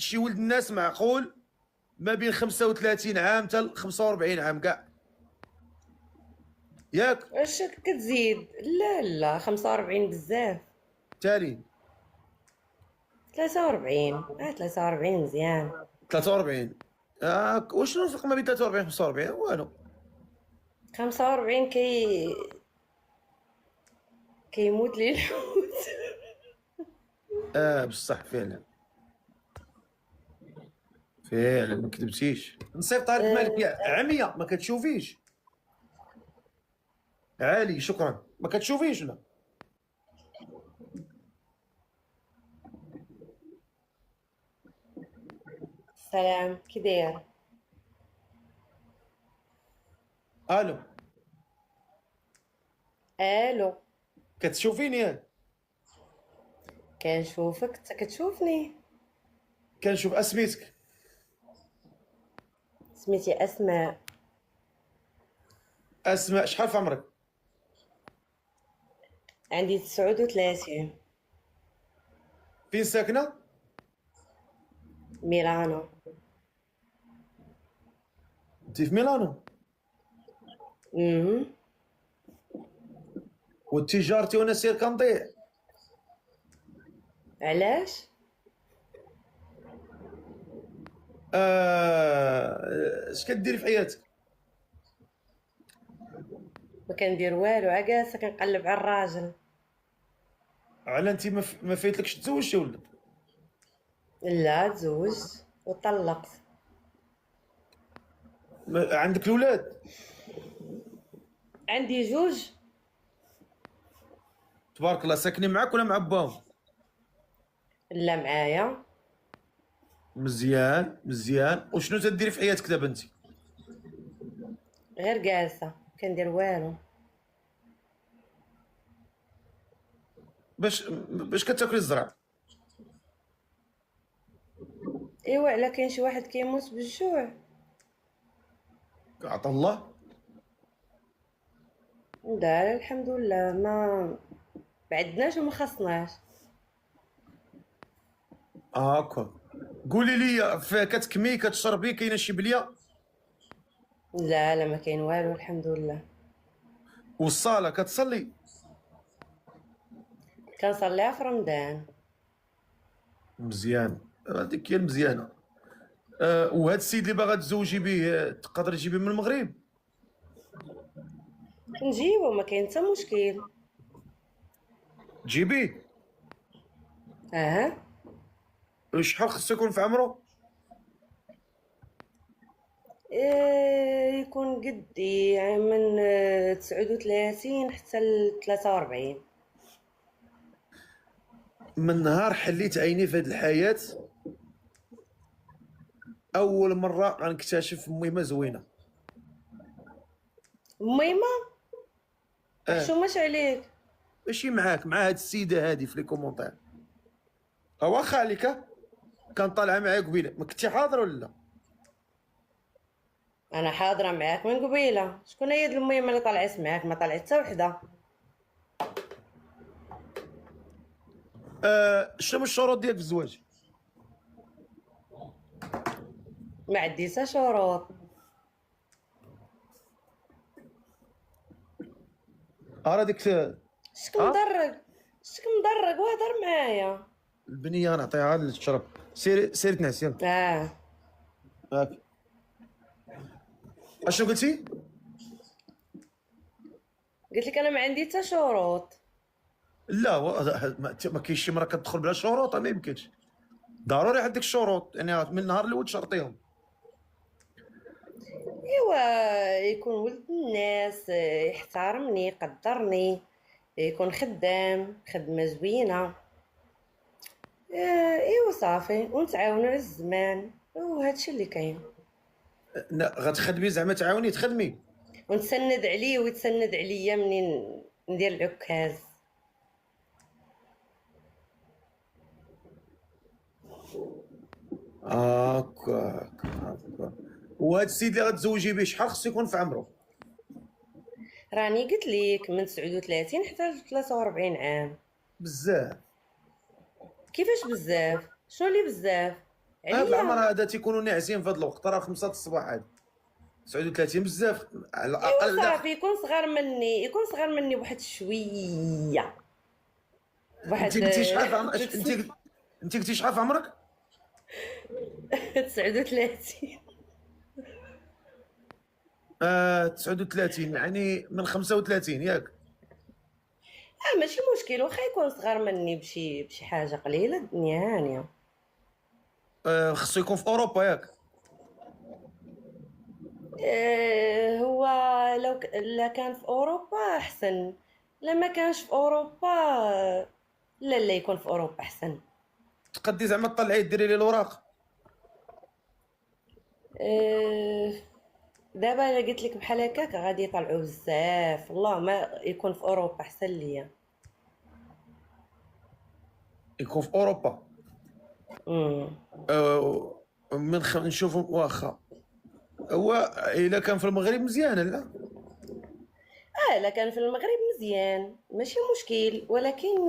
شي ولد الناس معقول ما بين 35 عام حتى 45 عام كاع، ياك؟ واش كتزيد؟ لا لا 45 بزاف. تالي 43 43 مزيان. 43. وشنو الفرق ما بين 43 و 45؟ والو. 45 كيموت لي الحوت. بصح فعلا فعلا ما كذبتيش. نصيفط لك مالك يا عمية، ما كتشوفيش؟ عالي شكرا، ما كتشوفيش ولا؟ سلام، كي داير؟ الو، الو. كتشوفيني ياك؟ كنشوفك، انت كتشوفني؟ كنشوف. اسميتك؟ سميتي اسماء. اسماء. شحال في عمرك؟ عندي 39. فين ساكنة؟ ميلانو. انت في ميلانو؟ امم وتجارتي وانا سير كنضيع. علاش؟ اش كديري في حياتك؟ ما كندير والو، عكاسه كنقلب على الراجل. على انت ما فايتلكش تزوجتي ولا؟ لا تزوجت وطلقت. عندك الاولاد؟ عندي جوج. تبارك الله. ساكنين معاك ولا مع باهم؟ لا معايا. مزيان مزيان. وشنو تديري في حياتك دابا انت؟ غير جالسه كندير والو. باش كتاكلي الزرع؟ ايوا على كاين شي واحد كيموت بالجوع. عطا الله. لا الحمد لله، ما بعدناش وما خصناش. هاكا. قولي لي، كتكمي كتشربي كاينه شي بليه؟ لا لا ما كاين والو الحمد لله. والصاله كتصلي؟ كنصليها في رمضان. مزيان. هذيك هي المزيانه. وهذا السيد اللي باغا تزوجي به تقدر تجيبيه من المغرب؟ نجيبو ما كاين حتى مشكل. تجيبيه؟ اه. شحال خصو يكون في عمره؟ يكون قدي يعني من 39 حتى ل 43. من نهار حليت عيني في هذه الحياه اول مره غنكتشف ميمه زوينه. ميمة حشوماش عليك. ماشي معاك، مع هاد السيده هادي في لي كومونتير. واخا عليك كان طالعه معايا قبيله، ما كنتي حاضر ولا؟ انا حاضره معاك من قبيله. شكون هي هاد الميمة اللي طلعت معاك؟ ما طلعت حتى وحده. شنو الشروط ديالك في الزواج؟ ما عندي حتى شروط. راه ديك شك مدرق، شك مدرق وهضر معايا. البنيه نعطيها للشرب. سيري تنعس يلا. هاك. اشنو قلتي؟ قلت لك انا ما عندي حتى شروط. لا ما كاينش شي مرة كتدخل بلا شروط، ما يمكنش. ضروري عندك الشروط، يعني من النهار الاول تشرطيهم. ايوا يكون ولد الناس، يحترمني يقدرني، يكون خدام خدمه زوينه. ايوا صافي، ونتعاونوا على الزمان وهادشي اللي كاين. غتخدمي زعما تعاوني تخدمي؟ ونتسند عليه ويتسند عليا منين ندير العكاز. هاكاك. وهاد السيد اللي غتزوجي به شحال خصو يكون في عمره؟ راني قلت لك من 39 حتى ل 43 عام. بزاف. كيفاش بزاف؟ شنو اللي بزاف؟ هاد العمر عليا. هذا تيكونوا ناعسين في هذا الوقت، راه 5 الصباح هذا. 39 بزاف على ايوا الاقل داخل. صافي، يكون صغر مني بواحد شويه، انت بواحد قلتي شحال في عمرك؟ جوج سنين. انت قلتي شحال في عمرك؟ 39. 39 يعني من 35 ياك؟ ماشي مشكل، واخا يكون صغر مني بشي حاجه قليله، الدنيا هانيه. خصو يكون في اوروبا ياك؟ هو لا كان في اوروبا احسن، لا ما كانش في اوروبا. لا يكون في اوروبا احسن. تقدي زعما تطلعيه ديري لي الاوراق؟ أه، دابا الا قلت لك بحال هكاك غادي يطلعوا بزاف، اللهم يكون في اوروبا احسن ليا. يكون في اوروبا. امم نشوفوا واخا. هو الا كان في المغرب مزيان لا؟ لا كان في المغرب مزيان ماشي مشكل، ولكن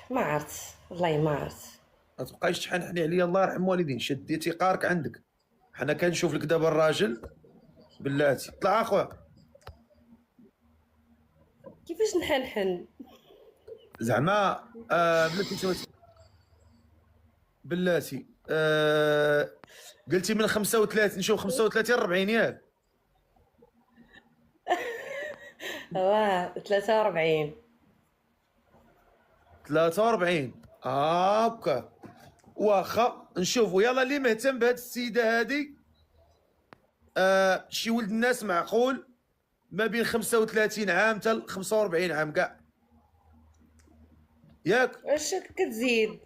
ما عرفت والله ما عرفت. ما تبقايش تحنحني عليا، الله يرحم والدين، شدي تيقارك عندك. حنا كنشوف لك دابا الراجل بلاتي طلع اخويا. كيفاش نحنحن؟ زعما بلاتي شوت بلاتي قلتي من 35، نشوف 35 40 ياك؟ 43. 43 هاكا. واخا نشوفوا يلا اللي مهتم بهاد السيده هادي. شي ولد الناس معقول ما بين 35 عام حتى 45 عام كاع ياك؟ واش كتزيد؟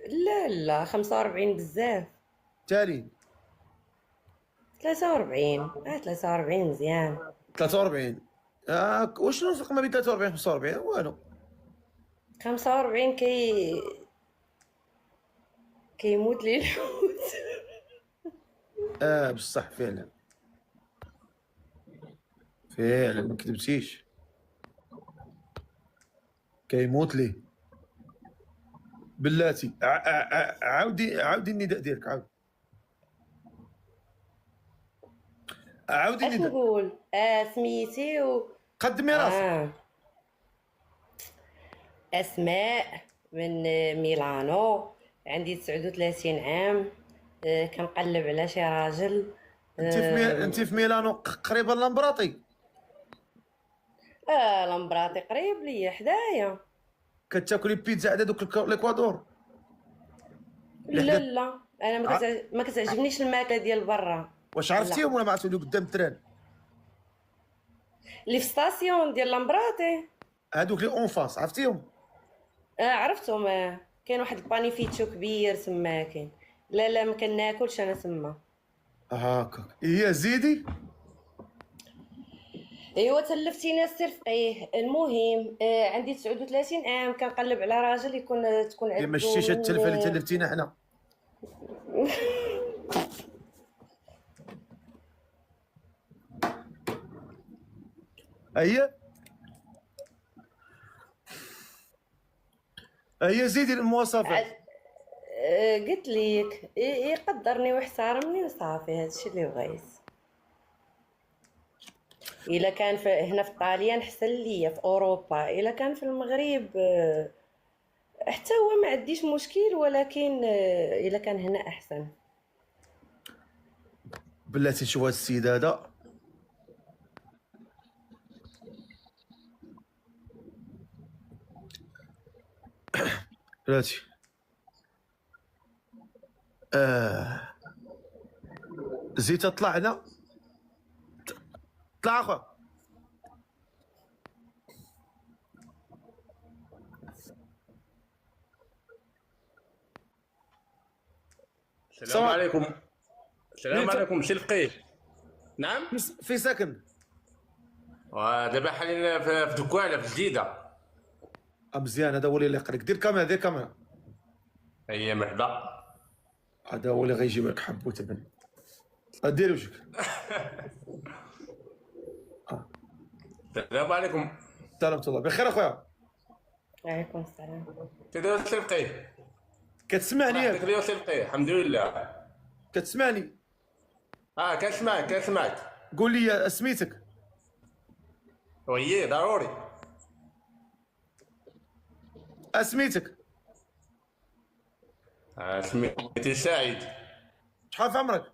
لا 45 بزاف. تالي 43. 43 مزيان. 43. وشنو الفرق ما بين 43 و 45؟ والو. 45 كيموت لي الحوت. بصح فعلا فعلا ما كذبتيش، كيموت ليه. بلاتي عاودي النداء ديالك، عاودي اش النداء. نقول؟ سميتي قدمي راسك. اه اسماء من ميلانو، عندي 39 عام. كنقلب على شي راجل. انت في ميلانو قريبه لامبراطي؟ لمبراتي قريب ليا حدايا. كتاكلي بيتزا على دوك الاكوادور اللي لا حداك؟ لا انا ع- ما كتعجبنيش الماكله ديال برا. واش لا، عرفتيهم ولا ما عرفتيهم؟ اللي قدام التران، اللي في ستاسيون ديال لمبراتي. هادوك اللي اون فاس، عرفتيهم؟ عرفتهم. كاين واحد البانيفيتشو كبير تما كاين. لا ما كناكلش انا تما. هاكا هي زيدي. ايوا تلفتيني السر فقيه. المهم عندي 39 عام، كنقلب على راجل تكون كيما عنده الشيشه التلفه اللي من تلفتينا حنا. هي زيدي المواصفات. قلت ليك يقدرني ويحترمني وصافي، هادشي اللي بغيت. الا كان هنا في طاليان احسن ليا، في اوروبا. الا كان في المغرب حتى هو ما عنديش مشكل، ولكن الا كان هنا احسن. بلاتي نشوف هاد السيد هذا. بلاتي زيت طلعنا. طلع اخويا. السلام عليكم. السلام مين عليكم سي الفقيه. نعم. في سكن؟ ودابا حاليا في دكوالة في جديدة. مزيان، هذا هو اللي يقريك. دير كاميرا، دير كاميرا. هي مرحبا. هذا هو اللي غيجيب لك حبوته بن. دير وجهك. السلام عليكم. سلامة الله بخير اخويا. وعليكم السلام. كي داير سي الفقيه؟ كتسمعني الله يحفظك ياك؟ لي وسلقيه الحمد لله. كتسمعني؟ كنسمعك. قول لي سميتك. وي ضروري. سميتك. سميتي سعيد. شحال في عمرك؟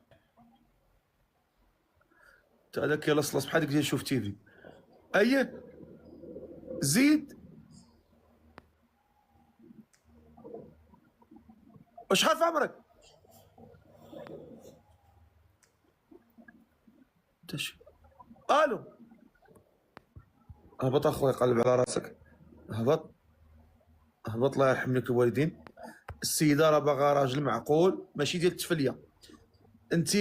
انت هذاك يلا صلاص بحال ديك ديال شوف تيفي. اييه زيد. وشحال في عمرك؟ الو. هبط اخويا، قلب على راسك. هبط الله يرحم لك الوالدين. السيده راه باغا راجل معقول ماشي ديال التفليه. انت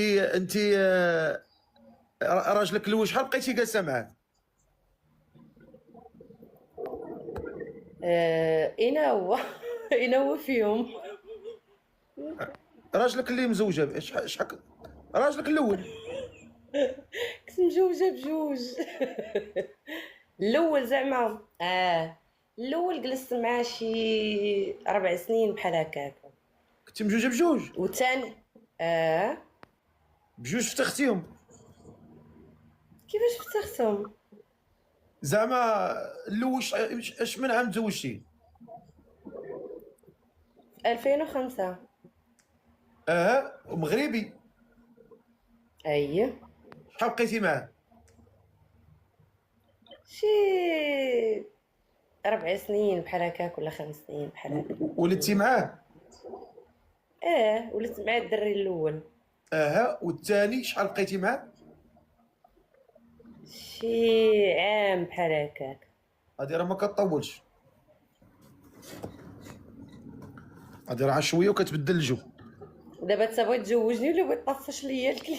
راجلك الاول شحال بقيتي جالسه معاه؟ اين هو اين هو فيهم؟ راجلك اللي مزوجه شحال راجلك الاول؟ كنت مجوجه بجوج. الاول زعما الاول جلست معاه شي 4 سنين بحال هكاك. كنتي مزوجه بجوج؟ والثاني بجوج فتختيهم؟ كيفاش فتختهم؟ زعما الاول اش من عام تزوجتي؟ 2005. مغربي؟ اييه. شحال بقيتي معاه؟ شي 4 سنين بحال هكاك ولا 5 سنين بحال هكاك. ولدتي معاه؟ ولدت مع الدري الاول. والثاني شحال بقيتي معاه؟ شي عام بحال هكاك. هادي راه ما كطولش، هادي راه شويه وكتبدل الجو. دابا انت بغيت تزوجني ولا بغيت تطفش ليا الكليب؟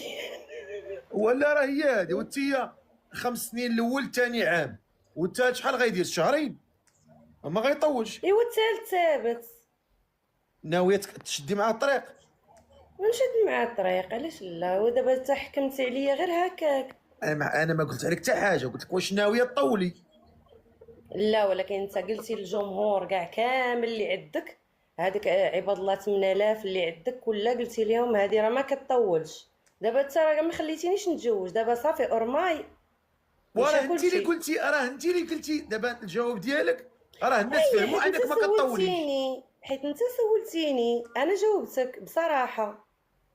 ولا راه هي هادي. وانتيا 5 سنين الاول، ثاني عام، والثالث شحال غيدير؟ شهرين، ما غيطولش. ايوا الثالث ثابت. ناويه تشدي معاه الطريق؟ ونشد مع الطريق علاش لا؟ ودابا انت حكمتي عليا غير هكاك. انا ما قلت عليك حتى حاجه، قلت لك واش ناويه تطولي؟ لا ولكن انت قلتي للجمهور كاع كامل اللي عندك، هذيك عباد الله 8000 اللي عندك كلها قلتي لهم هذه راه ما كتطولش. دابا انت راه ما خليتينيش نتزوج، دابا صافي اورماي. وراه انت اللي قلتي، دابا الجواب ديالك راه الناس فهموا انك ما كطوليش. حيت انت سولتيني انا جاوبتك بصراحه.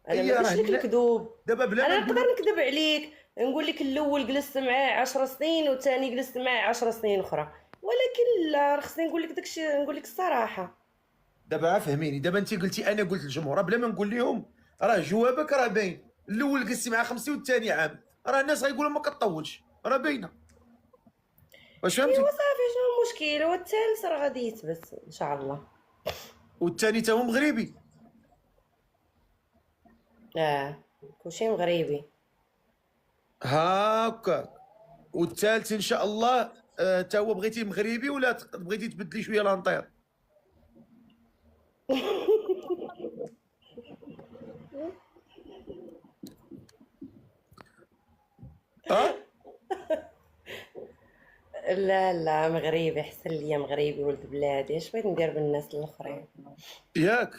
انا هي ما راه درتش لك الكذوب. دابا بلا انا ما نقدر نكذب عليك نقول لك الاول جلست معاه 10 سنين والثاني جلست معاه 10 سنين اخرى، ولكن لا راه خصني نقول لك داكشي، نقول لك الصراحه. دابا فهميني. دابا انت قلتي انا قلت للجمهور، بلا ما نقول لهم راه جوابك راه باين. الاول جلستي مع 5 والثاني عام، راه الناس غيقولوا ما كطولش، راه باينه. واش فهمتي؟ ايوا صافي شنو المشكل؟ هو الثالث راه غادي يثبت ان شاء الله. والثاني تا هو مغربي؟ كلشي مغربي. هاكا. والثالث ان شاء الله تا هو بغيتي مغربي ولا بغيتي تبدلي شويه لانطير؟ لا مغربي احسن ليا، مغربي ولد بلادي. اش بغيت ندير بالناس الاخرين؟ ياك.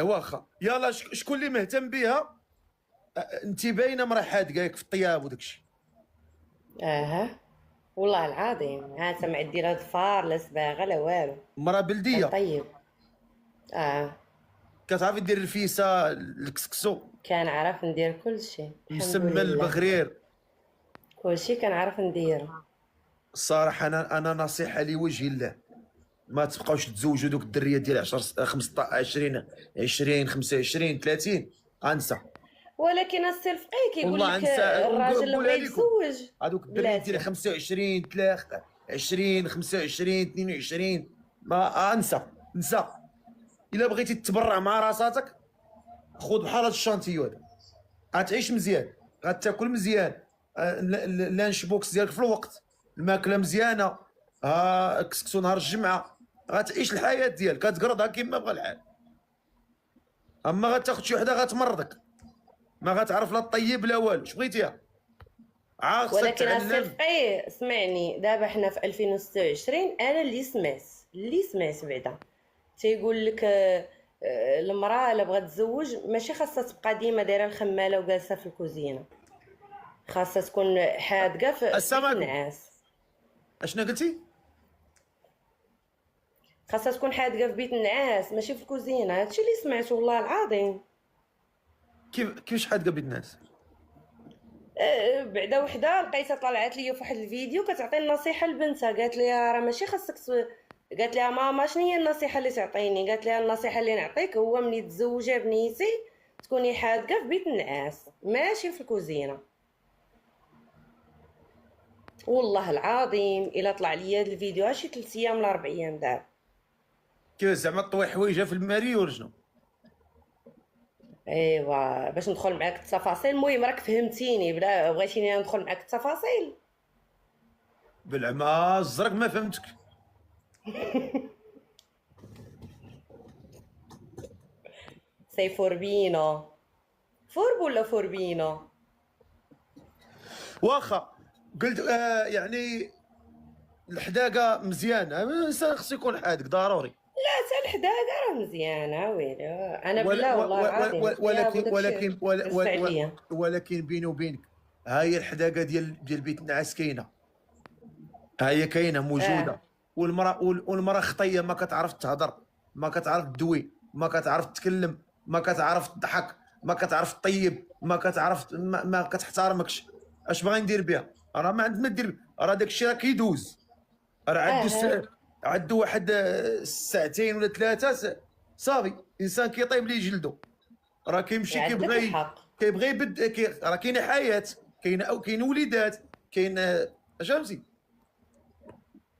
واخا يلا. شكون اللي مهتم بها؟ انت باينه مراه حادقه في الطياب وداكشي. والله العظيم ها انت ما عندي لا ظفار لا صباغه لا والو. مراه بلديه. طيب. كتعرفي دير الفيسه، الكسكسو، كنعرف ندير كلشي مسمى البغرير، كلشي كنعرف ندير. الصراحه انا نصيحه لوجه الله، ما تبقاوش تزوجوا دوك الدريات ديال 10 15 20 20 25 30. انسى. ولكن السي الفقيه كيقول لك انسى. الراجل اللي بغى يتزوج هذوك الدريات ديال 25 3 20 25 22 ما انسى. الا بغيتي تتبرع مع راساتك خذ بحال هاد الشانتيو هذا، غتعيش مزيان، غتاكل مزيان، اللانش بوكس ديالك في الوقت، الماكله مزيانه، كسكسو نهار الجمعه، غتعيش الحياه ديالك، غتقرضها كيما بغى الحال. اما غتاخذ شي وحده غتمرضك، ما غتعرف لا طيب لا والو. اش بغيتيها؟ ولكن السي الفقيه اسمعني، دابا حنا في 2026 انا اللي سمعت اللي سمعت بعدا تيقول لك المراه الا بغات تزوج ماشي خاصها تبقى ديما دايره الخماله وجالسه في الكوزينه، خاصها تكون حاذقه في السلام بيت عليكم. النعاس. اشنا قلتي؟ خاصها تكون حاذقه في بيت النعاس ماشي في الكوزينه. هادشي اللي سمعته والله العظيم. كيفاش حاد قبل الناس؟ بعدا وحده لقيتها طلعت لي في واحد الفيديو كتعطي النصيحه لبنتها، قالت لها راه ماشي خاصك قالت لها ماما شنو هي النصيحه اللي تعطيني؟ قالت لها النصيحه اللي نعطيك هو ملي تزوجي بنيتي تكوني حاذقه في بيت النعاس ماشي في الكوزينه. والله العظيم الا طلع لي هذا الفيديو شي 3 ايام ولا 4 ايام دابا. كيف زعما طوي حوايجها في الماري ولا شنو؟ ايوا باش ندخل معاك التفاصيل. المهم راك فهمتيني، بلا بغيتيني ندخل معاك التفاصيل. بالعما الزرق ما فهمتك. سي فوربينا فورب ولا فوربينا؟ واخا قلت يعني الحداقه مزيانه، الانسان خصو يكون حادق ضروري. لا حتى الحداقه راه مزيانه ويلي انا بلا ولا- والله العظيم. ولكن بيني وبينك ها هي الحداقه ديال بيت النعاس كاينه، ها هي كاينه موجوده. والمراه خطيه ما كتعرف تهضر، ما كتعرف تدوي، ما كتعرف تتكلم، ما كتعرف تضحك، ما كتعرف تطيب، ما كتعرف ما كتحترمكش. اش باغي ندير بها؟ راه ما عندنا دير بها. راه داك الشيء راه كيدوز. راه عنده واحد ساعتين ولا 3 صافي الانسان كيطيب ليه جلدو. راه كيمشي عندك كيبغي الحق. راه كاينه حياه، كاينه وليدات، كاين فهمتي.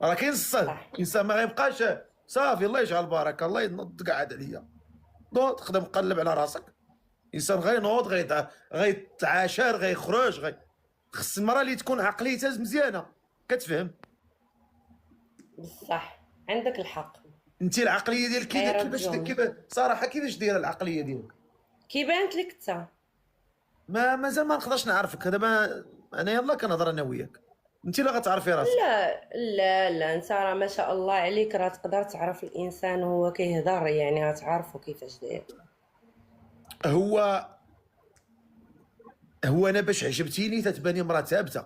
راه كاين الصهد. صح. الانسان ما غيبقاش صافي الله يجعل البركه الله ينوض قاعد عليا نوض خدم قلب على راسك. الانسان غينوض غيتعاشر غيخرج خص المراه اللي تكون عقليتها مزيانه كتفهم. بصح عندك الحق. انت العقليه ديالك خير كيفاش الجمل. صراحه كيفاش دايره العقليه ديالك؟ كي بانت لك انت؟ مازال ما نقدرش نعرفك. دابا انا يلا كنهضر انا وياك، انت اللي غتعرفي راسك. لا انت راه ما شاء الله عليك راه تقدر تعرف الانسان وهو كيهضر، يعني غتعرفو كيفاش داير. هو انا باش عجبتيني تتباني مراه ثابته،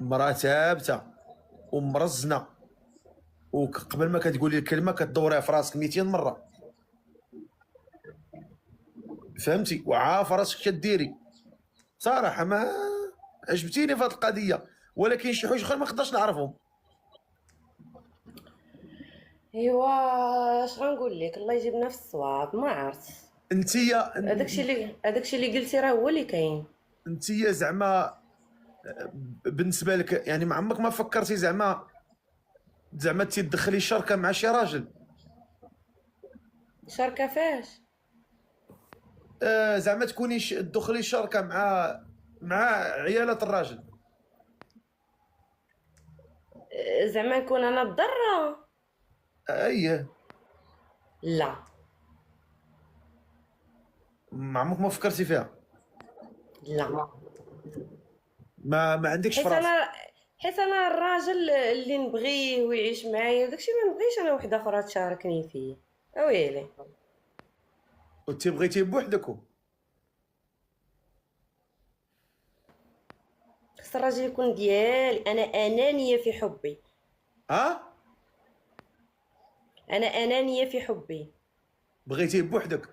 مراه ثابته ومرزنه، وقبل ما كتقولي الكلمه كتدوريها في راسك 200 مره، فهمتي، وعارفه راسك كديري. صراحه ما عجبتيني في هذه القضيه، ولكن شي حوايج اخرى ما نقدرش نعرفهم. ايوا اش غنقول لك، الله يجيبنا في الصواب. ما عرفت انتيا هذاكشي اللي قلتي راه هو اللي كاين. انتيا زعما بالنسبه لك يعني ما عمرك ما فكرتي زعما تدخلي شركه مع شي راجل؟ شركه فاش؟ زعما تكوني تدخلي شركه مع عيالات الراجل. زعما نكون انا الضره؟ اييه. لا ما عمرك ما فكرتي فيها؟ لا ما عندكش في راسك؟ حيت انا الراجل اللي نبغيه ويعيش معايا داكشي ما نبغيش انا وحده اخرى تشاركني فيه. اويلي وانت بغيتي بوحدك؟ خص الراجل يكون ديالي. انا انانيه في حبي. ها انا انانيه في حبي. بغيتي بوحدك؟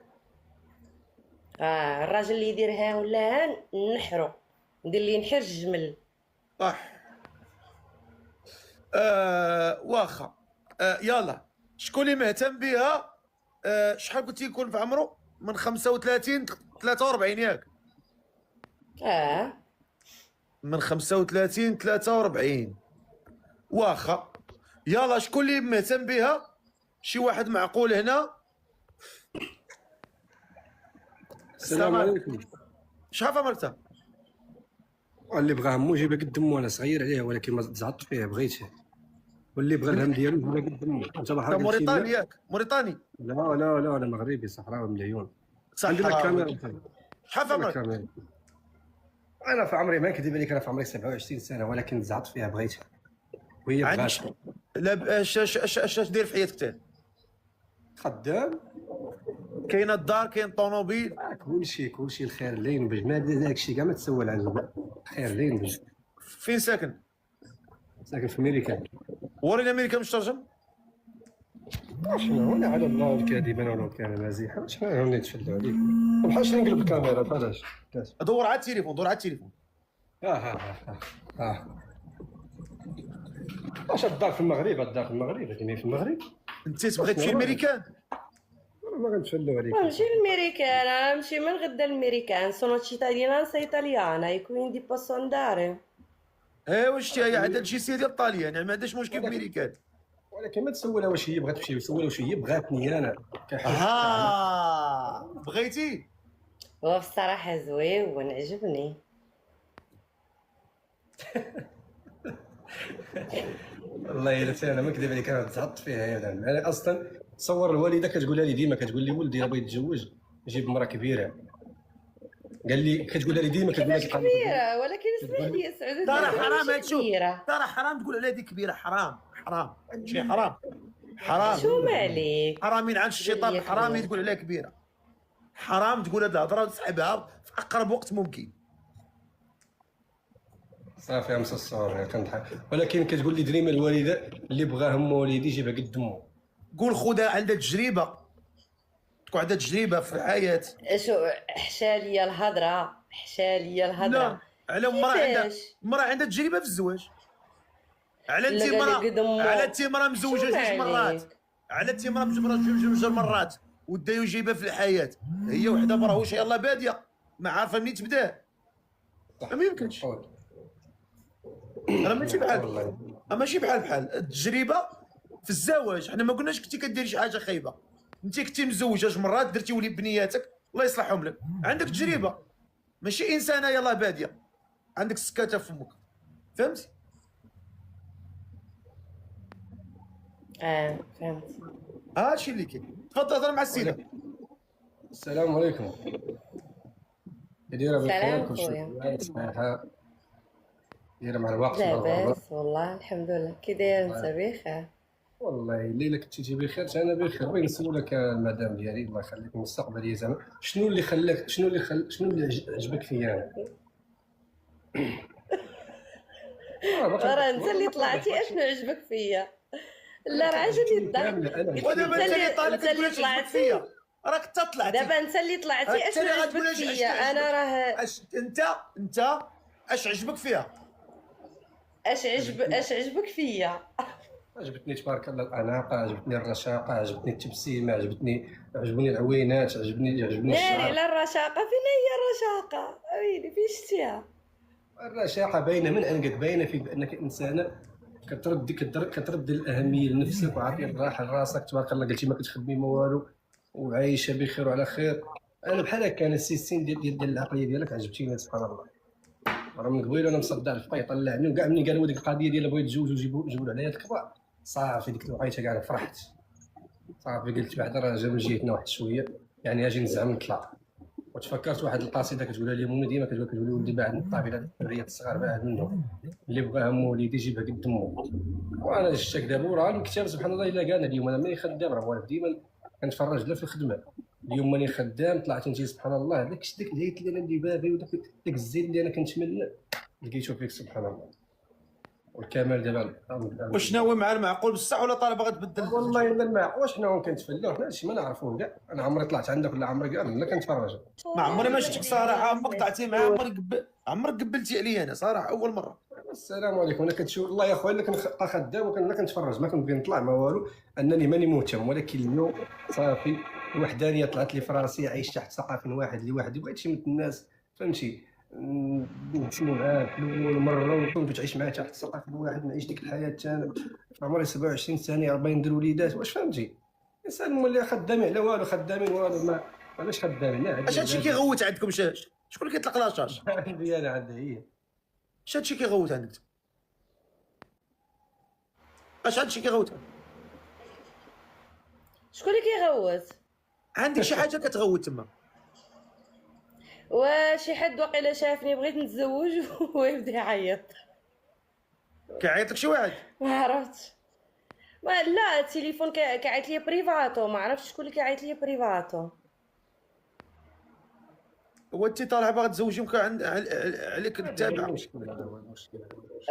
الراجل اللي يدير ها ولا ها نحرو ندير لي نحر الجمل. صح. واخا. يلا شكون اللي مهتم بها؟ شحال قلتي يكون في عمره؟ من 35 43 ياك؟ من 35 43. واخا يلا شكون اللي مهتم بها؟ شي واحد معقول هنا؟ السلام عليكم. شحال عمرتها؟ اللي بغاه مو جيبها قد دمو، انا صغير عليه ولكن ما زعطت فيه بغيته، واللي بغى الهم ديالو جيبها قد دمو. انت بحال موريتاني ياك؟ موريتاني؟ لا لا لا انا مغربي صحراوي من العيون. عندي لك كاميرا. شحال عمرك؟ انا في عمري ما نكذب عليك، انا في عمري 27 سنه ولكن زعطت فيها بغيتها وهي بغات. لا اش داير في حياتك تاني؟ خدام. كاينه الدار، كاين الطوموبيل. كلشي الخير اللي ينبج، ما داكشي كاع ما تسول عنه. الخير اللي ينبج. فين ساكن؟ ساكن في امريكا. ورينا امريكا مشترجم. شنو هنا على الله كاذبا ولو كان مزيحا، شنو هوني تفلوا عليك؟ بحال شنو نقلب الكاميرا بحالاش. دور على التليفون، دور على التليفون. واش الدار في المغرب؟ الدار في المغرب، هذه في المغرب. انت تبغي تمشي للميريكان؟ ما غنتفلوا عليك. نمشي للميريكان، نمشي من غدا للميريكان. sono cittadinanza italiana e quindi posso andare. ايوا شتي هي عندها الجنسيه ديال الطاليان، يعني ما عندهاش مشكل في الميريكان. ولكن ما تسولها واش هي بغات تمشي، وسولها واش هي بغاتني انا. بغيتي؟ هو بصراحة زوين عجبني. والله الا انا ما كذب عليك، انا تحط فيها هذا. انا اصلا تصور الوالده كتقولها لي ديما، كتقول لي ولدي راه بغيت يتزوج يجيب مرا كبيره. قال لي كتقولها لي ديما، كتقول كيفاش كبيرة؟ ولكن اسمح لي يا سعود، ترى حرام هادشي، كبيرة. ترى حرام تقول على هذه كبيره، حرام شي حرام. حرام شو مالك؟ حرامين عن الشيطان، حرام تقول عليها كبيره. حرام تقول هاد الهضره وتسحبها في اقرب وقت ممكن. صافي امس الصور كنضحك. ولكن كتقول لي ديما الوالده اللي بغاه والدي يجيبها قد دمو. قول خذها عندها تجربه، تكون عندها تجربه في الحياه. شو حشالية الهضرة، حشالية الهضرة. لا، على مرة عندها تجربه في الزواج. على انت مرة مزوجه جوج مرات، على انت مرة مزوجه جوج مرات ودا يجيبها في الحياه، هي وحده مراهوش يلاه باديه ما عارفه منين تبدا. ما يمكنش. انا ماشي بحال التجربه في الزواج. حنا ما قلناش كنتي كديري شي حاجه خايبه، انت كنتي مزوجه جوج مرات، درتي وليد بنياتك الله يصلحهم لك، عندك تجربه، ماشي انسانه يلاه باديه عندك سكاته في فمك، فهمتي؟ فهمت. هادشي اللي كاين. تفضل هضر مع السيده. السلام عليكم. دايره بخير؟ سلام كلشي خويا. صحيحه؟ دايره مع الوقت؟ لاباس والله الحمد لله. كي داير انت؟ بخير والله الليله كنتي بخير، انا بخير. بغيت نسولك المدام ديالي الله يخليك مستقبليه زعما، شنو اللي خلاك، شنو اللي عجبك فيا انا؟ راه انت اللي طلعتي اشنو عجبك فيا. لا راه عجبني الضحك. ودابا انت اللي طالع تقول اش عجبك فيا، راك انت طلعتي. دابا انت اللي طلعتي اشنو عجبك فيا. انا راه انت اش عجبك فيها؟ اش عجبك فيا؟ عجبتني تبارك الله الاناقه، عجبتني الرشاقه، عجبتني التبسيمه، عجبوني العوينات، عجبني ناري الشعر. لا الرشاقه، فين هي الرشاقه؟ ويلي فين شتيها؟ الرشاقه باينه من عندك، باينه في بانك انسانه كترد الاهميه لنفسك وعاطي الراحه لراسك. تبارك الله قلتي ما كتخدمي ما والو وعايشه بخير وعلى خير. انا بحال هكا، انا السيستم ديال العقليه ديالك عجبتيني سبحان الله. راه من قبيل انا مصدع الفقا يطلعني، وكاع ملي قالوا ديك القضيه ديال بغيت تزوج وجيبوا عليا الكبار، صافي ديك الوقيته كاع فرحت. صافي قلت بعدا راه جا من جهتنا واحد شويه، يعني اجي نزعم نطلع. وتفكرت واحد القصيده كتقولها لي مامي ديما، كتقول لي ولدي بعد الطابله الدريات الصغار بعد منهم، اللي بغاها وليدي يجيبها قد دمو. وانا شفتك دابا وراه الكتاب سبحان الله الا كان. اليوم انا ماني خدام، راه والد ديما كنتفرج لا في الخدمه. اليوم ماني خدام، طلعت انت سبحان الله. داك الهيت اللي انا ندير بابي، وداك الزين اللي انا كنتمنى لقيتو فيك سبحان الله. والكمال دابا. واش ناوي مع المعقول بصح ولا طالب باغا تبدل؟ والله الا المعقول. واش حنا كنتفلاو حنا هادشي ما نعرفوه كاع. انا عمري طلعت عندك ولا عمري كاع لا كنتفرج. ما عمري ما شفتك صراحه، عمرك طلعتي معاه، عمرك قبلتي عليا انا صراحه اول مره. السلام عليكم. انا كتشوف والله يا خويا الا كنبقى خدام ولا كنتفرج، ما كنبغي نطلع ما والو، انني ماني مهتم. ولكن اليوم صافي الوحدانيه طلعت لي في راسي، عايش تحت سقف واحد لوحدي، بغيت شي من الناس فهمتي، نمشي معاه اول مره وكنت تعيش معاه تحت سقف واحد، نعيش ديك الحياه. انا في عمري 27 سنه 40 ندير وليدات، واش فهمتي؟ انسان مولي خدامين على والو، خدامين والو، ما علاش خدامين؟ اش هادشي كيغوت عندكم؟ شكون اللي كيطلق لاصاج؟ عندي انا، عندها هي. اش هادشي كيغوت عندك؟ اش هادشي كيغوت؟ شكون اللي كيغوت؟ عندك شي حاجه كتغوت تما؟ وشي حد واقيلا شافني بغيت نتزوج ويبدا يعيط. كيعيط لك شي واحد؟ ما عرفتش. لا التليفون كيعيط ليا بريفاتو، ما عرفتش شكون اللي كيعيط ليا بريفاتو. هو انت طالعه باغا تزوجي عليك هذا هو تتابع. المشكل، هذا هو المشكل.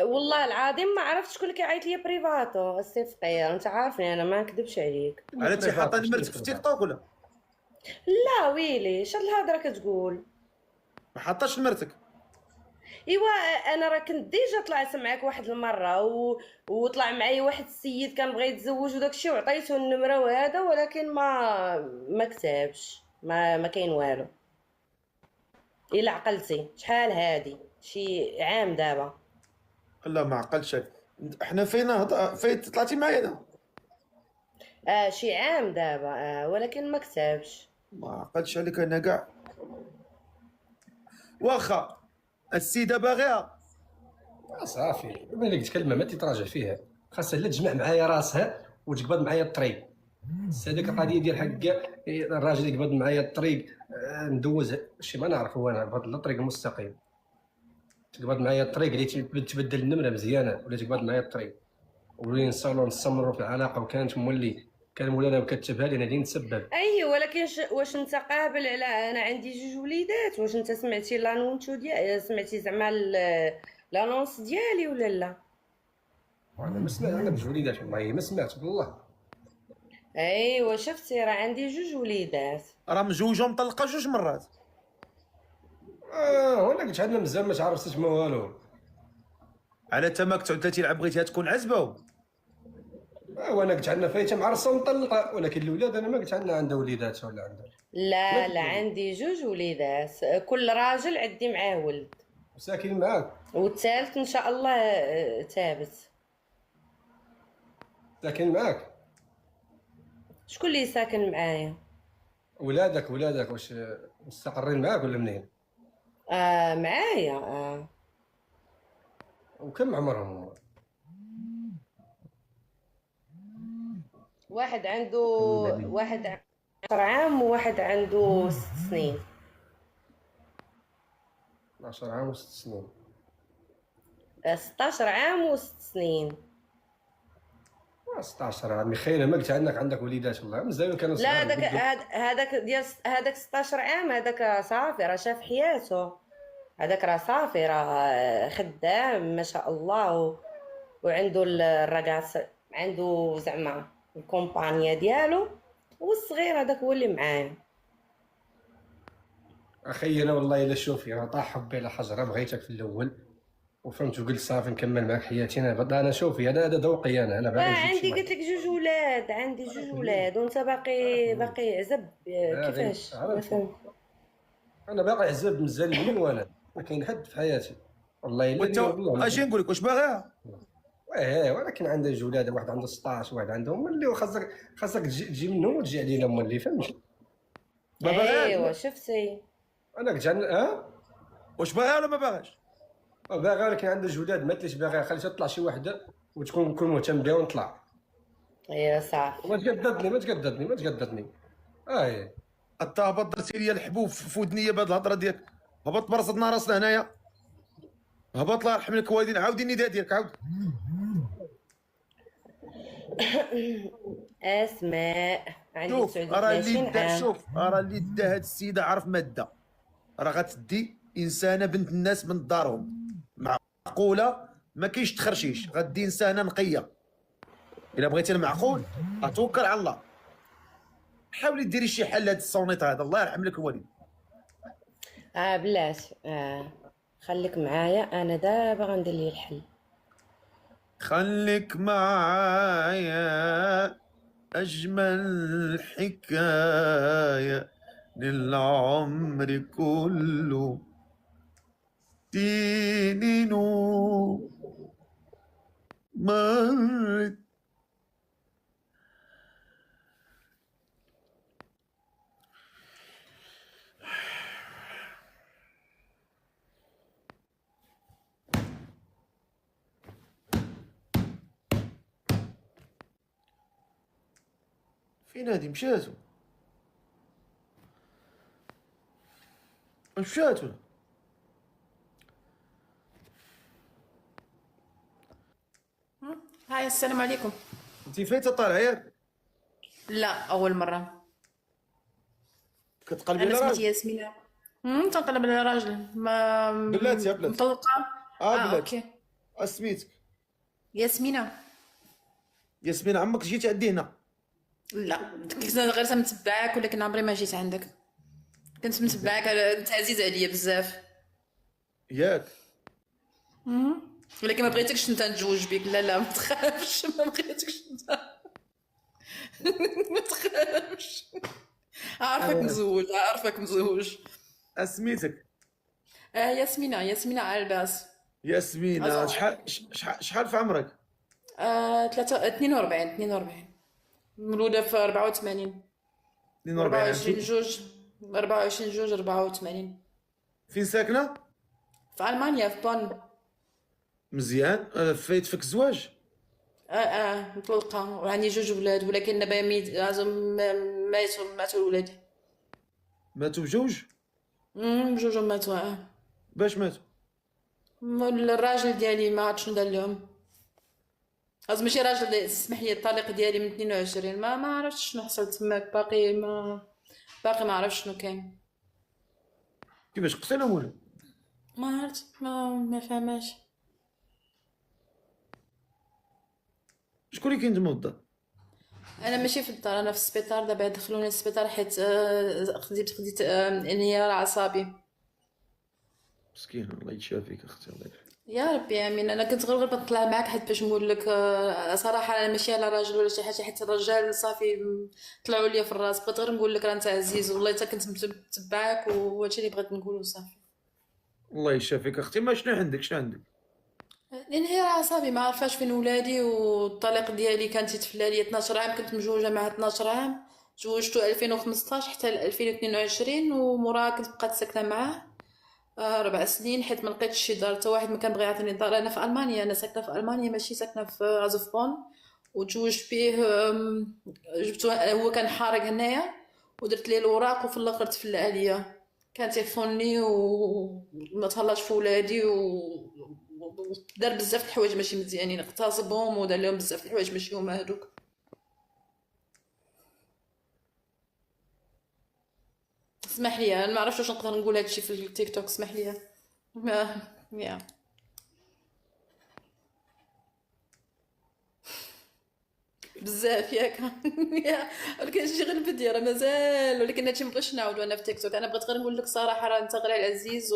والله العظيم ما عرفت شكون اللي كيعيط ليا بريفاتو. السي فقير انت عارفني انا ما نكذبش عليك. على انت حاطه نمرتك في تيك توك ولا لا ويلي شاد الهضره كتقول. ما حاطاش نمرتك؟ ايوا انا راه كنت ديجا طلعت معاك واحد المره وطلع معايا واحد السيد كان بغى يتزوج وداكشي وعطيته النمره وهذا، ولكن ما كتبش، ما كاين والو. الا عقلتي شحال هادي شي عام دابا. لا ما عقلتش. احنا فين طلعتي معايا انا؟ شي عام دابا ولكن ما كتبش. ما عقلتش عليك انا كاع. واخا السيده باغيها. صافي ملي قلت كلمه ما تتراجع فيها، خاصها لا تجمع معايا راسها وتقبض معايا الطريق. هذيك القضيه ديال حق الراجل يقبض معايا الطريق، ندوز شي ما نعرف هو انا بهذا الطريق المستقيم. تقبض معايا الطريق اللي تبدل النمره مزيانه، ولا تقبض معايا الطريق ولي نصلوا نستمروا في العلاقه، وكانت كان مولانا مكتبها لي انا اللي نتسبب. اي ولكن واش انت قابل على انا عندي جوج وليدات؟ واش انت سمعتي لانونتو ديال سمعتي زعما لانونس ديالي ولا لا؟ انا ما سمعت، انا بجوج وليدات والله ما سمعت بالله. ايوا شفتي راه عندي جوج وليدات. راه مزوجه ومطلقه جوج مرات. وانا قلت عندنا مزال ما تعرفتش ما والو. على تماك 39 عام بغيتيها تكون عزبه. وانا قلت عندنا فايته معرسه ومطلقه، ولكن الاولاد انا ما قلت عندها وليدات ولا عندها. لا عندي جوج وليدات، كل راجل عندي معاه ولد، ساكن معاك؟ والثالث ان شاء الله ثابت. ساكن معاك؟ شكون اللي ساكن معايا؟ ولادك واش مستقرين معاك ولا منين؟ معايا وكم عمرهم؟ واحد عنده 10 عام وواحد عنده 6 سنين. 12 عام و6 سنين. 16 عام و6 سنين. 16 عام خاينه، ما قلت عندك وليدات والله مزال كانوا لا صغار. هذاك ديال هذاك 16 عام هذاك صافي راه شاف حياته. هذاك راه صافي راه خدام ما شاء الله وعنده الرقاص، عنده زعما الكومبانيا ديالو. والصغير هذاك هو اللي معايا. اخي انا والله الا شوفي راه طاح حبي على حجره، بغيتك في الاول وفهمت وقلت صافي نكمل معك حياتي. انا شوفي هذا ذوقي انا باغي نجيب عندي قلت لك جوج ولاد، عندي جوج ولاد وانت باقي عزب. كيفاش ما فهمت. انا باقي عزب مزال لي وانا ما كاين حد في حياتي والله الا. اجي نقول لك واش باغيها. ولكن عندها جوج ولاد، واحد عنده 16 واحد عندهم مولي، خاصك تجي منهم وتجي علينا مولي فهمتي. ايوا شفتي انا قلت واش باغيها ولا ما باغاش؟ باغي، ولكن عندها جوج ولاد ما تليش باغي، خليتها تطلع شي وحده وتكون مهتم بها ونطلع. يا صافي ما تقددني. انت هبط درتي لي الحبوب في ودنيا بهاد الهضره ديالك. هبط برصدنا راسنا هنايا. هبط الله يرحم لك والدين. عاودي النداء ديالك عاود. اسماء عندي شوف 39 عام. راه اللي دا هاد السيده عارف ماده. راه غتدي انسانه بنت الناس من دارهم معقوله، ما كاينش تخرشيش. غدي انسانه نقيه. الا بغيتي المعقول اتوكل على الله. حاولي ديري شي حل لهاد الصونيط هذا. الله يرحم لك الوالد. بلاش خليك معايا انا دابا غندير لي الحل. خليك معايا أجمل حكاية للعمر كله. سنين مرت. فين هادي مشاتو؟ مشاتو. هاي السلام عليكم. انت فايته طالعه ياك لا اول مره. كتقلبي انا على سميتي راجل. ياسمينه. تنقلب على راجل ما بلاتي يا بلاتي. مطلقه. بلاتي. اوكي. اسميتك ياسمينه. ياسمين. عمرك جيتي عندي هنا؟ لا كنت غير تنتبعك، ولكن عمري ما جيت عندك. كنت متبعك انت عزيز عليا بزاف. ياك. ولكن ما بغيتكش انت نتزوج بك. لا لا ما تخافش، ما بغيتكش انت. ما تخافش. عارفك مزوج، عارفك مزوج. اسميتك ياسمينة، ياسمينة علباس. ياسمين. أزرق. شحال في عمرك؟ 42 42. مولودة في 84. 24 42. جوج 24 جوج 84. فين ساكنه؟ في ألمانيا في بون. مزيان. فايت فيك الزواج؟ مطلقة وعندي جوج ولاد، ولكن دابا لازم ماتوا الولاد. ماتوا بجوج؟ بجوج ماتوا. باش ماتوا؟ الراجل ديالي ما عرفتش شنو دار لهم. قصدي ماشي راجل، اسمح لي، الطليق ديالي من 22. ما عرفتش شنو حصل تماك. باقي ما عرفتش شنو كاين. كيفاش قتلهم ولا؟ ما عرفت، ما فهماش. شكون اللي كاين تما في الدار؟ انا ماشي في الدار، انا في السبيطار. دابا دخلوني السبيطار حيت خديت انهيار عصبي. مسكين. الله يتشافيك اختي. الله يعافيك. يا ربي امين. انا كنت غير بطلع معاك حيت باش نقول لك صراحه انا ماشي على راجل ولا شي حاجه، حيت الرجال صافي طلعوا لي في الراس. بغيت غير نقول لك راه انت عزيز، والله حتى كنت متبعك، وهادشي اللي بغيت نقوله صافي. الله يشافيك اختي. ما شنو عندك؟ شنو عندك؟ الانهيار عصبي، ما عرفاش فين ولادي، والطليق ديالي كانت يتفلى لي 12 عام. كنت مجوجه مع 12 عام، تزوجتو 2015 حتى 2022، ومورا كنت بقات ساكنه معاه 4 سنين، حيت ما لقيتش شي دار. حتى واحد ما كان بغى يعطيني دار. انا في المانيا، انا ساكنه في المانيا، ماشي ساكنه في غازوفبون. وتزوجت بيه جبتو هو كان حارق هنايا، ودرت ليه الاوراق، وفي الاخر تفلى عليا. كان تيفوني وما تهلاش في ولادي، ودار بزاف د الحوايج ماشي مزيانين، اغتصبهم ودار لهم بزاف د الحوايج ماشي هما هادوك. اسمح لي، انا ما عرفتش واش نقدر نقول هادشي في التيك توك. اسمح لي. ما يا بزاف ياك. ولكن شي غير الفيديو راه مازال، ولكن هادشي مبغيتش نعاودو انا في تيك توك. انا بغيت غير نقول لك صراحه، راه انت غير عزيز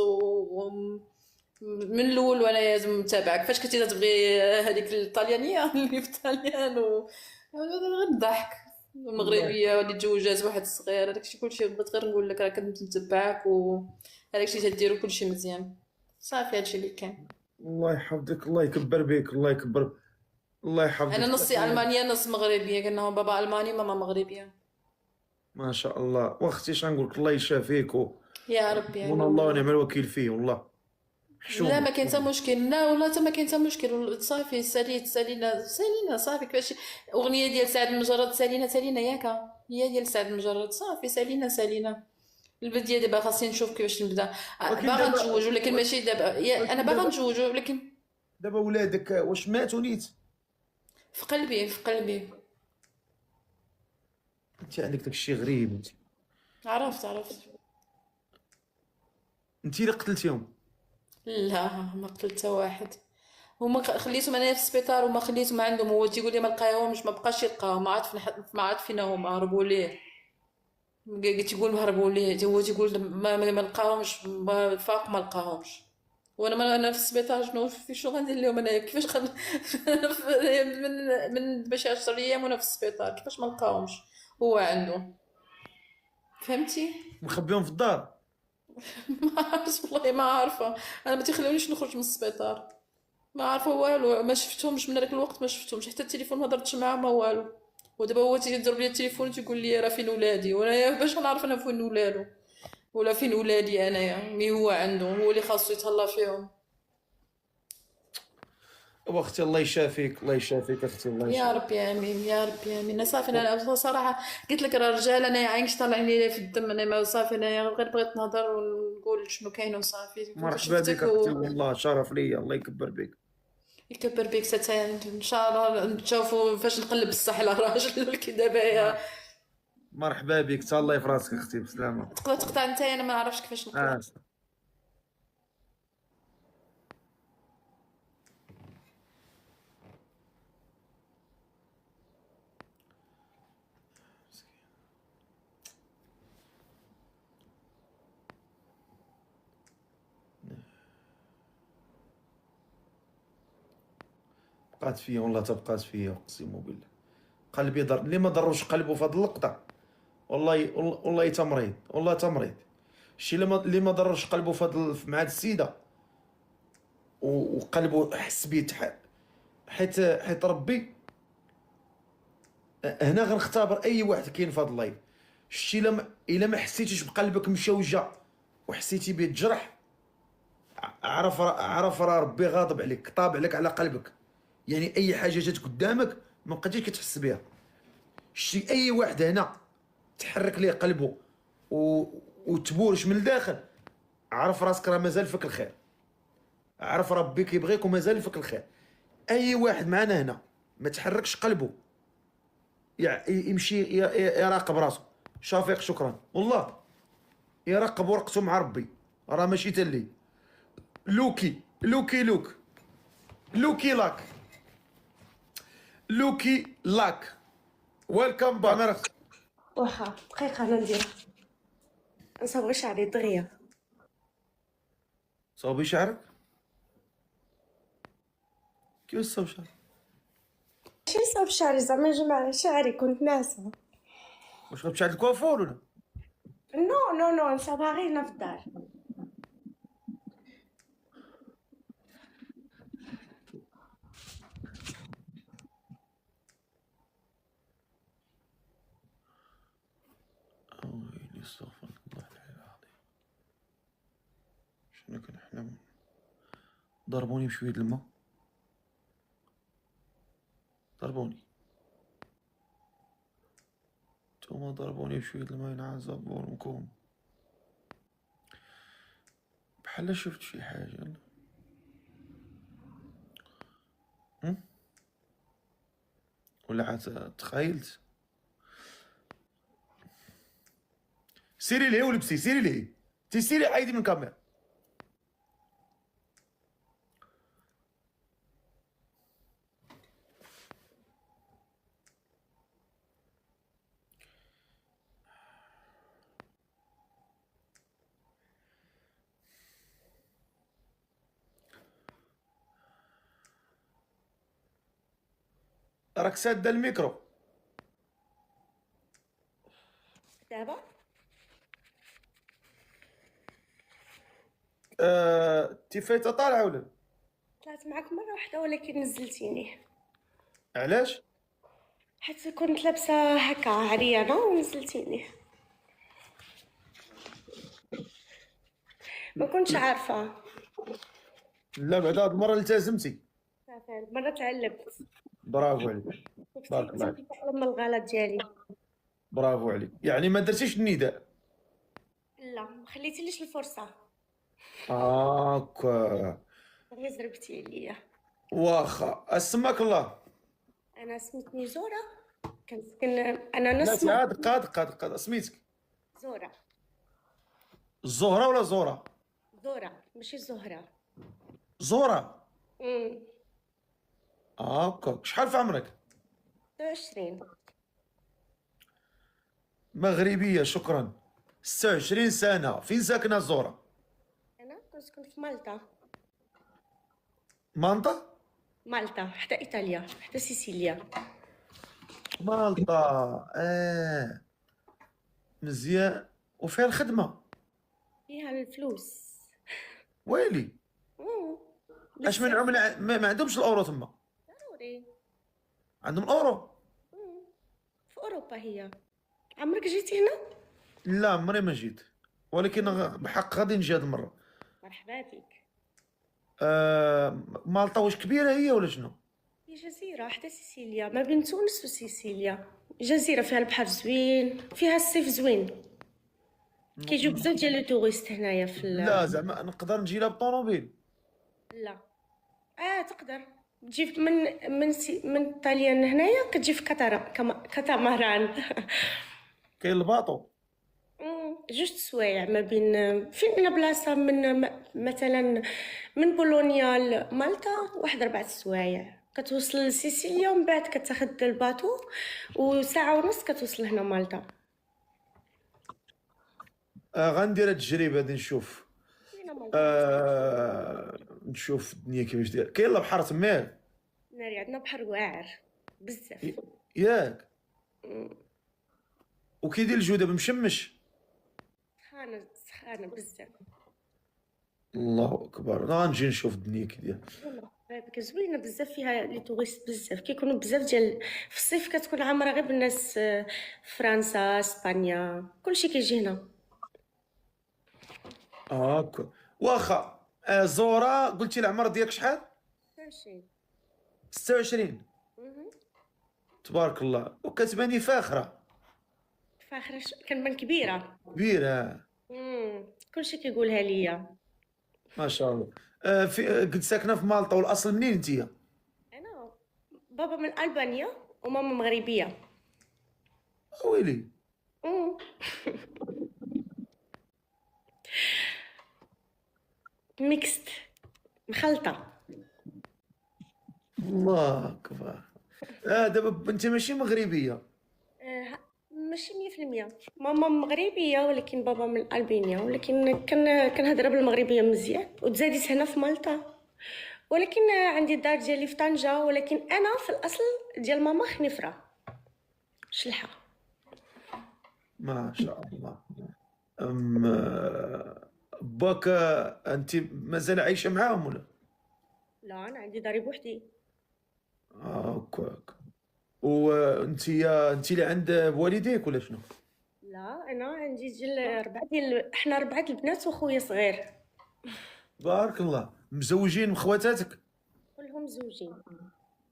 من الاول وانا لازم نتابعك. فاش كنتي تبغي هذيك الطليانيه اللي في الطليان غير الضحك، المغربيه اللي تزوجات واحد صغير، هذاك كلشي بغيت غير نقول لك راه كنت نتبعك، وهذاك الشيء تديرو كلشي مزيان. صافي هادشي اللي كان. الله يحفظك. الله يكبر بك. الله يكبر. الله يحفظك. انا نصي المانيه نص مغربيه، كانه بابا الماني ماما مغربيه. ما شاء الله. واختي شنقول لك؟ الله يشافيك يا ربي. من الله ونعم الوكيل فيه والله. حشومه. لا ما كاين حتى مشكل. لا والله حتى ما كاين حتى مشكل. صافي سالينا صافي. كيفاش اغنيه ديال سعد المجرد، سالينا ياك هي ديال سعد المجرد. صافي سالينا. البدايه دابا خاصني نشوف كيفاش نبدا. باغا نتزوج، ولكن ماشي دابا. انا باغا نتزوج، ولكن دابا ولادك واش ماتوا نيت؟ في قلبي. انت عندك داك الشيء غريب. انت عرفت. اللي قتلتيهم؟ لا ما قتلت حتى واحد. هما خليتهم انا في السبيطار، وما خليتهم عندهم. هو تيقول لي ما لقاهمش، ما بقاش يلقاهم. ما عرفت فين هما. هربوا ليه. تيقول هربوا ليه. هو تيقول ما لقاهمش. فاق ما لقاهمش. وانا انا في السبيطار شنو غندير لهم انا؟ كيفاش من باش 10 ايام وانا في السبيطار، كيفاش ما لقاهمش هو عنده؟ فهمتي؟ مخبيهم في الدار؟ ما عرفت والله، ما عارفه. انا ما تيخلونيش نخرج من السبيطار. ما عارفه والو. ما شفتهمش من هذاك الوقت، ما شفتهمش حتى التليفون ما هضرتش معاه ما والو. ودابا هو تيضرب لي التليفون وتيقول لي راه فين ولادي، وانا باش نعرف انا فين ولادو ولا فين ولادي انايا؟ مي هو عنده، هو اللي خاصو يتهلا فيهم. واختي الله يشافيك. الله يشافيك اختي. الله يا يشافيك. ربي امين، يا ربي امين. صافي انا صراحه قلت لك راه الرجال انا عايش طالعين لي في الدم. انا ما صافي، انا غير بغيت نهضر ونقول شنو كاين وصافي. مرحبا بك اختي والله. شرف ليا. الله يكبر بك. يكبر بيك ستان ان شاء الله نشوفوا فاش نقلب الصح على راجل كي دابا مرحبا بك، تهلاي في راسك اختي بسلامه. تقدر تقطع انت، انا ما نعرفش كيفاش نقطع. آه. بقات فيا والله تبقات فيا، اقسم بالله قلبي ضر اللي ما ضروش قلبه في هاد اللقطه، والله تمريض، والله تمريض. الشي اللي ما ضرش قلبه في مع هاد السيده وقلبه حس بيه حيت ربي هنا غنختبر اي واحد كاين في هاد اللايف. شتي الا ما حسيتيش بقلبك مشوجه وحسيتي بيه تجرح، عرف راه ربي غاضب عليك، طابع لك على قلبك. يعني اي حاجه جات قدامك ما بقيتيش كتحس بها. شتي اي واحد هنا تحرك ليه قلبه وتبورش من الداخل، عرف راسك راه مازال فيك الخير، عرف ربي كيبغيك ومازال فيك الخير. اي واحد معنا هنا ما تحركش قلبه يمشي يراقب راسو. شفيق شكرا والله، يراقب ورقته مع ربي، راه ماشي تالي. لوكي لاك ويلكم باك. واخا دقيقه انا نديرها، نصبغ شعري دغيا. صوبي شعرك؟ كيف صوب شعرك؟ ماشي نصوب شعري زعما نجمع شعري، كنت ناعسه. واش غتمشي عند الكوافور ولا؟ نو نصوبها غير هنا في الدار. ويلي استغفر الله العلي العظيم. شنو كنحلم؟ ضربوني بشويه الماء، ضربوني نتوما، ضربوني بشويه الماء ينعزب ورمكم بحال شفت شي حاجه. ولا عاد تخيلت. سيري ليه ولبسي، سيري ليه تيسيري، عايدي من الكاميرا. راك ساده الميكرو دابا تيفايته طالعه ولا؟ طلعت معاك مره واحده ولكن نزلتيني، علاش؟ حيت كنت لابسه هكا عريانه ونزلتيني. ما كنتش عارفه. لا بعد هاد المره التزمتي. صافي مره تعلمت. برافو عليك، بارك الله عليك، من الغلط ديالي. برافو عليك. يعني ما درتيش النداء؟ لا ما خليتيليش الفرصه، هاكا غير زربتي عليا. واخا اسماك الله. انا سميتني زوره، كنسكن انا لا نص قاد سميتك زوره. الزهره ولا زوره؟ زوره ماشي زهره. زهره. امم هاكا شحال في عمرك؟ 26. مغربيه شكرا. 26 سنه. فين ساكنه الزهره؟ انا كنت في مالطا. مالطا حتى ايطاليا حتى سيسيليا. مالطا مزيان. وفيها الخدمه؟ فيها الفلوس. ويلي اش من عمله؟ ما عندهمش الاورو تما؟ ضروري. عندهم الاورو؟ في اوروبا هي. عمرك جيتي هنا؟ لا عمري ما جيت، ولكن بحق غادي نجي هاد المره. مرحبا بك. مالطا واش كبيره هي ولا شنو؟ هي جزيره حتى سيسيليا، ما بين تونس وسيسيليا. جزيره فيها البحر زوين، فيها الصيف زوين، كيجيو بزاف ديال لي توريست هنايا في لا زعما نقدر نجي لها بالطوموبيل؟ لا تقدر. تجي من طاليان هنايا، كتجي في كاتاماران. كاين الباطو. جوج سوايع ما بين فين بلاصه من مثلا من بولونيا لمالطا، واحد 4 سوايع كتوصل لسيسيليا، ومن بعد كتاخد الباطو وساعه ونص كتوصل هنا مالطا. غندير هاد التجربه هادي نشوف. فين مالطا؟ نشوف الدنيا كيفاش داير. كاين البحر تماك ناري عندنا بحر واعر بزاف. ياك؟ وكيدير الجو دابا مشمش. سخانه بزاف. الله اكبر، غنجي نشوف الدنيا كي داير. هذيك زوينه بزاف، فيها لي توريست بزاف، كيكونوا بزاف ديال في الصيف كتكون عامره غير بالناس. فرنسا، اسبانيا، كلشي كيجي هنا. هاكا واخا. زورا قلتي العمر ديالك شحال؟ ماشي. 26. تبارك الله، وكتباني فاخره فاخره كنبان كبيره. كبيره. كلشي كيقولها ليا. ما شاء الله. كنت ساكنه في مالطا، والاصل منين انتيا؟ انا بابا من البانيا وماما مغربيه. ويلي. ميكست، مخلطه. الله اكبر. دابا انت ماشي مغربيه؟ ماشي 100%. ماما مغربيه ولكن بابا من البانيا، ولكن كنهضر بالمغربيه مزيان، وتزاديت هنا في مالطا، ولكن عندي الدار ديالي في طنجة، ولكن انا في الاصل ديال ماما خنيفره شلحه. ما شاء الله. باك انت مازال عايشه معاهم ولا؟ لا انا عندي داري بوحدي. هكاك. انت اللي عند والديك ولا شنو؟ لا انا عندي ديال 4 ديال احنا 4 البنات وخويا صغير. بارك الله. مزوجين مخواتاتك؟ كلهم زوجين.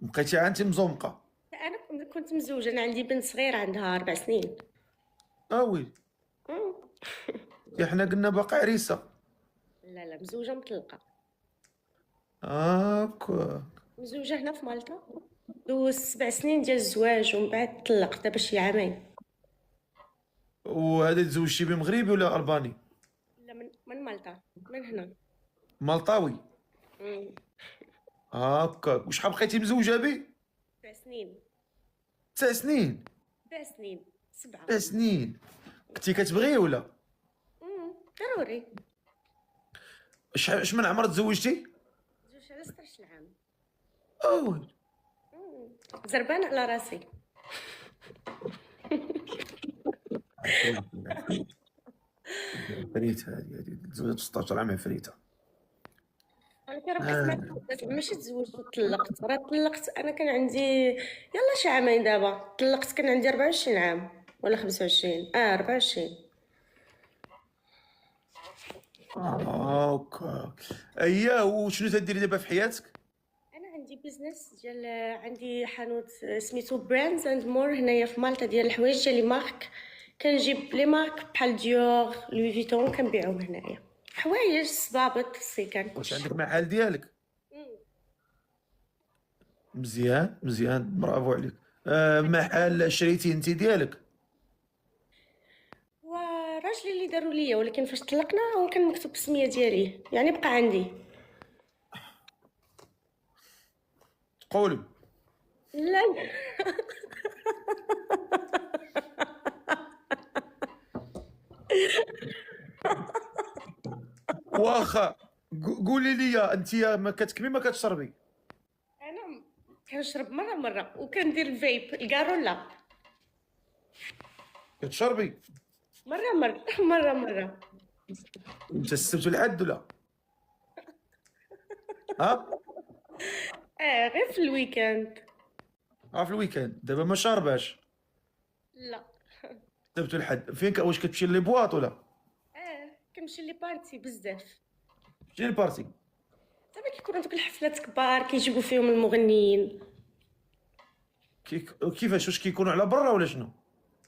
بقيتي انت مزومقه؟ انا كنت مزوجه، انا عندي بنت صغيره عندها 4 سنين. ويلي. احنا قلنا باقي عريسه. لا مزوجه مطلقه. هاكاك. مزوجه هنا في مالطا، دوزت 7 سنين ديال الزواج ومن بعد طلقت دابا شي عامين. وهذا تزوجتي بمغربي ولا الباني؟ لا من مالطا، من هنا. مالطاوي. هاكاك. وشحال بقيتي مزوجه به؟ 7 سنين. 9 سنين؟ 7 سنين 7. 9 سنين. كنتي كتبغيه ولا؟ ضروري. اش من عمر تزوجتي؟ زوج على 16 عام. ويلي. زربان على راسي. فريت هذه 16 عام فريته. انا كنت ماشي تزوجت وطلقت، راه طلقت انا كان عندي يلا شي عامين، دابا طلقت كان عندي 24 عام ولا 25. 24. هاكاك. اييه. وشنو تديري دابا في حياتك؟ انا عندي بيزنس ديال عندي حانوت سميتو براندز اند مور هنايا في مالطا، ديال الحوايج ديال لي مارك. كنجيب لي مارك بحال ديور، لوي فيتون، كنبيعهم هنايا. حوايج صبابط السيكان. واش عندك محل ديالك؟ مزيان مزيان، برافو عليك. محل شريتي انت ديالك؟ وراجلي اللي داروا ليا، ولكن فاش طلقنا هو كان مكتوب السميه ديالي، يعني بقى عندي. قولي. لا واخا. قولي لي انت ما كتكمي ما كتشربي؟ انا كنشرب مره وكندير الفيب الكارولا. كتشربي؟ مره. انت السبت والحد ولا؟ ها؟ غير في الويكاند. في الويكاند. دابا ما شارباش؟ لا. السبت والحد فين واش كتمشي لي بواط ولا؟ كنمشي لي بارتي بزاف. شنو البارتي؟ دابا كيكونوا دوك الحفلات كبار كيجيبوا فيهم المغنيين. كيفاش؟ واش كيكونوا على برا ولا شنو؟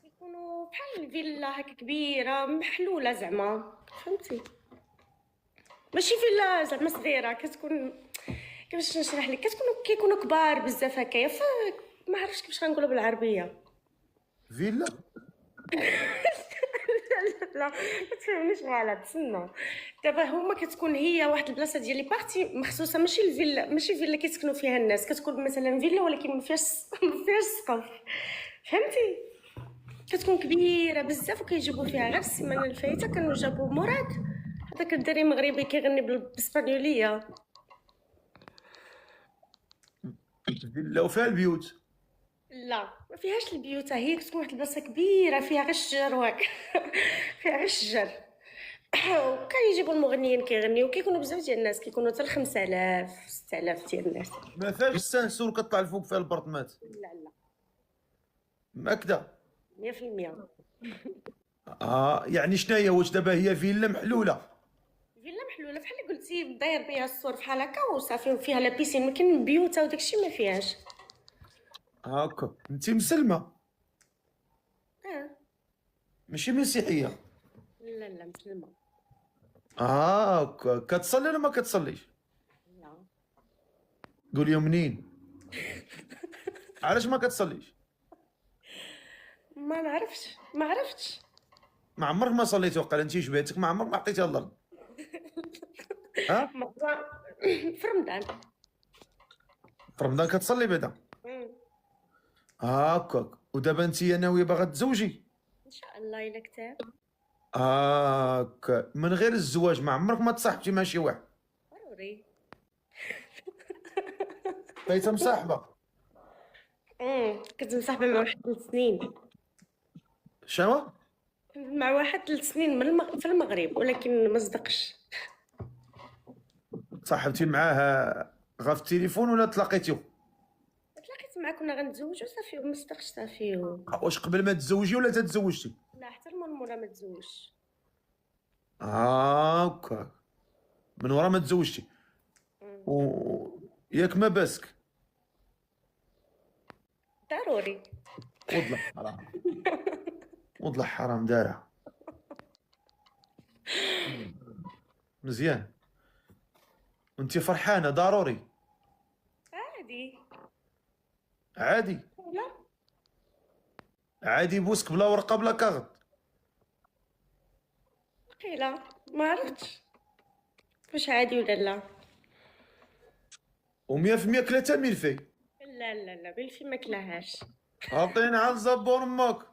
كيكونوا بحال الفيلا هكا كبيره محلوله زعما، فهمتي؟ ماشي فيلا زعما صغيره، كتكون كيفاش نشرح لك، كيكونوا كبار بزاف هكايا، ما عرفتش كيفاش غنقولوا بالعربيه. فيلا. لا ما تفهمنيش غلط، تسنى. دابا هما كتكون هي واحد البلاصه ديال لي بارتي مخصوصه، ماشي الفيلا، ماشي فيلا كيسكنوا فيها الناس، كتكون مثلا فيلا ولكن ما فيهاش ما فيهاش سقف، فهمتي؟ كتكون كبيره بزاف وكيجيبوا فيها. غير السيمانه الفايته كانوا جابوا مراد، هذاك الدري مغربي كيغني بالاسبانيوليه. فيلا وفيها البيوت. لا ما فيهاش البيوت، هي كتكون واحد البلاصه كبيره فيها غير الشجر وهكا. فيها غير الشجر. وكيجيبوا المغنيين كيغنيو، كيكونوا بزاف ديال الناس، كيكونوا حتى 5000 6000 ديال الناس. ما فيهاش السانسور كطلع الفوق فيها البرطمات. لا لا هكذا. 100%. يعني شناهي، واش دابا هي فيلا محلوله؟ فيلا محلوله بحال اللي قلتي، داير بها السور بحال هكا وصافي، وفيها لا بيسين، ما كاين بيوت وداكشي ما فيهاش. هاكا انت مسلمه اه ماشي مسيحيه؟ لا لا مسلمه. هاكا كتصلي ولا ما كتصليش؟ لا قولي منين. علاش ما كتصليش؟ ما نعرفش ما عرفتش. ما عمرك ما صليتي وقال انت شبهتك، ما عمرك ما عطيتيها الارض. ها في رمضان. في رمضان كتصلي بعدا؟ مم. هاكاك. ودابا انت ناويه باغا تزوجي؟ ان شاء الله الا كتاب. هاكا من غير الزواج ما عمرك ما تصاحبتي مع شي واحد؟ ضروري. بقيتها مصاحبه؟ كنت مصاحبه مع واحد 3 سنين. شنو؟ مع واحد 3 سنين في المغرب، ولكن ما صدقش. صاحبتي معاه غا في التليفون ولا تلاقيتيو؟ تلاقيت معاه كنا غنتزوجوا صافي، وما صدقش صافي واش قبل ما تزوجي ولا تتزوجتي؟ لا حتى المرموره ما تزوجش. هاكا من ورا ما تزوجتي. ياك ما باسك؟ ضروري. وضلع حرام. وضلع حرام دارها. مزيان. وانت فرحانه؟ ضروري. عادي. عادي. لا عادي بوسك بلا ورقه بلا كاغد. قيله ما عرفتش واش عادي ولا لا. و100% كلاتها ملفي. لا لا لا بالفي ما كلاهاش. عطينا على الزبور امك.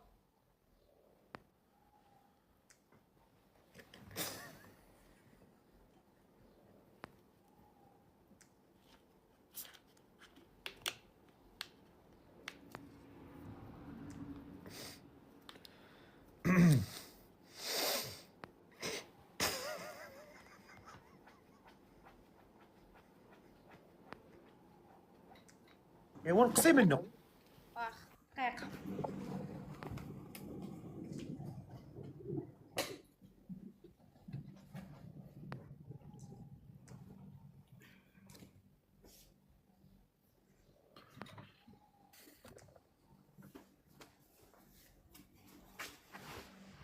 ايوا نقصي منه. دقيقه.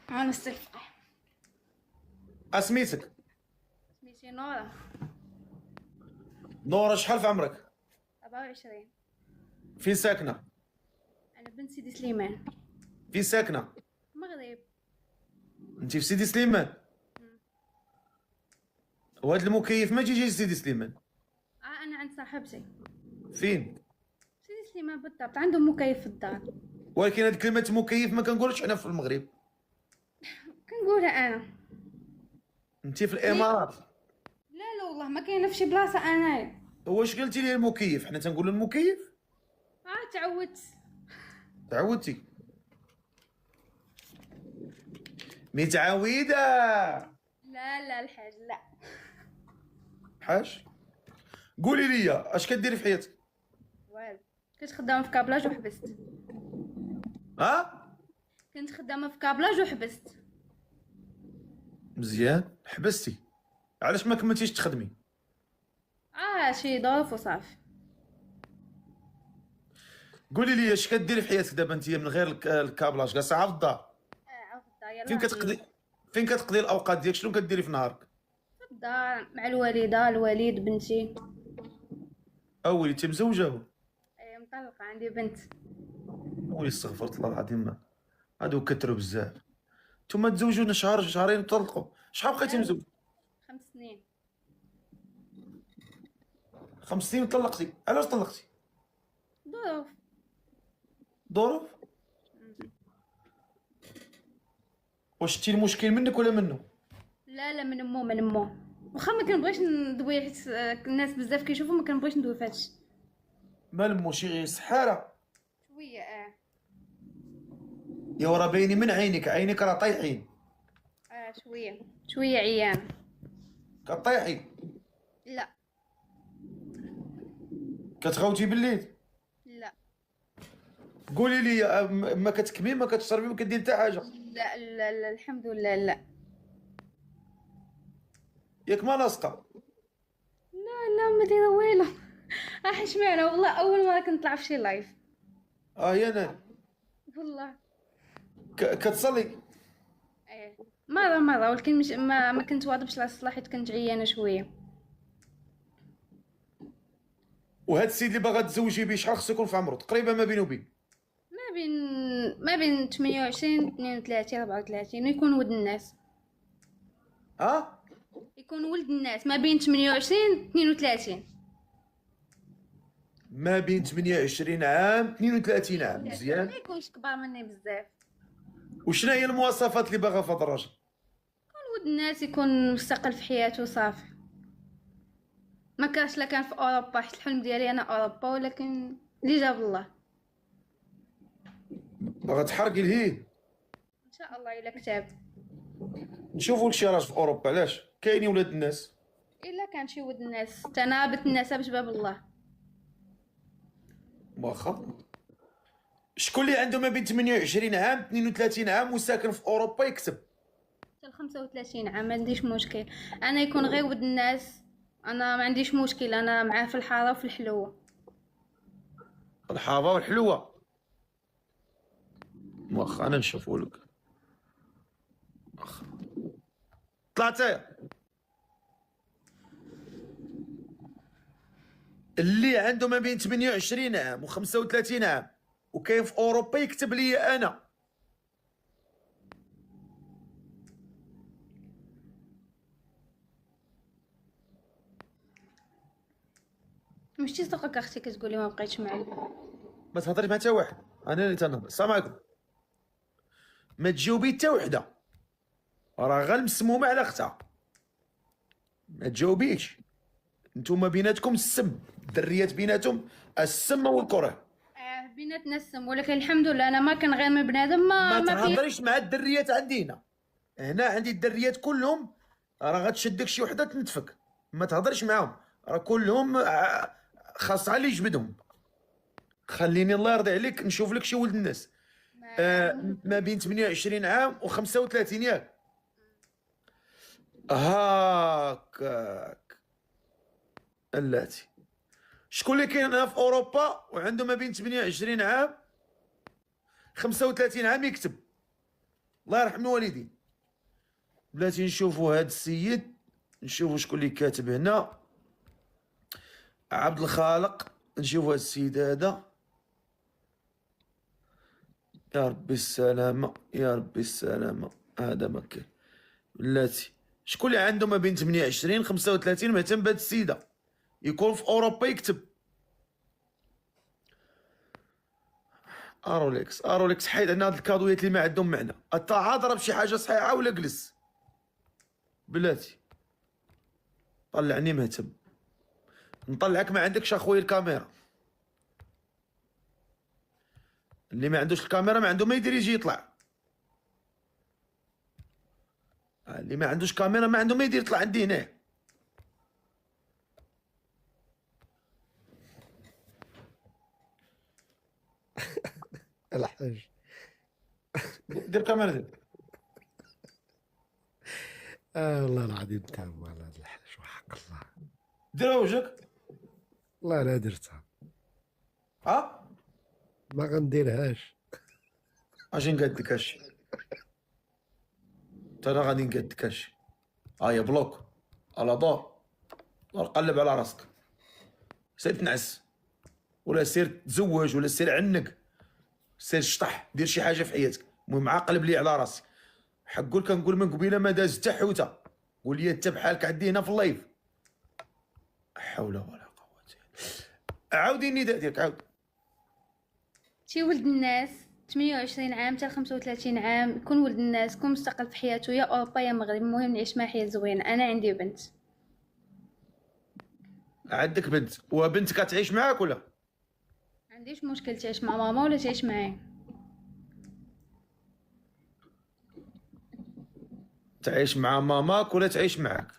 أنا السلفة. اسميتك؟ سميتي نورة. نورة، شحال في عمرك؟ 24. فين ساكنه؟ أنا بنت سيدي سليمان. فين ساكنه؟ مغرب. انت في سيدي سليمان؟ وهذا المكيف ما جي سيدي سليمان؟ أنا عند صاحبتي. فين؟ سيدي سليمان بالضبط، عندهم مكيف في الدار. ولكن هاد كلمة مكيف ما كنقولش حنا في المغرب. كنقولها أنا. انت في الامارات. لا لا والله ما كاينة في شي بلاصة أنايا. واش قلتي لي المكيف؟ حنا تنقول المكيف. تعودت. تعودتي. متعودة. لا لا الحاج لا. حاج، قولي لي اش كديري في حياتك؟ والو، كنت خدامة في كابلاج وحبست. ها؟ كنت خدامة في كابلاج وحبست. مزيان، حبستي. علاش ما كملتيش تخدمي؟ شي ظروف وصافي. قولي لي اش كديري في حياتك دابا انت من غير الكابلاج؟ جالسه عا في الدار؟ عرفت الدار يلا. فين كتقضي الاوقات ديالك؟ شنو كديري في نهارك؟ في الدار مع الوالدة الوالد بنتي. اولي انت مزوجه؟ مطلقة، عندي بنت. وي استغفرت الله العظيم، هادو كثروا بزاف. نتوما تزوجونا شهر شهرين وطلقوا، شحال بقيتي مزوج؟ 5 سنين. 5 سنين وطلقتي، علاش طلقتي؟ ظروف. ظروف؟ واش شتي المشكل منك ولا منه؟ لا من امو، من امو. واخا ما كنبغيش ندوي، حيت الناس بزاف كيشوفوا، ما كنبغيش ندوي فهادشي. مال مو شي سحاره؟ شويه يا ورا باينين من عينك، عينك راه طايحين. شويه عيان. كطيحي؟ لا كتغوتي بالليل؟ لا قولي لي، ما كتكمي ما كتشربي ما كدير حتى حاجه؟ لا الحمد لله لا. ياك ما لاصقه؟ لا ما دايره والو. احش معنا والله، اول مره كنطلع في شي لايف. يا نان. والله كتصلي؟ مره ولكن مش ما كنت واظبش على الصلاه، حيت كنت عيانه شويه. وهاد السيد اللي باغا تزوجي به شحال خصو يكون في عمرو تقريبا ما بينه وبين؟ ما بين 28 32 34، ويكون ولد الناس. يكون ولد الناس ما بين 28 32. ما بين 28 عام 32 عام، مزيان. ما يكونش كبار مني بزاف. وشنو هي المواصفات اللي باغا في هذا الراجل؟ يكون ولد الناس، يكون مستقل في حياته صافي. ما كانش لا كان في اوروبا، حيت الحلم ديالي انا اوروبا، ولكن اللي جاب الله. باغا تحرقي الهيد؟ ان شاء الله الا كتاب. نشوفوا لك شي راجل في اوروبا، علاش كاينين ولاد الناس؟ الا كان شي ولد الناس، تنابت الناس بسبب الله. واخا. شكون اللي عنده ما بين 28 عام 32 عام وساكن في اوروبا يكتب؟ حتى 35 عام ما عنديش مشكل. انا يكون غير ولد الناس، انا ما عنديش مشكل، انا معاه في الحاره وفي الحلوه. الحاره والحلوه؟ واخا انا نشوفوا لك. واخا طلعتي اللي عنده ما بين 28 عام و35 عام وكاين في اوروبا يكتب لي انا. مشتي صدقك اختي كتقولي ما بقيتش معاك. ما تهضريش مع حتى واحد، انا اللي تنهضر. السلام عليكم. ما تجاوبي حتى وحده، راه غير مسمومه على اختها. ما تجاوبيش. نتوما بيناتكم السم، الدريات بيناتهم السم والكره. بيناتنا السم، ولكن الحمد لله انا ما كنغير بنادم. ما في تهضريش مع الدريات عندي هنا عندي الدريات كلهم، راه غتشدك شي وحده تنتفك. ما تهضرش معاهم، راه كلهم خاصها اللي يجبدهم. خليني الله يرضي عليك نشوف لك شي ولد الناس. ما بين 28 عام و35 ياك؟ هاكاك اللاتي. شكون اللي كاين هنا في اوروبا وعنده ما بين 28 عام 35 عام يكتب؟ الله يرحم الوالدين. بلاتي نشوفوا هاد السيد، نشوفوا شكون اللي كاتب هنا. عبد الخالق. نشوفوا هاد السيد هذا. يا ربي السلامة يا ربي السلامة. هذا ما كاين. بلاتي شكون اللي عنده ما بين 28 35 مهتم بهاد السيدة يكون في اوروبا يكتب؟ اروليكس حيد عندنا هاد الكادويات اللي ما عندهم معنى. ضرب شي حاجه صحيحه ولا جلس. بلاتي طلعني مهتم. نطلعك ما عندكش اخويا الكاميرا. اللي ما عندوش الكاميرا ما عنده ما يدير يجي يطلع. اللي ما عندوش كاميرا ما عنده ما يدير يطلع عندي هنا. الحاج دير كاميرا دير. والله العظيم تام على هذا الحاج وحق الله. ديرها وجهك. والله لا درتها، ما غنديرهاش. اجي نقادك هادشي. انا غادي نقادك هادشي. هيا بلوك على دور قلب على راسك. سير تنعس ولا سير تزوج ولا سير عنك، سير شطح، دير شي حاجه في حياتك. المهم عاقلب لي على راسي. حقول كنقول من قبيله ما داز حتى حوته. قول لي انت بحالك عندي هنا في اللايف. لا حول ولا قوه. عاودي النداء ديالك عاود. شي ولد الناس 28 عام حتى 35 عام، يكون ولد الناس، يكون مستقل في حياته، يا اوروبا يا مغرب، المهم نعيش معاه حياه زوينه. انا عندي بنت. عندك بنت وبنتك تعيش معاك ولا؟ عنديش مشكل تعيش مع ماما ولا تعيش معايا. تعيش مع ماماك ولا تعيش معاك؟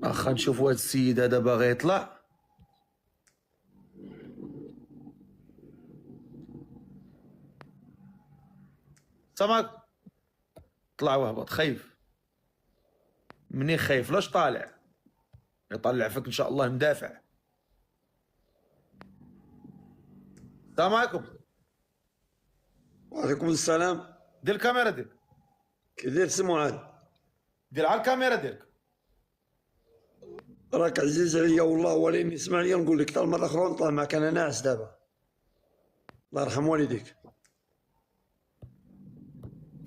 اخا نشوفوا هاد السيد هذا باغي يطلع. سماك طلع وهبط خايف. مني خايف لاش طالع؟ يطلع فيك ان شاء الله مدافع. السلام عليكم. وعليكم السلام. دير الكاميرا ديالك. كي داير سي معاذ؟ دير على الكاميرا ديالك. راك عزيز عليا والله، ولكن اسمع لي نقول لك حتى المره اخرى نطلع معك، انا ناعس دابا. الله يرحم والديك.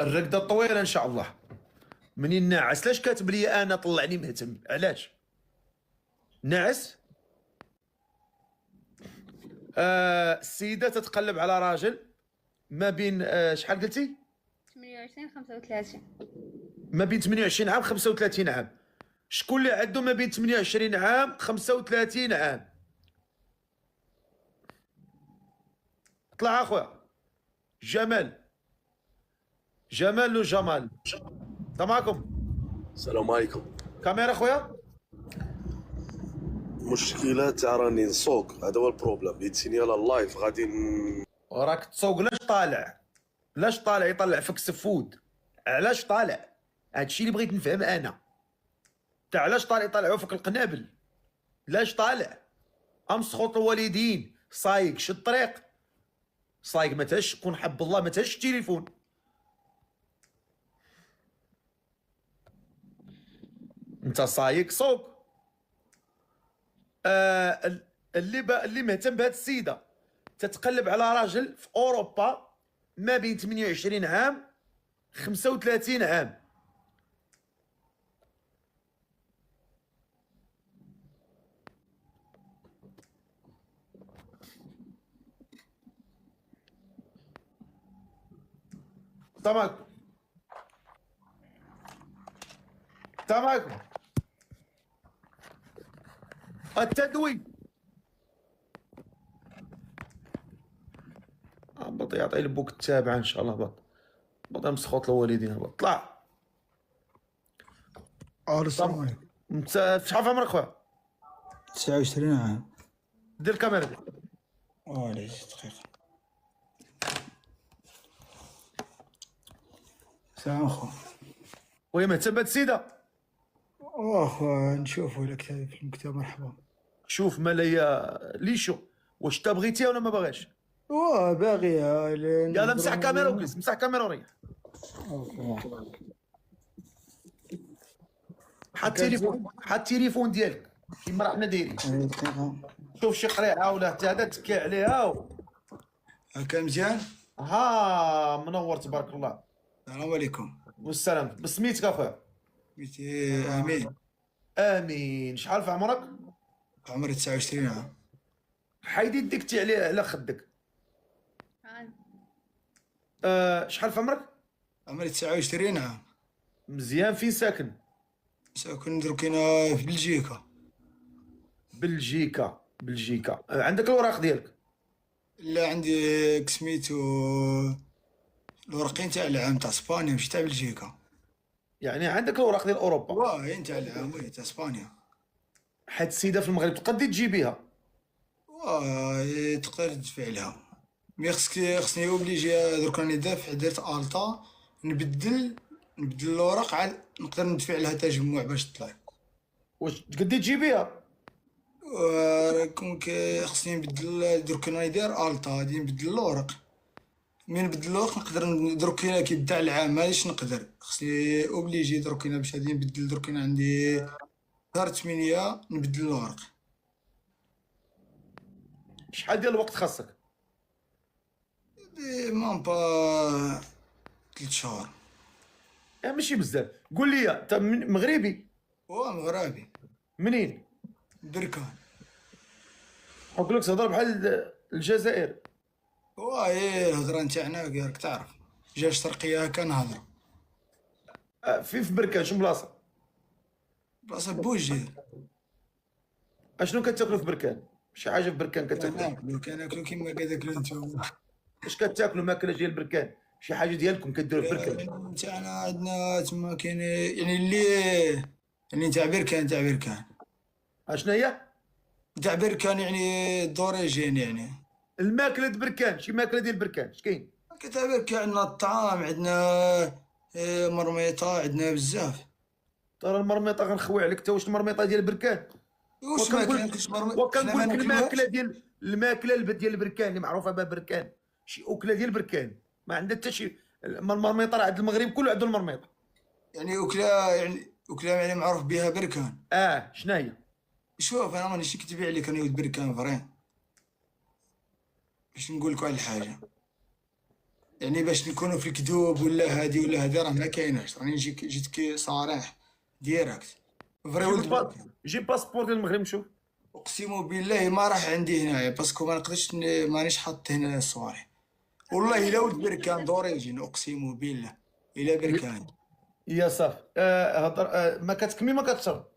الرقده الطويله ان شاء الله. منين ناعس؟ لاش كاتب لي انا طلعني مهتم؟ علاش ناعس؟ السيده تتقلب على راجل ما بين شحال قلتي؟ 28 35. ما بين 28 عام 35 عام. شكون اللي عنده ما بين 28 عام 35 عام؟ طلع اخويا. جمال. جمال ولا جمال؟ السلام عليكم. السلام عليكم. كاميرا اخويا. مشكلة تاع راني نسوق، هذا هو البروبليم. جيتيني على اللايف غادي وراك تسوق لاش طالع؟ لاش طالع يطلع فيك سفود؟ علاش طالع؟ هادشي اللي بغيت نفهم انا. تاع علاش طالع يطلعوا فيك القنابل؟ لاش طالع؟ امسخط الوالدين، صايق شد الطريق. صايق ما تهش كون حب الله ما تهش التليفون. انت صايق سوق. اللي مهتم بهاد السيده تتقلب على راجل في اوروبا ما بين 28 عام 35 عام. تمام تمام. التدوين هبط يعطي لبوك التابعه ان شاء الله. هبط مسخوط الوالدين. هبط طلع. السلام عليكم. انت شحال في عمرك خويا؟ 29 عام. دير الكاميرا ديالك. معليش دقيقة. سلام خو. وهي مهتم بهاد السيده؟ اخويا نشوفوا لك في المكتب. مرحبا. شوف مالا هي ليشو. واش انت بغيتيها ولا ما باغيش؟ باغيها. يلا مسح كاميرا وجلس. مسح كاميرا وريح. حط التليفون ديالك كيما راحنا دايرين. شوف شي قريعه ولا حتى هذا تكي عليها هكا مزيان. ها منور تبارك الله. السلام عليكم. والسلام. بسميتك اخويا؟ سميتي امين. امين. شحال في عمرك؟ عمري 29 عام. حيدي يديك على خدك. شحال في عمرك؟ عمري 29 عام. مزيان. فين ساكن؟ ساكن دروكينا في بلجيكا. بلجيكا. عندك الوراق ديالك؟ لا عندي سميتو الورقين تاع العام تاع اسبانيا ماشي تاع بلجيكا. يعني عندك الوراق ديال اوروبا؟ واه تاع العام وي تاع اسبانيا. حيت السيده في المغرب تقدي تجيبيها. واه تقدر تدفع لها. مي خصني اوبليجي درك راني دافع درت الطا نبدل الورق عاد نقدر ندفع لها تجمع باش تطلع. واش تقدي تجيبيها؟ كون خصني نبدل درك راني داير الطا غادي نبدل الورق. مي نبدل الورق نقدر درك كي تاع العام مانيش نقدر. خصني اوبليجي درك باش غادي نبدل درك عندي دار 8 نبدل الورق. شحال ديال الوقت خاصك؟ مام با 3 شهور. ماشي بزاف. قول لي انت مغربي؟ هو مغربي. منين؟ بركان. قلت لك تهضر بحال الجزائر. هو الهضره نتاعنا راك تعرف، جا شرقيه هكا نهضرو. في بركان شنو بلاصه؟ بلاصه بوجه. اشنو كتاكلوا في بركان؟ شي حاجه في بركان كتاكلوا؟ كناكلو كيما كتاكلو نتوما. اش كتاكلوا ماكله ديال بركان؟ شي حاجه ديالكم كديروا في بركان؟ نتاعنا عندنا تما كاين يعني اللي تاع بركان اشنا هي؟ تاع بركان يعني دوريجين يعني. الماكله ديال بركان، شي ماكله ديال بركان اش كاين؟ تاع بركان عندنا الطعام، عندنا مرميطه، عندنا بزاف. ترى المرميطه غنخوي عليك انت، واش المرميطه ديال بركان؟ واش ما كاينش مرميطه؟ وكنقول لك الماكله ديال بركان اللي معروفه بها بركان، شي اكله ديال بركان ما عندها حتى شي. المرميطه راه عند المغرب كله عنده المرميطه. يعني اكله يعني معروف بها بركان. شنو هي؟ شوف انا مانيش كتبيع عليك انا ولد بركان فرين، باش نقول لك على الحاجه، يعني باش نكونوا في الكذوب ولا هادي ولا هادي راه ما كايناش، راني جيتك صريح ديريكت فري ولد بركان. جيب باسبور ديال المغرب نشوف. اقسم بالله ما راح عندي هنايا باسكو ما نقدرش مانيش حاط هنا الصوالح. والله الا ولد بركان دوريجين اقسم بالله الا بركان. يا صافي هضر. ما كتكمي ما كتشرب؟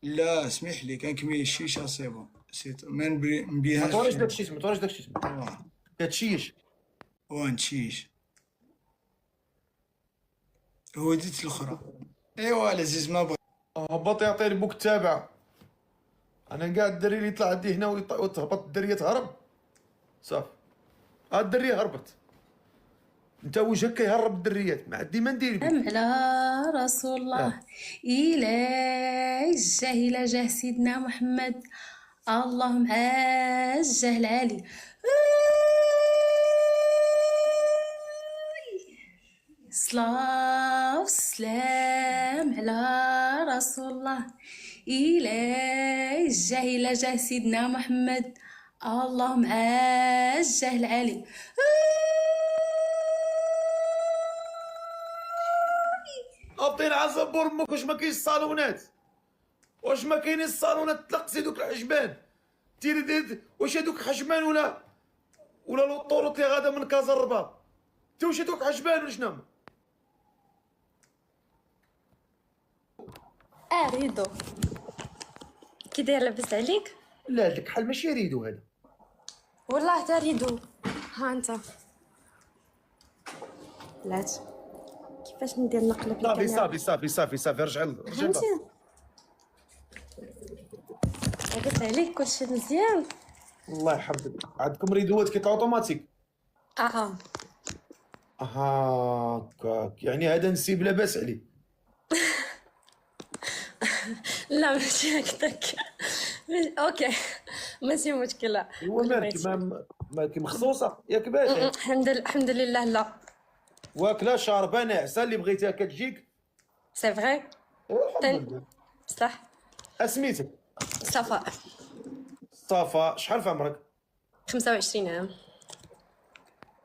لا اسمح لي كنكمي الشيشه سي بون سيت ما نبيهاش. ما توريش داكشي، ما توريش داكشي. كتشيش ونشيش. هوديت الاخرى. ايوا العزيز ما بغى هبط يعطيني بوك التابع. انا قاعد الدري اللي يطلع عندي هنا وتهبط الدريه تهرب صافي. الدريه هربت، انت وجهك كيهرب الدريات، ما عندي ما ندير بك. على رسول الله إلى جاه سيدنا محمد اللهم عجه العالي. صلاة والسلام على رسول الله إلى جاه سيدنا محمد اللهم عجه العالي. هابطين على زبور امك. واش ما كاينش الصالونات؟ واش ما كاينين الصالونات؟ تلقسي دوك الحجبان دير واش هادوك حجمان ولا لوطوروط اللي غادا من كازا الرباط؟ انت واش هادوك حجبان ولا شنو؟ ريدو كي داير لاباس عليك؟ لا هاد الكحل ماشي ريدو هذا، والله تا ريدو. ها انت بلات كيفاش ندير نقلب صافي الكاميرا؟ صافي رجع فهمتي لاباس عليك كلشي مزيان؟ الله يحفظك. عندكم ريدوات كيطلعوا اوتوماتيك؟ هاكاك يعني هذا نسيب لاباس عليه. لا ماشي هكداك. اوكي ماشي مشكله. هو مالك مخصوصه ياك باشا؟ الحمد لله. لا واكله شاربه ناعسه اللي بغيتيها كتجيك. سي فغي. بصح اسميتك؟ صفاء. صفاء. شحال في عمرك؟ 25 عام.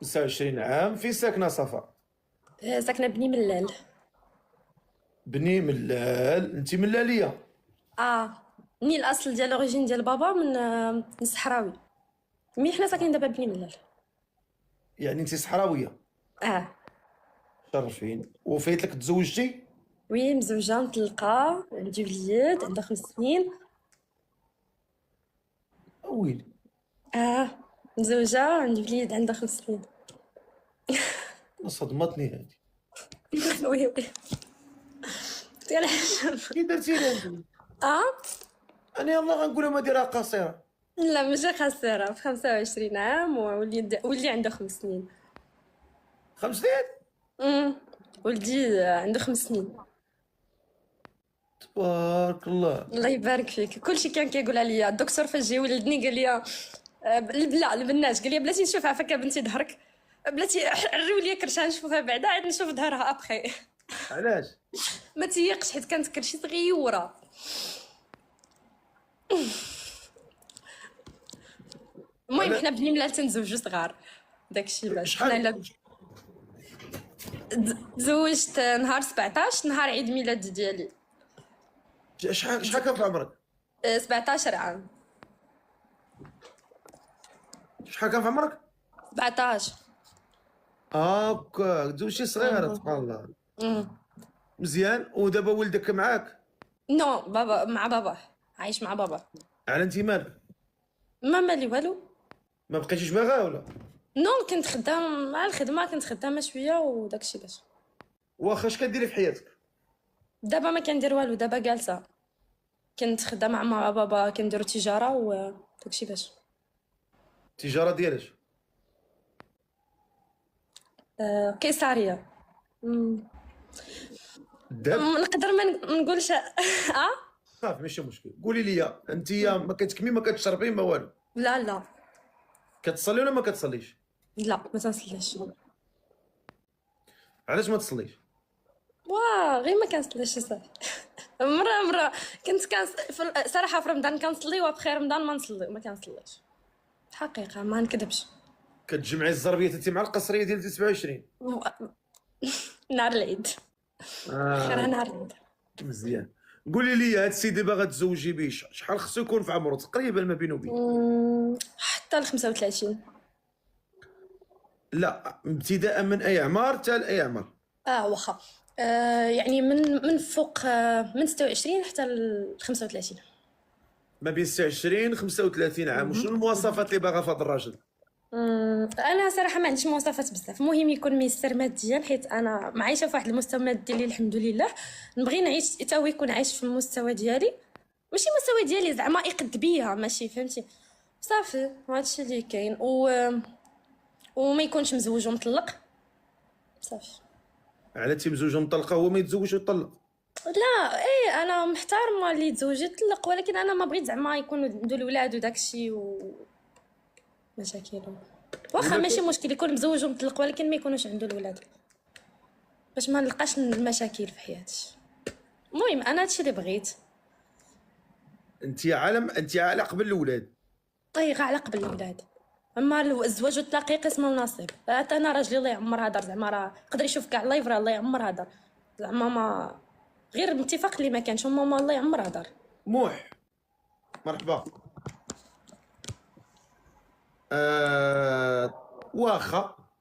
29 عام. فين ساكنه صفاء؟ ساكنه بني ملال. بني ملال. انت ملاليه؟ ني الاصل ديال اوريجين ديال بابا من الصحراوي، مي حنا ساكنين دابا بني ملال. يعني انت صحراويه؟ شرفين. وفايت لك تزوجتي؟ وي مزوجه مطلقه، عندي وليد عنده 5 سنين. ويلي. مزوجه عندي وليد عنده 5 سنين. صدمتني هذه. وي كي درتي لي؟ انا يلاه غنقولها ما ديرها قصيره. لا ماشي قصيره، في 25 عام وولي عنده 5 سنين. 5 سنين؟ ولدي عنده 5 سنين. تبارك الله. الله يبارك فيك. كلشي كان كيقول عليا الدكتور فاش جا ولدني قال لي البنات قال لي بلاتي نشوف عفاك بنتي ظهرك، بلاتي عريو ليا كرشها نشوفها بعدا عاد نشوف ظهرها ابخي. علاش؟ ما تيقش حيت كانت كرشي صغيوره. المهم حنا بني ملال تنزوجو صغار داكشي باش حنا الا تزوجت نهار 17 نهار عيد ميلاد ديالي. شحال كان في عمرك؟ 17 عام. شحال كان في عمرك؟ 17. هاكا تزوجتي صغيره سبحان الله. مزيان. ودابا ولدك معاك؟ نو بابا مع باباه، عايش مع بابا. على انت مالك؟ ما مالي والو. ما بقيتيش باغا ولا؟ نو كنت خدام مع الخدمه، كنت خدامه شويه وداكشي باش. واخا اش كديري في حياتك؟ دابا ما كندير والو، دابا جالسه. كنت خدامه مع بابا كنديرو تجاره وداكشي باش. التجاره ديالاش؟ قيصريه. الذهب؟ نقدر ما نقولش صافي ماشي مشكل. قولي لي انت ما كتكمي ما كتشربي ما والو؟ لا لا كتصلي ولا ما كتصليش؟ لا ما تنصليش. علاش ما تصليش؟ غير ما كنصليش صافي. مره كنت صراحه في رمضان كنصلي وفي رمضان ما كنصليش. الحقيقه ما نكذبش. كتجمعي الزربيه انت مع القصريه ديال 27 نهار العيد. خير نهار العيد. مزيان. قولي لي هاد السيدي باغا تزوجي بيه شحال خصو يكون في عمره تقريبا ما بينه وبين؟ حتى ل 35. لا ابتداء من اي اعمار حتى لاي اعمار؟ واخا يعني من فوق من 26 حتى ل 35. ما بين 26 35 عام. وشنو المواصفات اللي باغا في هذا الراجل؟ انا صراحه ما عنديش مواصفات بزاف. المهم يكون ميسر ماديا، حيت انا عايشه في واحد المستوى مادي اللي الحمد لله. نبغي نعيش حتى هو يكون عايش في المستوى ديالي، ماشي المستوى ديالي زعما يقد بيا، ماشي فهمتي صافي. هادشي اللي كاين. وما يكونش مزوج ومطلق صافي. على تي مزوجه مطلقه هو ما يتزوجش ويطلق؟ لا انا محترمه اللي يتزوج يطلق، ولكن انا ما بغيت زعما يكونوا عنده الاولاد وداكشي مشاكل. واخا ماشي مشكل يكون مزوج ومطلق، ولكن ما يكونوش عنده الاولاد باش ما نلقاش المشاكل في حياتي. المهم انا هادشي اللي بغيت. انت على قبل الاولاد؟ غا على قبل الاولاد. اما الزواج والطلاق قسم ونصيب. انا راجلي الله يعمر هدر، زعما راه يقدر يشوف كاع اللايف، راه الله يعمر هدر، زعما ما غير الاتفاق اللي ما كانش. ماما الله يعمر هدر. موح مرحبا.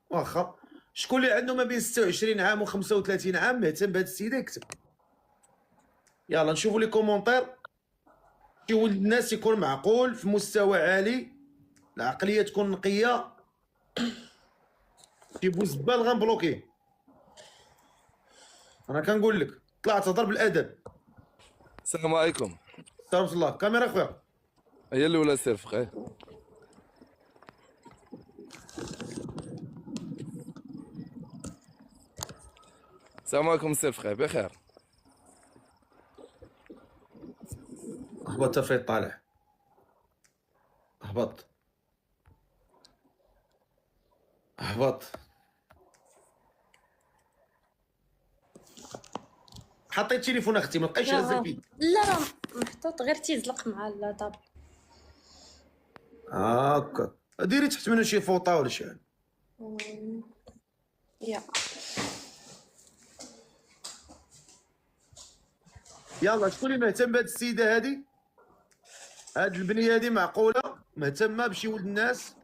واخا شكون اللي عنده ما بين 26 عام و 35 عام مهتم بهاد السيده يكتب. يلا نشوفوا لي كومونتير. شي ولد الناس يكون معقول في مستوى عالي، العقليه تكون نقيه. شي بوزبال غنبلوكيه. انا كنقول لك طلع تهضر بالادب. السلام عليكم. ورحمة الله. كاميرا خويا. هي الاولى سير فقيه. السلام عليكم سير فقيه. بخير؟ هبط في طالع. هبط. حطيت تليفون اختي ما بقايش هازك فيه. لا راه محطوط غير تيزلق مع الطابل. هاكا ديري تحت منه شي فوطه ولا شي حاجه. يلا شكون اللي مهتم بهاد السيده هادي؟ هاد البنيه هادي معقوله مهتمه بشي ولد الناس؟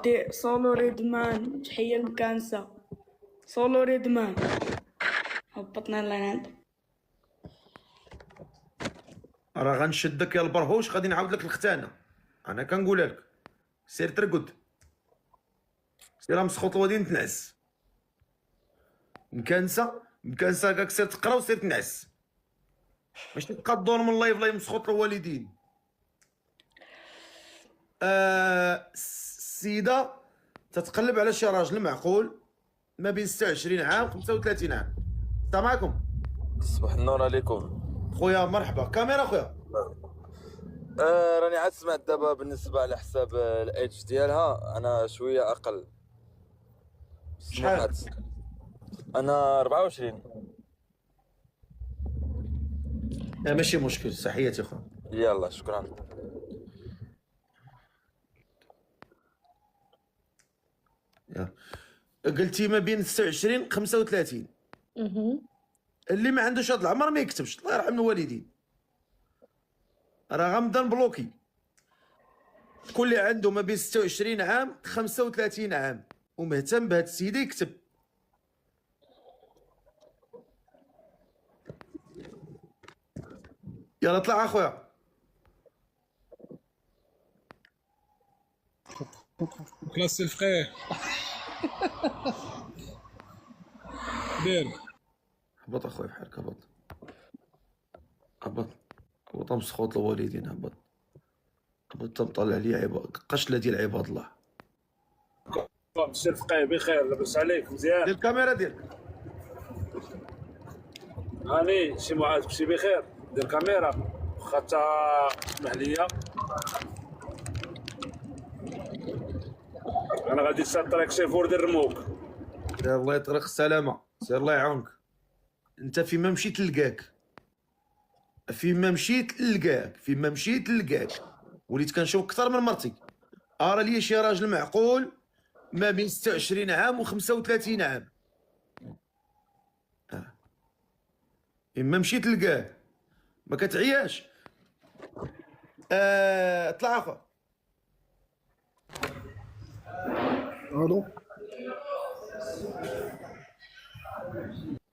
دي سولو ريدمان. تحية المكانسة سولو ريدمان. هبطنا لهنا. راه غنشدك يا البرهوش، غادي نعاود لك الختانه. انا كنقولها لك سير ترقد، سير مسخوط الوادي تنعس. مكانسه كاك سير تقرا وسير تنعس، ماشي تبقى تدور من لايف مسخوط الوالدين. السيده تتقلب على شي راجل معقول ما بين 26 عام 35 عام. السلام عليكم. صباح النور عليكم خويا. مرحبا. كاميرا خويا. راني عاد سمعت دابا بالنسبه على حساب الايدج ديالها انا شويه اقل. شحال؟ انا 24. ماشي مشكل، تحياتي خويا. يلا شكرا. قلتي ما بين 26 35. اللي ما عندوش هاد العمر ما يكتبش، الله يرحم الوالدين. راه غنبدا نبلوكي. شكون اللي عنده ما بين 26 عام 35 عام ومهتم بهاد السيده يكتب. يلا طلع اخويا. كلاس الفقيه دير هبط اخويا بحالك، هبط هبط هبط مسخوط الوالدين، هبط هبط تمطلع عليا عباد قشله ديال عباد الله. سير فقيه بخير، لاباس عليك مزيان؟ دير الكاميرا ديالك. هاني سي معاذ كلشي بخير؟ دير كاميرا واخا تا سمح ليا انا غادي نسطرك شيفور ديال الرموك. الله يطرق السلامه، سير الله يعاونك. انت فيما مشيت لقاك، فيما مشيت لقاك، فيما مشيت لقاك. وليت كنشوف اكثر من مرتي. ارى لي شي راجل معقول ما بين 26 عام و 35 عام. اما مشيت لقاه ما كتعياش. طلع اخويا. الو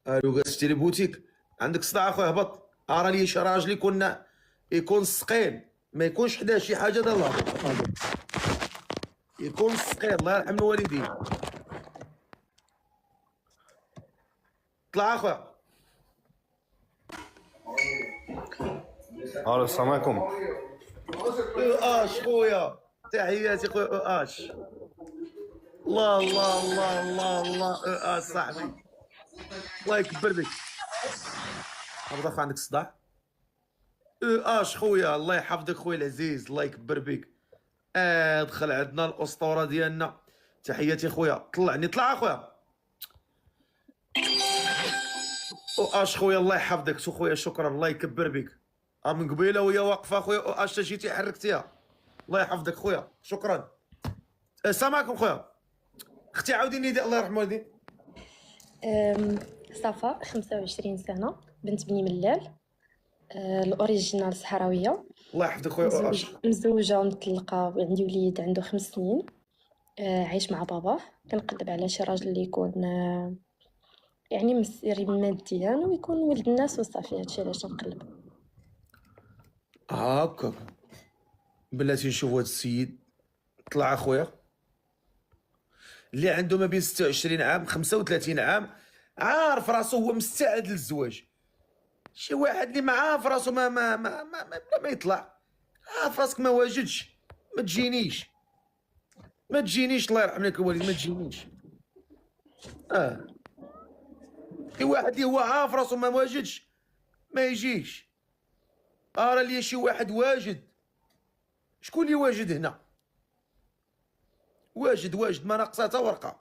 الو تشتري بوتيك؟ عندك صداع اخويا، هبط. ارى لي شي راجل يكون ثقيل، ما يكونش حدا شي حاجه ديال الله، يكون ثقيل، الله يرحم الوالدين. طلع اخويا. الو السلام عليكم. اش خويا، تحياتي خويا اش. الله الله الله الله الله صاحبي، الله يكبر بك. هبط عندك الصداع؟ اش خويا، الله يحفظك خويا العزيز، الله يكبر بك. دخل عندنا الاسطوره ديالنا. تحياتي خويا، طلعني. طلع اخويا. اش خويا الله يحفظك. سو خويا شكرا، الله يكبر بك. من قبيله وهي واقفه خويا اش جيتي حركتيها. الله يحفظك خويا، شكرا. السلام عليكم خويا. اختي عاوديني الله يرحم والديك. صفاء 25 سنه، بنت بني ملال، الاوريجينال صحراويه. الله يحفظك خويا. مزوجه ومطلقه وعندي وليد عنده 5 سنين. عايش مع باباه. كنقلب على شي راجل اللي يكون يعني مسيري ماديا ويكون ولد الناس وصافي. هادشي علاش نقلب. هاكا بلاتي نشوف هاد السيد. طلع اخويا اللي عنده ما بين 26 عام 35 عام، عارف راسو هو مستعد للزواج. شي واحد اللي ما عارف راسو ما يطلع. عارف راسك ما واجدش، ما تجينيش الله يرحم لك الوالد، ما تجينيش. شي واحد اللي هو عارف راسو ما واجدش ما يجيش. ارى لي شي واحد واجد. شكون اللي واجد هنا؟ واجد ما ناقصه حتى ورقه.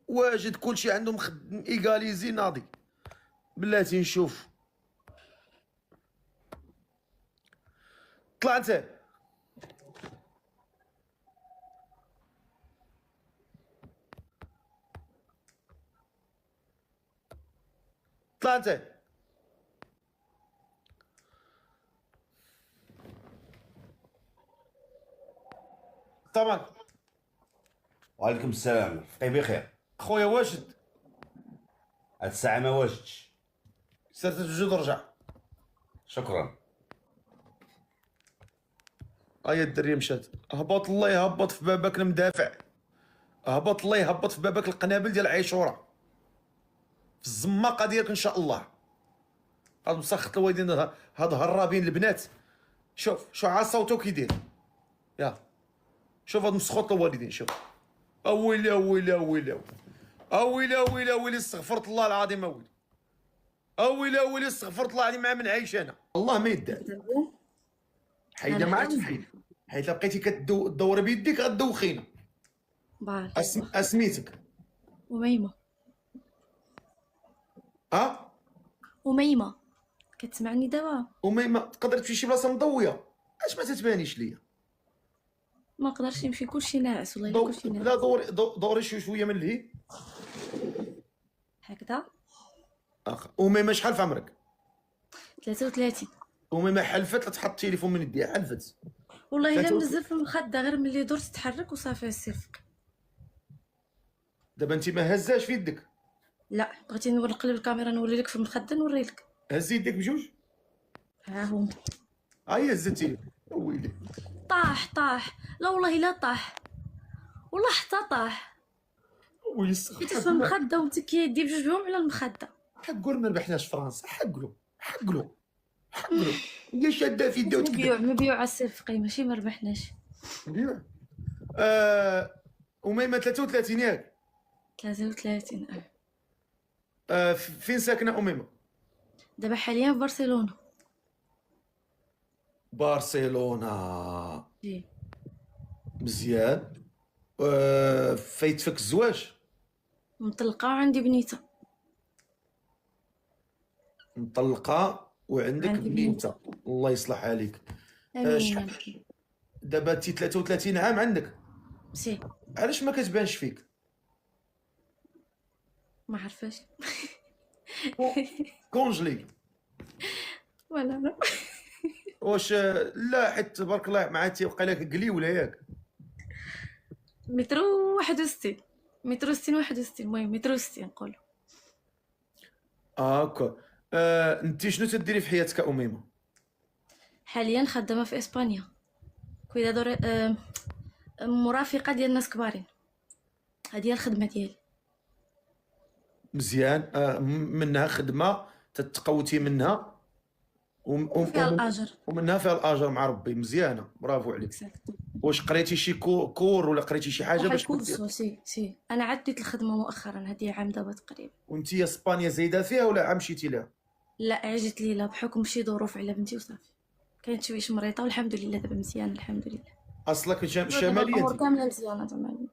واجد كلشي عنده مخدم ايغاليزي ناضي. بلاتي نشوف. طلع انت. طلع انت. طبعا. وعليكم السلام. فقيه بخير خويا. واجد هاد الساعة ما واجدش. سير تسجد ورجع. شكرا. هيا الدريه مشات. هبط الله يهبط في بابك المدافع. هبط الله يهبط في بابك القنابل ديال عاشوره في الزماقه ديالك ان شاء الله. هاد مسخط الوالدين هاد هرابين البنات. شوف عا صوتو كيدير. يا شوف هاد مسخوط الوالدين. شوف اويلي اويلي اويلي اويلي اويلي اويلي استغفرت الله العظيم. اويلي اويلي استغفرت الله العظيم. مع من عايش انا الله ما يدار. حيدة معاك حيدة. حيت بقيتي كدور بيديك غدوخينا. بارك اسميتك أميمة. أميمة كتسمعني دابا؟ أميمة تقدر تمشي شي بلاصة مضوية، اش ما تتبانيش ليا. ما نقدرش نمشي، كلشي ناعس والله الا كلشي ناعس. لا دوري شويه من الهي. هكذا. أميمة شحال في عمرك؟ 33. أميمة حلفت لا تحط التليفون من يديها، حلفت. والله الا بزاف في المخده، غير ملي درت تحرك وصافي السير فك. دابا انت ما هزاش في يدك؟ لا بغيتي نقلب الكاميرا نوري لك في المخده نوري لك. هزي يدك بجوج. ها هو هي هزتي. ويلي طاح. لا والله لا طاح، والله حتى طاح. ويسخ كنت في المخده ومتكيه يدي بجوج بهم على المخده. حقوا ما ربحناش فرنسا، حقلو هي شاده في يدها مبيوع على السير فقي، ماشي ما ربحناش. مبيوع. أميمة 33 ياك؟ 33. فين ساكنه أميمة؟ دابا حاليا في برشلونه. برشلونه جي. مزيان. فايت فيك الزواج؟ مطلقه وعندي بنيته. مطلقه وعندك عندي بنيته، الله يصلح عليك. امين. دابا انت 33 عام عندك؟ سي. علاش ما كتبانش فيك؟ ما عرفاش. كونجلي. ولا لا. واش لا حيت تبارك الله مع تيبقى لك قلي ولا ياك؟ مترو 61 مترو 60 61 المهم مترو 60 نقولوا. هاكا. انت شنو تديري في حياتك أميمة؟ حاليا خدامه في اسبانيا كويدادور، مرافقه ديال الناس كبارين. هذه هي الخدمه ديالي. مزيان. منها خدمه تتقوتي منها فيها الاجر. ومنها فيها الاجر مع ربي. مزيانه، برافو عليك. واش قريتي شي كور ولا قريتي شي حاجه باش كورسو؟ سي انا عديت الخدمه مؤخرا، هذه عام دابا تقريبا. وانت يا اسبانيا زايده فيها ولا عام مشيتي لها؟ لا عجت ليلى بحكم شي ظروف على بنتي وصافي. كانت شويه مريضه والحمد لله دابا مزيان الحمد لله. اصلك شماليه الامور انت؟ كامله مزيانه زعما.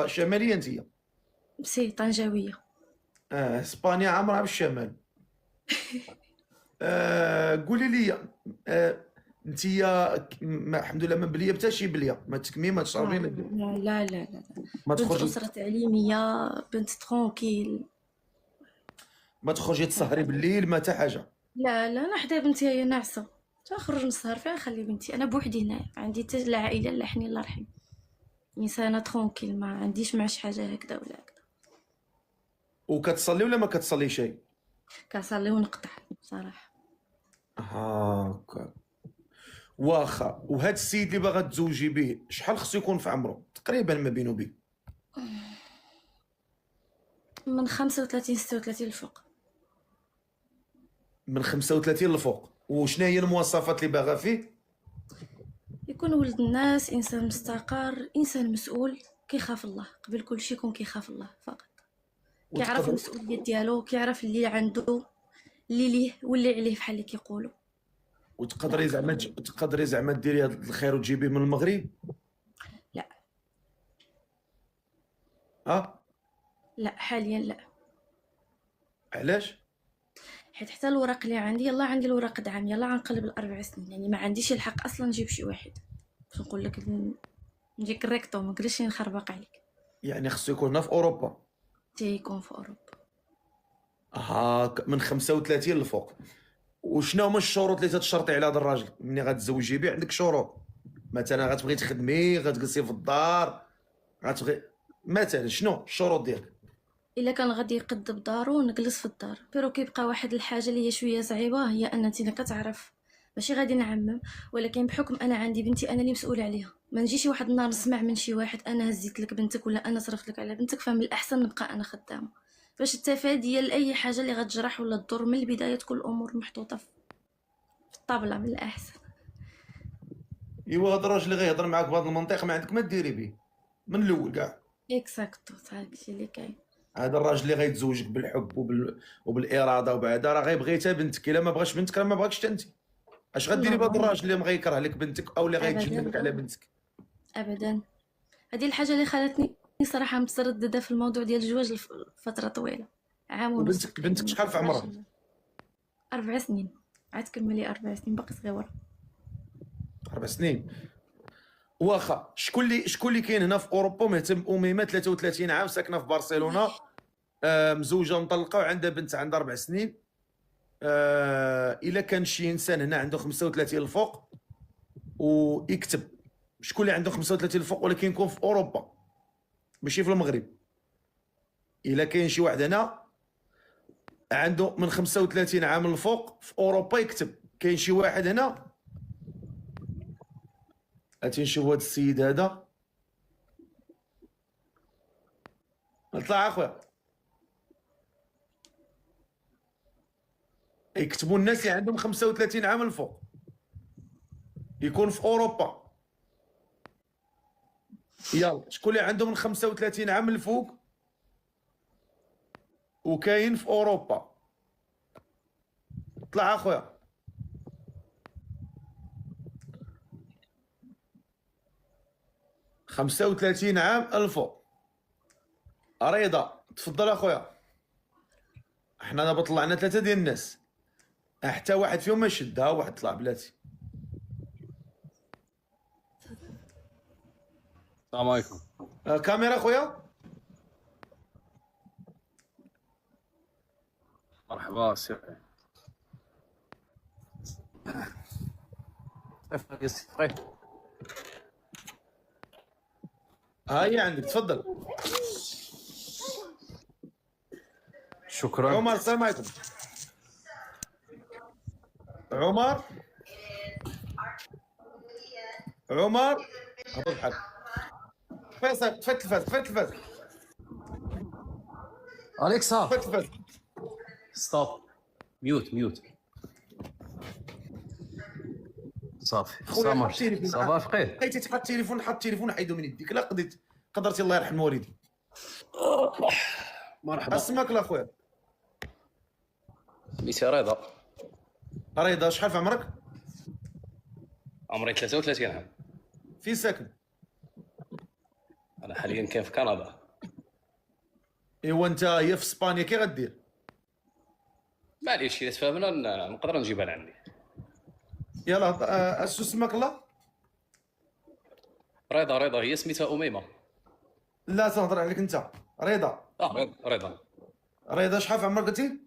شماليه انت؟ سي طنجاويه. اسبانيا عامرها بالشمال. قولي لي انت الحمد لله ما بليه حتى شي بليه، ما تكمي ما تشربي لا ما بنت تخرجي أسرة تعليميه، بنت ترونكيل. ما تخرجي تسهري بالليل ما حتى حاجه؟ لا انا حدا بنتي هي ناعسه، تنخرج نسهر فيها نخلي بنتي. انا بوحدي هنايا، ما عندي حتى لا عائله لا حنين الله يرحم. انسانه ترونكيل، ما عنديش مع شي حاجه هكذا ولا هكذا. وكتصلي ولا ما كتصلي شيء؟ كنصلي ونقطع صراحه. هاكا. واخا. وهاد السيد اللي باغا تزوجي به شحال خصو يكون في عمره تقريبا ما بينه وبين؟ من 35 36 الفوق. من 35 لفوق. وشنا هي المواصفات اللي باغا فيه؟ يكون ولد الناس، انسان مستقر، انسان مسؤول، كيخاف الله قبل كل شيء، يكون كيخاف الله فقط. كيعرف المسؤوليه ديالو، كيعرف اللي عنده اللي ليه واللي عليه بحال اللي كيقولوا. تقدري زعما ديري هذا الخير وتجيبيه من المغرب؟ لا لا حاليا لا. علاش؟ حيت حتى الوراق اللي عندي، يلا عندي الوراق دعم، يلا غنقلب ال4 سنين، يعني ما عنديش الحق اصلا نجيب شي واحد. باش نقول لك نجيك ريكتو، ما نقدرش نخربق عليك. يعني خصو يكون هنا في اوروبا؟ تيكون في اوروبا. من 35 لفوق. وشنو هما الشروط اللي تتشرطي على هذا الراجل ملي غتزوجي به؟ عندك شروط مثلا؟ غتبغي تخدمي، غتجلسي في الدار، غتبغي مثلا شنو الشروط ديالك؟ الا كان غادي يقد بدارو نجلس في الدار، بيرو كيبقى واحد الحاجه اللي هي شويه صعيبه، هي ان انت كتعرف ماشي غادي نعمم، ولكن بحكم انا عندي بنتي انا اللي مسؤوله عليها، ما نجيش واحد النهار نسمع من شي واحد انا هزيت لك بنتك ولا انا صرفت لك على بنتك، فمن الاحسن نبقى انا خدامه باش التفادي لاي حاجه اللي غتجرح ولا تضر. من البدايه تكون الامور محطوطه في الطابله من الاحسن. ايوا هذا الراجل اللي غيهضر معاك بهذا المنطق ما عندك ما ديري به من الاول كاع. اكزاكتو هادشي اللي كاين. هذا الراجل اللي غيتزوجك بالحب وبالاراده وبعدا راه غيبغي حتى بنتك. الا ما بغاش بنتك راه ما بغاكش حتى انت. اش غديري بهذا الراجل اللي ما غيكره لك بنتك او اللي غيتجنبك على بنتك؟ ابدا. هذه الحاجه اللي خلاتني صراحه متردده في الموضوع ديال الزواج لفتره طويله. عام ونص. بنتك شحال في عمرها؟ 4 سنين. عاد كملي 4 سنين باقي صغيره. 4 سنين. واخا شكون اللي كاين هنا في اوروبا مهتم باميمه 33 عام ساكنه في برشلونه، مزوجه مطلقه وعندها بنت عندها 4 سنين. الا كان شي انسان هنا عنده 35 الفوق ويكتب شكون اللي عنده 35 الفوق ولكن يكون في اوروبا ماشي في المغرب. الا كاين شي واحد هنا عنده من 35 عام الفوق في اوروبا يكتب. كاين شي واحد هنا نشوف هذا السيد هذا. نطلع اخويا يكتبوا الناس اللي عندهم 35 عام الفوق يكون في اوروبا. يلا شكون اللي عنده من 35 عام الفوق وكاين في اوروبا؟ طلع اخويا. خمسة 35 عام الفوق. رضا تفضل اخويا. احنا دابا طلعنا 3 ديال الناس حتى واحد فيهم ما شد. ها واحد طلع بلاتي. السلام عليكم. كاميرا اخويا. مرحبا سي هاي عندك تفضل. شكرا. عمر السلام عليكم. عمر ابو الحاج فيصل طفيت التلفاز. اليكسا طفيت التلفاز. ستوب. ميوت صافي. صافا فقيه. بقيتي تحط التليفون حيدو من يديك. لا قدرتي الله يرحم والديك. مرحبا. اسمك لا خويا. سميتي رضا. شحال في عمرك؟ عمري 33 عام. فين ساكن؟ انا حاليا كاين في كندا. ايوا انت هي في اسبانيا كي غدير؟ معليش الا تفاهمنا نقدر نجيبها لعندي. يلا اسو اسمك الله؟ رضا هي سميتها اميمه. لا تهضر عليك انت. رضا. رضا شحال في عمرك قلتي؟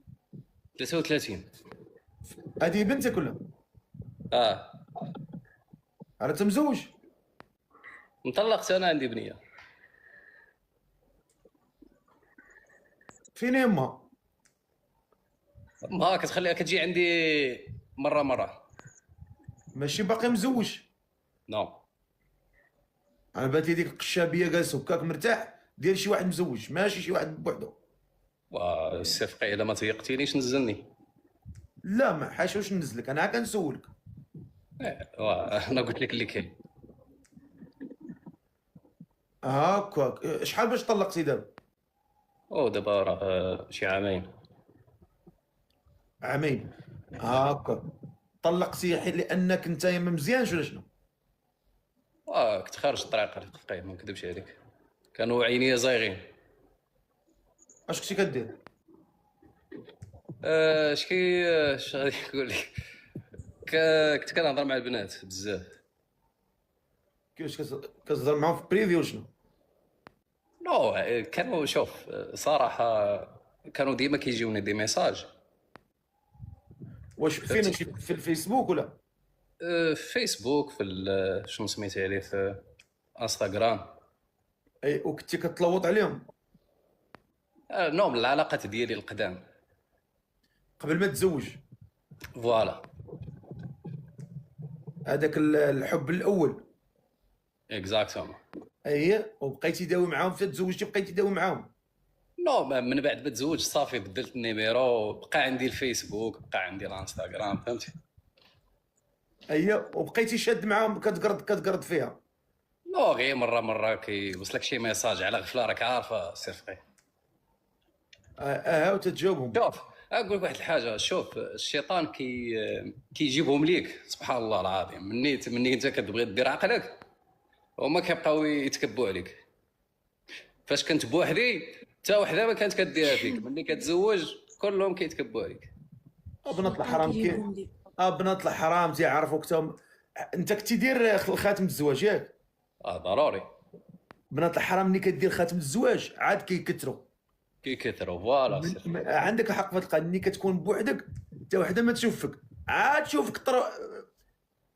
33. هذه بنتك ولا؟ انت مزوج؟ مطلقت انا عندي بنيه. فين يما؟ امها كتخليها كتجي عندي مره. ماشي باقي مزوج؟ نو. انا بات لي ديك القشابيه جالس هكاك مرتاح ديال شي واحد مزوج ماشي شي واحد بوحدو. السي فقيه الا ما تيقتينيش نزلني. لا ما حاشوش ننزلك انا كنسولك. انا قلت لك اللي كاين. هاكاك شحال باش طلقتي دابا؟ دابا راه شي عامين. هاكا طلقتي لانك انت ما مزيانش ولا شنو؟ كنت خارج الطريق الفقيه ما نكذبش عليك. كانوا عينيا زايغين. اش كنتي كدير؟ اش غادي نقول لك. كنت كنهضر مع البنات بزاف. كيفاش كتهضر معاهم في بريفي ولا شنو؟ نو كانوا شوف صراحه كانوا ديما كيجيوني دي ميساج. واش فين في الفيسبوك ولا؟ في فيسبوك في شنو سميتي عليه في انستغرام. اي وكنتي كتلوط عليهم؟ نو من العلاقات ديالي القدام قبل ما تزوج. فوالا هذاك الحب الاول. اكزاكتومون. وبقيتي داوي معاهم حتى تزوجتي بقيتي داوي معاهم؟ نو من بعد ما تزوجت صافي بدلت النيميرو. بقى عندي الفيسبوك بقى عندي الانستغرام فهمتي. وبقيتي شاد معاهم كتقرد فيها؟ نو غير مره كيوصلك شي ميساج على غفله راك عارفه سير فقيه. وتتجاوبهم. شوف اقول لك واحد الحاجه. شوف الشيطان كيجيبهم ليك سبحان الله العظيم. مني انت كتبغي دير عقلك هما كيبقاو يتكبوا عليك. فاش كنت بوحدي حتى وحده ما كانت كديرها فيك، ملي كتزوج كلهم كيتكبوا عليك. بنات الحرام بنات الحرام تيعرفوك تهم. انت كنتي دير خاتم الزواج ياك؟ ضروري. بنات الحرام ملي كدير خاتم الزواج عاد كيكثروا فوالا. عندك الحق في القضيه. ملي كتكون بوحدك حتى وحده ما تشوفك، عاد تشوفك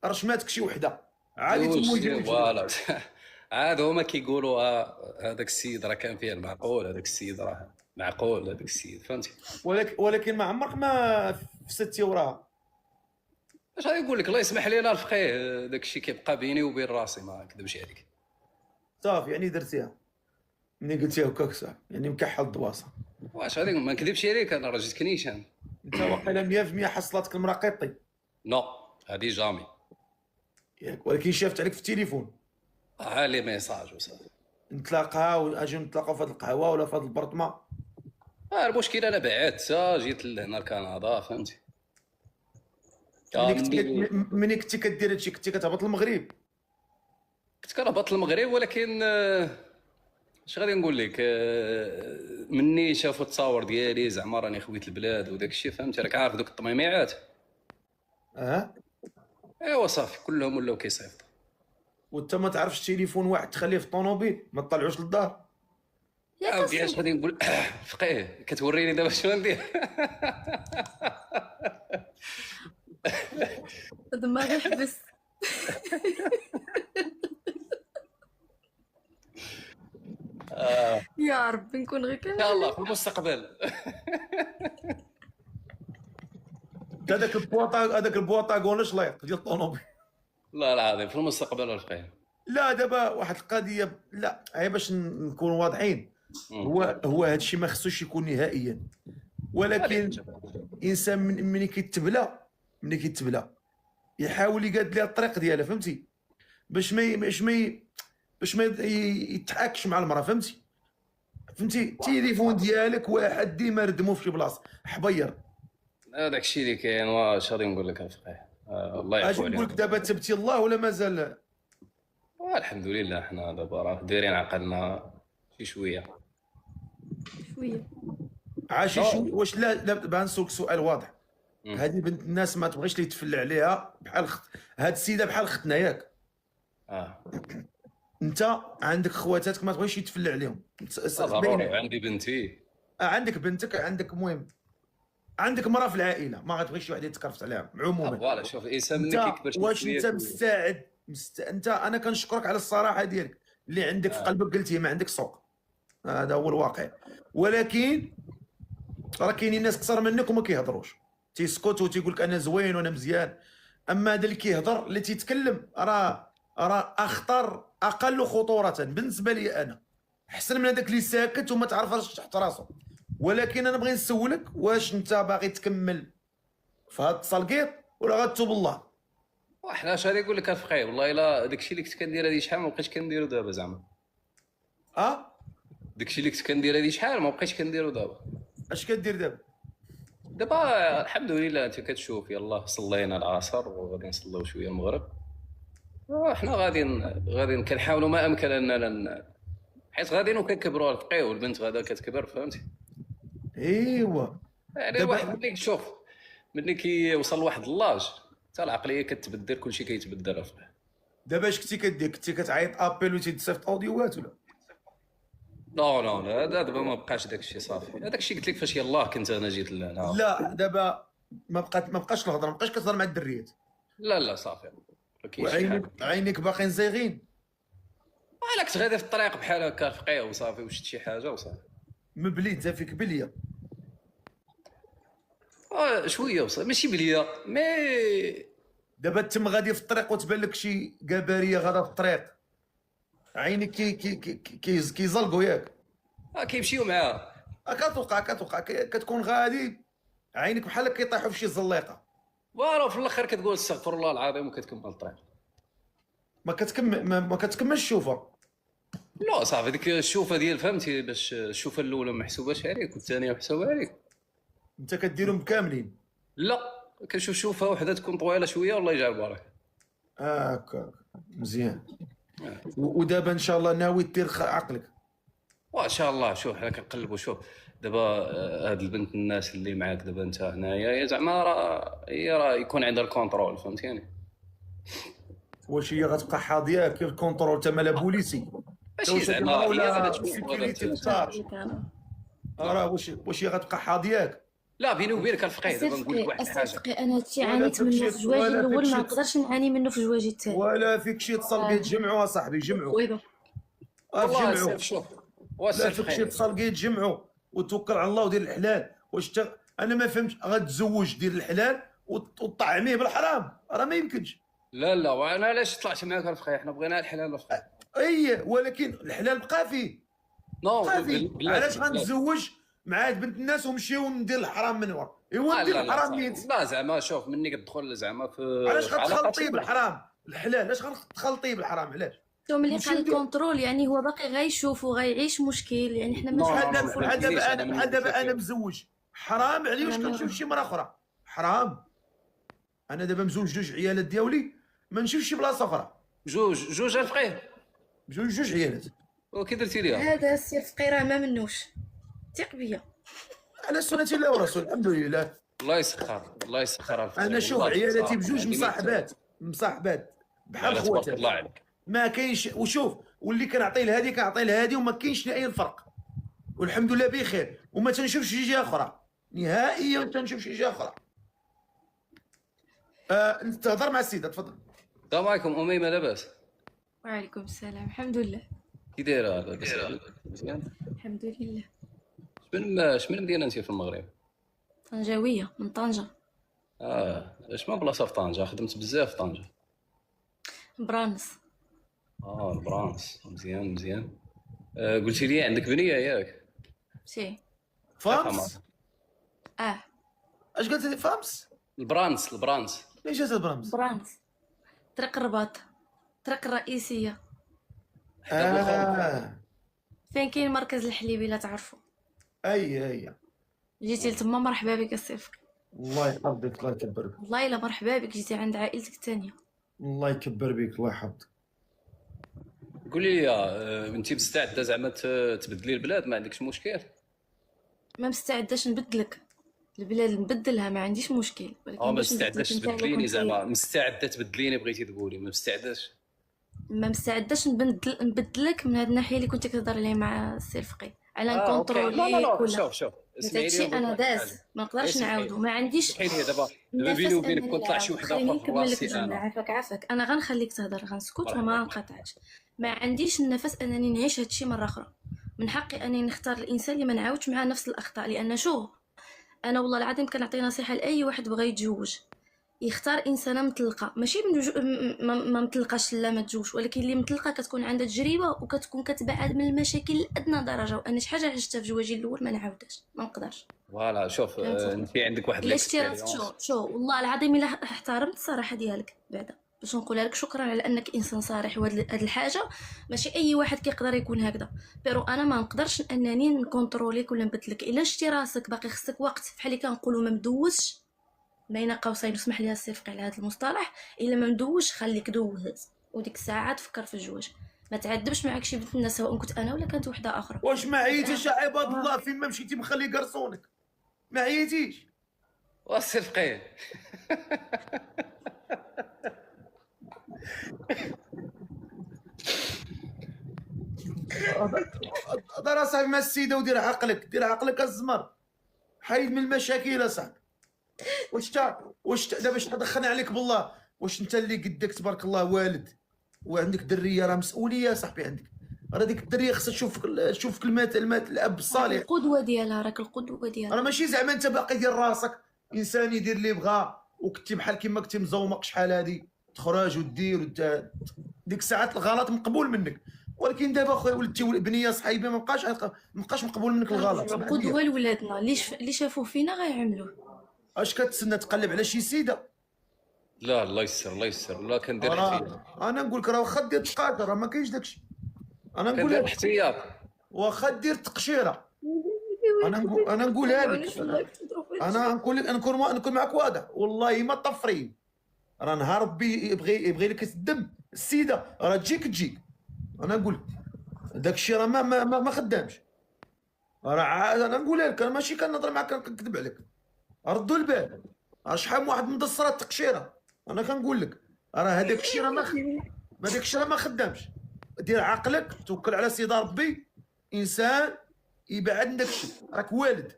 رشماتك شي وحده عادي تموج. فوالا. عاد هما كيقولوا هذاك السيد راه كان فيه المعقول، هذاك السيد راه معقول، هذاك السيد فهمتي. ولكن ما عمرك ما فسدتي وراها. اش غادي نقول لك؟ الله يسمح لينا الفقيه، داك الشيء كيبقى بيني وبين راسي، ما نكذبش عليك. صافي يعني درتيها ملي قلتيها هكاك صافي، يعني مكحل الدواسه. واش غادي ما نكذبش عليك، انا راه جيت كنيشان. انت واقيلا 100% حصلتك المراه قيطي. نو هادي جامي. ولكن شافت عليك في التليفون. لي ميساج وصافي. نتلاقاو اجي نتلاقاو في هذه القهوه ولا في هذا البرطمان. المشكل انا بعدت جيت لهنا لكندا فهمتي. مني كنتي كدير هادشي كنتي كتهبط للمغرب؟ كنت كنهبط للمغرب، ولكن اش غادي نقول لك، مني شافوا التصاور ديالي زعما راني خويت البلاد وداك الشيء فهمتي، راك عارف دوك الطميميعات. ايوا صافي كلهم ولاو كيصيفطوا. وانت ما تعرفش التليفون واحد تخليه في الطوموبيل ما تطلعوش للدار؟ يا ودي اش غادي نقول فقيه كتوريني دابا شنو ندير. دماغي حبس. يا ربي نكون غير كان. ان شاء الله في المستقبل. هذاك البواطاغون شليق ديال الطوموبيل. لا العظيم في المستقبل الفقيه. لا دابا واحد القضيه، لا هي باش نكونوا واضحين. هو هذا الشيء ما خصوش يكون نهائيا، ولكن الانسان ملي كيتبلى يحاول يقاد لها الطريق ديالها فهمتي، باش ما يتحاكش مع المراه فهمتي. التليفون ديالك واحد ديما ردمو في شي بلاصه حبير. هذاك الشيء اللي كاين. واش غادي نقول لك الفقيه؟ الله يعفو عليك. نقول لك دابا تبتي الله ولا مازال؟ الحمد لله حنا دابا راه دايرين عقلنا شي شويه. عاشي واش لا بان نسولك سؤال واضح. هذه بنت الناس ما تبغيش لي يتفلى عليها بحال هاد السيده بحال اختنا ياك؟ انت عندك خواتاتك ما تبغيش يتفلى عليهم؟ ضروري عندي بنتي. عندك بنتك، عندك المهم عندك مراه في العائله ما غتبغيش شي واحد يتكرفس عليها عموما. فوالا شوف الانسان ملي كيكبر واش انت مستعد انت انا كنشكرك على الصراحه ديالك اللي عندك في قلبك، قلتي ما عندك سوق، هذا هو الواقع. ولكن راه كاينين ناس اكثر منك وما كيهضروش، تيسكت وتيقول لك انا زوين وانا مزيان. اما هذا اللي كيهضر اللي تيتكلم راه اخطر اقل خطوره بالنسبه لي انا، احسن من هذاك اللي ساكت وما تعرفش تحت راسه. ولكن انا بغي نسولك واش انت باغي تكمل في هذا التصلقيط ولا غتوب الله؟ وحنا اش غادي نقول لك الفقيه، والله الا داكشي اللي كنت كندير هذه شحال ما بقيتش كنديرو دابا زعما. داكشي اللي كنت كندير هذه شحال ما بقيتش كنديرو دابا. اش كدير دابا؟ دابا الحمد لله انت كتشوف يلاه صلينا العصر وغادي نصليو شويه المغرب، وحنا غادي كنحاولوا ما امكن اننا حيت غاديين وكنكبروا الفقيه والبنت غادا كتكبر فهمتي. ايوا يعني واحد ملي تشوف ملي كيوصل لواحد اللاج حتى العقليه كتبدل، كلشي كيتبدل الفقيه. دابا اش كنتي كدير؟ كنتي كتعيط ابيل وتيتصيفط اوديوات ولا؟ لا دابا ما بقاش داك الشيء صافي. هذاك الشيء قلت لك فاش يلاه كنت انا جيت لهنا. لا دابا ما بقاش الهضره، ما بقاش كتهضر مع الدريات. لا صافي. عينيك باقيين زايغين. انا كنت غادي في الطريق بحال هكا الفقيه وصافي وشت شي حاجه وصافي. مبلي انت فيك بليه. شويه وصافي ماشي بليه مي. دابا تم غادي في الطريق وتبان لك شي قباريه غادا في الطريق، عينيك كيزلقوا ياك؟ كيمشيو معاها. كتوقع كتكون غادي عينك بحال كيطيحوا في شي زليقه. فوالا في الاخر كتقول استغفر الله العظيم وكتكمل الطريق. ما كتكملش الشوفه. لا صافي ديك الشوفه ديال فهمتي، باش الشوفه الاولى ما محسوباش عليك والثانيه محسوبه عليك. انت كديرهم كاملين؟ لا كنشوف شوفه وحده تكون طويله شويه والله يجعل البركه. هكا مزيان. ودابا ان شاء الله ناوي دير عقلك؟ وان شاء الله. شوف حنا كنقلبوا. شوف دابا هاد البنت الناس اللي معاك دابا انت هنايا زعما راه يكون عندها الكونترول، فهمتيني؟ واش هي غتبقى حاضياك الكونترول تا مالا بوليسي؟ ماشي زعما هي غادا تكون سيكوريتي الطار. راه واش هي غتبقى حاضياك؟ لا بيني وبينك الفقيه دابا نقول لك واحد الحاجه. صدقي انا هادشي عانيت منه في جواجي الاول، ما نقدرش نعاني منه في جواجي الثاني. ولا فيك شي تصل تجمعوا اصاحبي، جمعوا ويبا جمعوا. شوف لا فيك شي تصل تجمعوا وتوكل على الله ودير الحلال. واش انا ما فهمتش، غتزوج دير الحلال وطعميه بالحرام؟ راه ما يمكنش. لا وانا علاش طلعت معاك الفقيه؟ حنا بغينا الحلال الفقيه. ولكن الحلال بقى فيه. نو علاش غنتزوج مع هاد بنت الناس ونمشيو ندير الحرام من ورا؟ ايوا ندير الحرام نيت. لا زعما شوف مني كتدخل زعما في علاش غتخلطيه بالحرام؟ الحلال علاش غتخلطيه بالحرام؟ علاش؟ ملي قال الكونترول يعني هو باقي غيشوف وغيعيش مشكل، يعني حنا بحال دابا انا مزوج، حرام عليا واش كنشوف شي مرا اخرى؟ حرام. انا دابا مزوج جوج عيالات ديالي، ما نشوفش شي بلاصه اخرى. جوج الفقيه، جوج عيالات. وكي درتي ليها؟ هذا السي الفقيه راه ما منوش، ثق بيا. على سنة الله ورسول، الحمد لله. الله يسخر الله يسخر. انا شوف عيالاتي بجوج مصاحبات بحال خواتي. الله عليك. ما كاينش. وشوف واللي كنعطي لهادي كنعطي لهادي وما كاينش اي الفرق، والحمد لله بخير، وما تنشوفش شي جهه اخرى نهائيا، ما تنشوفش شي جهه اخرى. انت تهضر مع السيده، تفضل. السلام عليكم أميمة، لاباس؟ وعليكم السلام، الحمد لله. كي دايره؟ لاباس؟ مزيان الحمد لله. شمن مدينه انت في المغرب؟ طنجاويه، من طنجه. شمن بلاصه في طنجه؟ خدمت بزاف في طنجه. برانس. برانس، مزيان. قلتي لي عندك بنيه ياك؟ سي. فامس؟ اش قلت لي فامس؟ البرانس. ليش جات البرانس؟ برانس طريق الرباط، طريق الرئيسيه. فين كاين مركز الحليبي، لا تعرفوا؟ اي جيتي لتما مرحبا بك السي الفقيه. الله يحفظك، الله يكبر بك. والله الا مرحبا بك، جيتي عند عائلتك الثانيه. الله يكبر بك، الله يحفظك. قولي لي انت مستعده زعما تبدلي البلاد؟ ما عندكش مشكل؟ ما مستعداش نبدلك البلاد، نبدلها ما عنديش مشكل، ولكن ما مستعداش تبدليني زعما؟ مستعده تبدليني بغيتي تقولي؟ ما مستعداش نبدلك من هذه الناحيه اللي كنت كتهضر عليها مع السي الفقيه على نكونترولي. لا شوف اسمعي لي، انا داز ما نقدرش نعاودو، ما عنديش. حيت دابا بيني وبينك كنت طلع شي وحده اخرى في راسي. انا عافاك انا غنخليك تهضر، غنسكت وما نقاطعكش. ما عنديش النفس انني نعيش هادشي مره اخرى. من حقي انني نختار الانسان اللي ما نعاودش معاه نفس الاخطاء، لان شو انا والله العظيم كنعطي نصيحه لاي واحد بغى يتزوج، يختار انسانه مطلقه، ماشي ما مطلقاش لا ما تزوجش، ولكن اللي مطلقه كتكون عندها تجربه وكتكون كتبعد من المشاكل لادنى درجه. وانا شي حاجه عشتها في جواجي الاول ما نعاودهاش، ما نقدرش. فوالا شوف انت عندك واحد الاكسبيريونس. شو والله العظيم الا احترمت الصراحه ديالك بعدا باش نقولها لك شكرا على انك انسان صريح. وهاد الحاجه ماشي اي واحد كيقدر يكون هكذا، بيرو انا ما نقدرش انني نكونتروليك ولا نبدلك. الا شتي راسك باقي خصك وقت بحال اللي كنقولوا ما مدوزش بين قوسين، اسمح لي السي الفقيه على هذا المصطلح، الا ما مدوزش خليك دوز، وديك الساعه تفكر في الزواج. ما تعذبش معاك شي بنت الناس، سواء كنت انا ولا كانت وحده اخرى. واش ما عييتيش يا عباد الله؟ فين ما مشيتي مخلي قرصونك، ما عييتيش؟ السي الفقيه هضر اصاحبي مع السيده ودير عقلك الزمر، حيد من المشاكل اصاحبي. واش دابا باش تدخلنا عليك بالله؟ واش انت اللي قدك تبارك الله والد وعندك دريه، راه مسؤوليه صاحبي عندك. راه ديك الدريه خصها تشوفك الاب الصالح، القدوه ديالها، راك القدوه ديالها. راه ماشي زعما انت باقي ديال راسك انسان يدير اللي بغا وكنتي بحال كيما كنتي مزومق شحال هادي تخرج ودير ديك الساعات الغلط مقبول منك. ولكن دابا خويا ولدتي بنيه صحيبه ما بقاش مقبول منك الغلط. قدوه لولادنا اللي شافوه فينا غيعملوه. اش كتسنى تقلب على شي سيده؟ لا الله يسر لا كندير احتياط. انا نقول لك راه واخا دير تقاطر راه ما كاينش داكشي. انا نقول لك احتياط، واخا دير تقشيره. انا نقولها لك، انا نقول لك نكون معك واضح، والله ما طفرين. راه نهار ربي يبغي لك الدم السيده راه تجيك. انا نقول داك الشيء راه ما خدامش. راه انا نقولها لك، انا ماشي كنهضر معاك كنكذب عليك. ردوا البال، راه شحال من واحد مدصره التقشيره. انا كنقول لك راه هذاك الشيء راه ما داك الشيء راه ما خدامش. دير عقلك، توكل على سيدي ربي، انسان يبعد من داك الشيء. راك والد،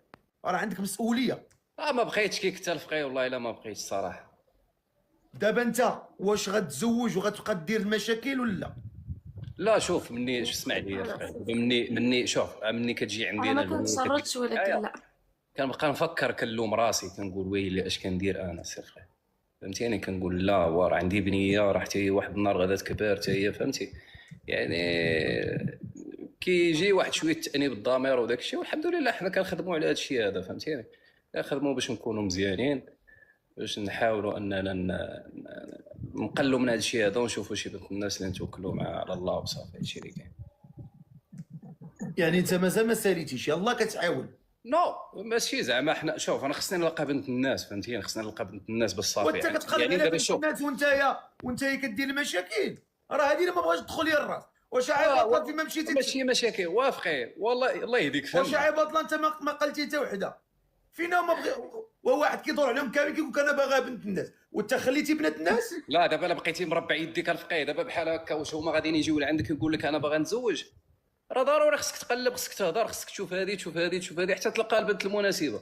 راه عندك مسؤوليه. ما بقيتش كي كنت الفقيه، والله الا ما بقيتش الصراحه. دابا انت واش غتزوج وغتبقى دير المشاكل ولا؟ لا شوف، مني اسمع لي يا اخي، مني شوف، مني كتجي عندي انا ما كنتشرطش ولكن لا كنبقى نفكر، كنلوم راسي، كنقول ويلي اش كندير انا سير. فهمتيني؟ كنقول لا، وراه عندي بنيه، راه حتى هي واحد النهار غادا تكبر حتى هي، فهمتي يعني؟ كيجي واحد شويه تانيب الضمير وداك الشيء، والحمد لله حنا كنخدموا على هذا الشيء هذا، فهمتيني؟ كنخدموا باش نكونوا مزيانين، باش نحاولوا اننا نقلوا من هذا الشيء هذا، ونشوفوا شي بنت الناس اللي نتوكلوا مع على الله وصافي. هادشي اللي كاين. يعني انت مازال ما ساليتيش، يلاه كتعاون؟ نو ماشي زعما حنا، شوف انا خصني نلقى بنت الناس، فهمتيني؟ خصني نلقى بنت الناس بالصافي. وانت كتقلب على بنت الناس وانت كدير المشاكل، راه هذه اللي ما بغاش تدخل لي الراس. واش عيب فيما مشيتي؟ ماشي مشاكل، وافقي والله الله يهديك، فهمت؟ واش عيب انت ما قلتي حتى وحده فينا ما بغي، وواحد كيدور عليهم كامل كيقول لك انا باغا بنت الناس، وانت خليتي بنات الناس. لا دابا الا بقيتي مربع يديك الفقيه دابا بحال هكا، واش هما غاديين يجيو لعندك يقول لك انا باغا نتزوج؟ راه ضروري خصك تقلب، خصك تهضر، خصك تشوف هذه تشوف هذه تشوف هذه حتى تلقى البنت المناسبه.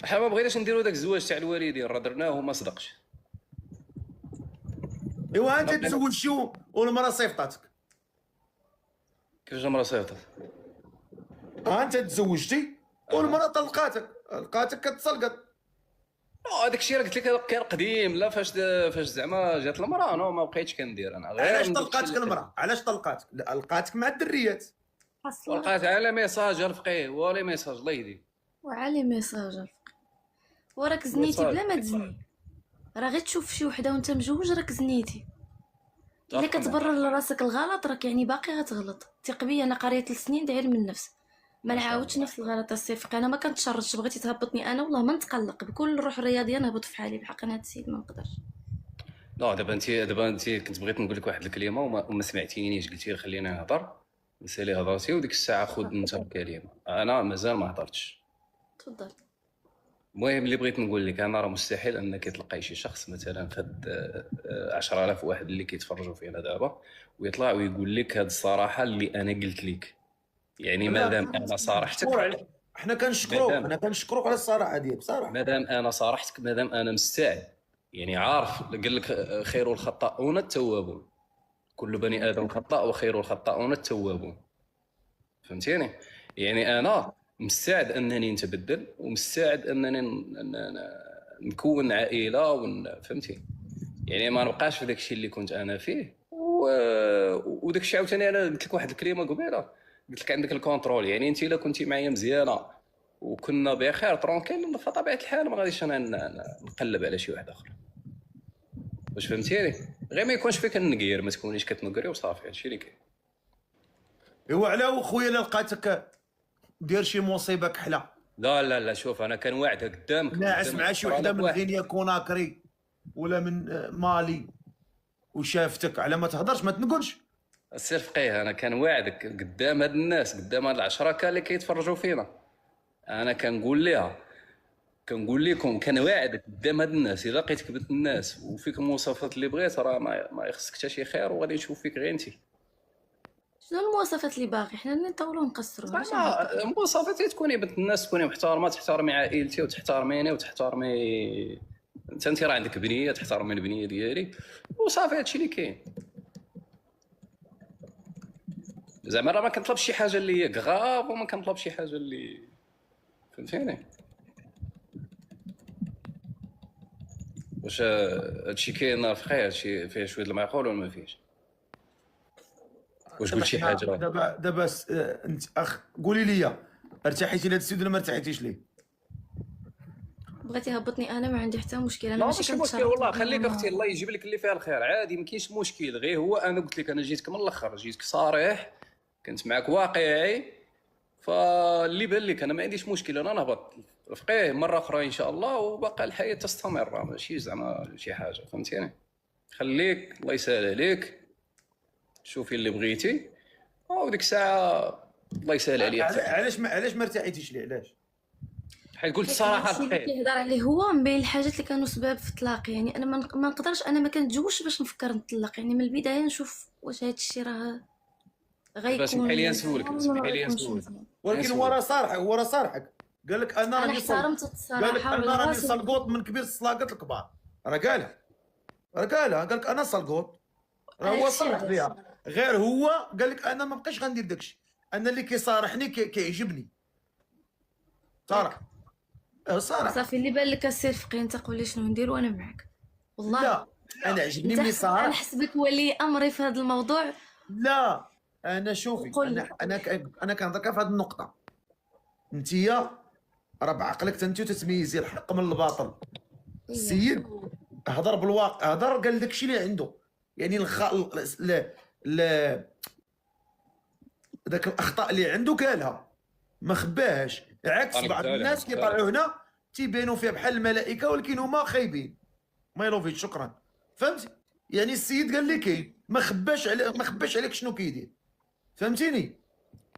حنا ما بغيناش نديروا داك الزواج تاع الوالدين، راه درناه وما صدقش. ايوا انت تزوجتي والمراه صيفطاتك. كيفاش المراه صيفطات؟ انت تزوجتي والمراه طلقاتك، لقاتك كتسلقط. هذاك الشيء راه قلت لك كان قديم. لا فاش زعما جات المراه انا ما بقيتش كندير انا. علاش طلقاتك المراه؟ علاش طلقاتك؟ لقاتك مع الدريات. لقات على ميساج الفقيه، ولي ميساج الله يهديك، وعلي ميساج الفقيه. وراك زنيتي بلا ما تزني، راه غير تشوف شي وحده وانت مجوج راك زنيتي. الا كتبرر لراسك الغلط راك يعني باقي غتغلط. ثق بيا، انا قريت 3 سنين داير من النفس، ما نعاودش نفس الغلط الصفقه. انا ما كنتشرطش، بغيتي تهبطني انا والله ما نتقلق، بكل روح رياضيه نهبط في حالي بحق هذا السيد ما نقدرش. لا دابا انت كنت بغيت نقول لك واحد الكلمه وما سمعتينيش، قلتي خليني نهضر، نسالي هضرتي، وديك الساعه خذ انت الكلمه، انا مازال ما هضرتش. تفضل. المهم اللي بغيت نقول لك، انا راه مستحيل انك تلقاي شي شخص مثلا فهاد 10,000 واحد اللي كيتفرجوا فينا دابا ويطلع ويقول لك هاد الصراحه اللي انا قلت لك. يعني مادام انا صارحتك، حنا كنشكروك على الصراحه ديالك بصراحه. مادام انا صارحتك، مادام انا مستعد، يعني عارف قال لك خير الخطاؤون التوابون، كل بني ادم خطاء وخير الخطاؤون التوابون، فهمتيني؟ يعني انا مستعد انني نتبدل، ومستعد انني نكون عائله فهمتي؟ يعني ما نبقاش في داك الشيء اللي كنت انا فيه. وداك الشيء عاوتاني انا قلت لك واحد الكلمه قبيله، قلت لك عندك الكونترول. يعني انت الا كنتي معايا مزيانه وكنا بخير ترونكيل، فطبيعه الحال ما غاديش انا نقلب على شي واحد اخر، واش فهمتيني؟ غير ما يكونش فيك النقير، ما تكونيش كتنقري وصافي. هادشي اللي كاين. ايوا على خويا الا لقاتك دير شي مصيبه كحله. لا شوف، انا كنوعدك قدامك ناعس مع شي وحده من غينيا كوناكري ولا من مالي وشافتك، على ما تهضرش ما تنقلش. السير فقيه، انا كنوعدك قدام هاد الناس، قدام هاد العشرة اللي كيتفرجوا فينا، انا كنقول لكم كنوعدك قدام هاد الناس، الا لقيتك بنت الناس وفيك المواصفات اللي بغيت، راه ما يخصك حتى شي خير، وغادي نشوف فيك غير انت. شنو المواصفات اللي باغي؟ حنا نطولوا ونقصروا. المواصفات تكوني بنت الناس، تكوني محترمه، تحترمي عائلتي وتحترميني وتحترمي انت راه عندك بنيه، تحترمي البنيه ديالي وصافي. هادشي اللي كاين. زعما راه ما كنطلبش شي حاجه اللي هي غاف، وما كنطلبش شي حاجه اللي فهمتيني. واش هادشي كاين فقيه؟ هادشي فيه شويه المعقول ولا ما فيهش؟ واش قلت شي حاجه؟ دابا انت اخ قولي لي، ارتحيتي لهاد السيد ولا ما ارتحيتيش ليه؟ بغيتي هبطني انا ما عندي حتى مشكل. انا ماشي مشكل والله، خليك اختي، الله يجيب لك اللي فيها الخير، عادي ما كاينش مشكل. غير هو انا قلت لك، انا جيتك من الاخر، جيتك صريح، كنت معك واقعي، فاللي بان لك انا ما عنديش مشكل، انا نهبط الفقيه مره اخرى ان شاء الله، وبقى الحياه تستمر، ماشي زعما شي حاجه، فهمتيني؟ خليك الله يسهل عليك، شوفي اللي بغيتي وديك الساعه الله يسهل عليك. علاش ما ارتحيتيش ليه؟ علاش؟ حيت قلت الصراحه هادشي اللي كيهضر عليه هو من بين الحاجات اللي كانوا سبب في الطلاق. يعني انا ما نقدرش، انا ما كنتزوجش باش نفكر نطلق. يعني من البدايه نشوف واش هذا الشيء راه غيكون. اسمحي لي نسولك ولكن هو راه صارحك قال لك انا راني احترمت الصراحه. قال لك انا راني صلقوط من كبير الصلاقات الكبار. راه قالها قال لك انا صلقوط. راه هو صرح فيها، غير هو قال لك انا ما بقيتش غندير داكشي. انا اللي كيصارحني كيعجبني صراحه. صراحه صافي اللي بان لك السير فقيه انت قول لي شنو ندير وانا معك. والله لا انا عجبني ملي صارح. انا حسبك ولي امري في هذا الموضوع. لا انا شوفي انا كنهضرك في هذه النقطه. انتيا راه بعقلك انت تتميزي الحق من الباطل. السيد هضر بالواقع، هضر قال داكشي اللي عنده. يعني داك الاخطاء اللي عنده قالها ما خباهاش، عكس بعض الناس كيطلعوا هنا تيبانوا فيها بحال الملائكه ولكن هما خايبين. مايلوفيتش شكرا. فهمتي؟ يعني السيد قال لي كاين، ما خباش عليك شنو كيدير. فهمتيني؟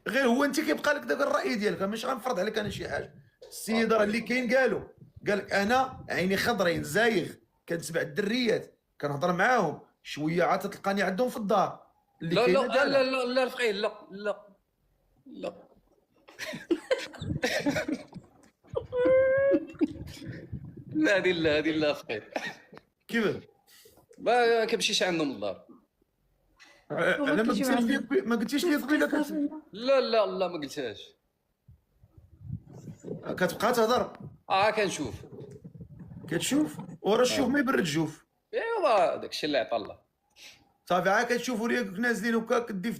غير هو انت كيبقى لك داك الراي ديالك، ماشي غنفرض عليك انا شي حاجه. السيد راه اللي كاين قال لك انا عيني خضرين زايغ، كنتبع الدريات كنهضر معاهم شويه عاد تلقاني عندهم في الدار. اللي لا كاين لا لا لا لا الفقيه لا لا لا لا هذه لا فقيه. كيفاش؟ ما كنمشيش عندهم الدار. انا ما قلتيش لي قبيله لا لا لا ما قلتهاش. كتبقى تهضر. كنشوف. كتشوف ورا الشوف ما يبرد الجوف. ايوا داكشي اللي عطا الله. صافي عا كتشوفوا ليا نازلين هكاك كدي في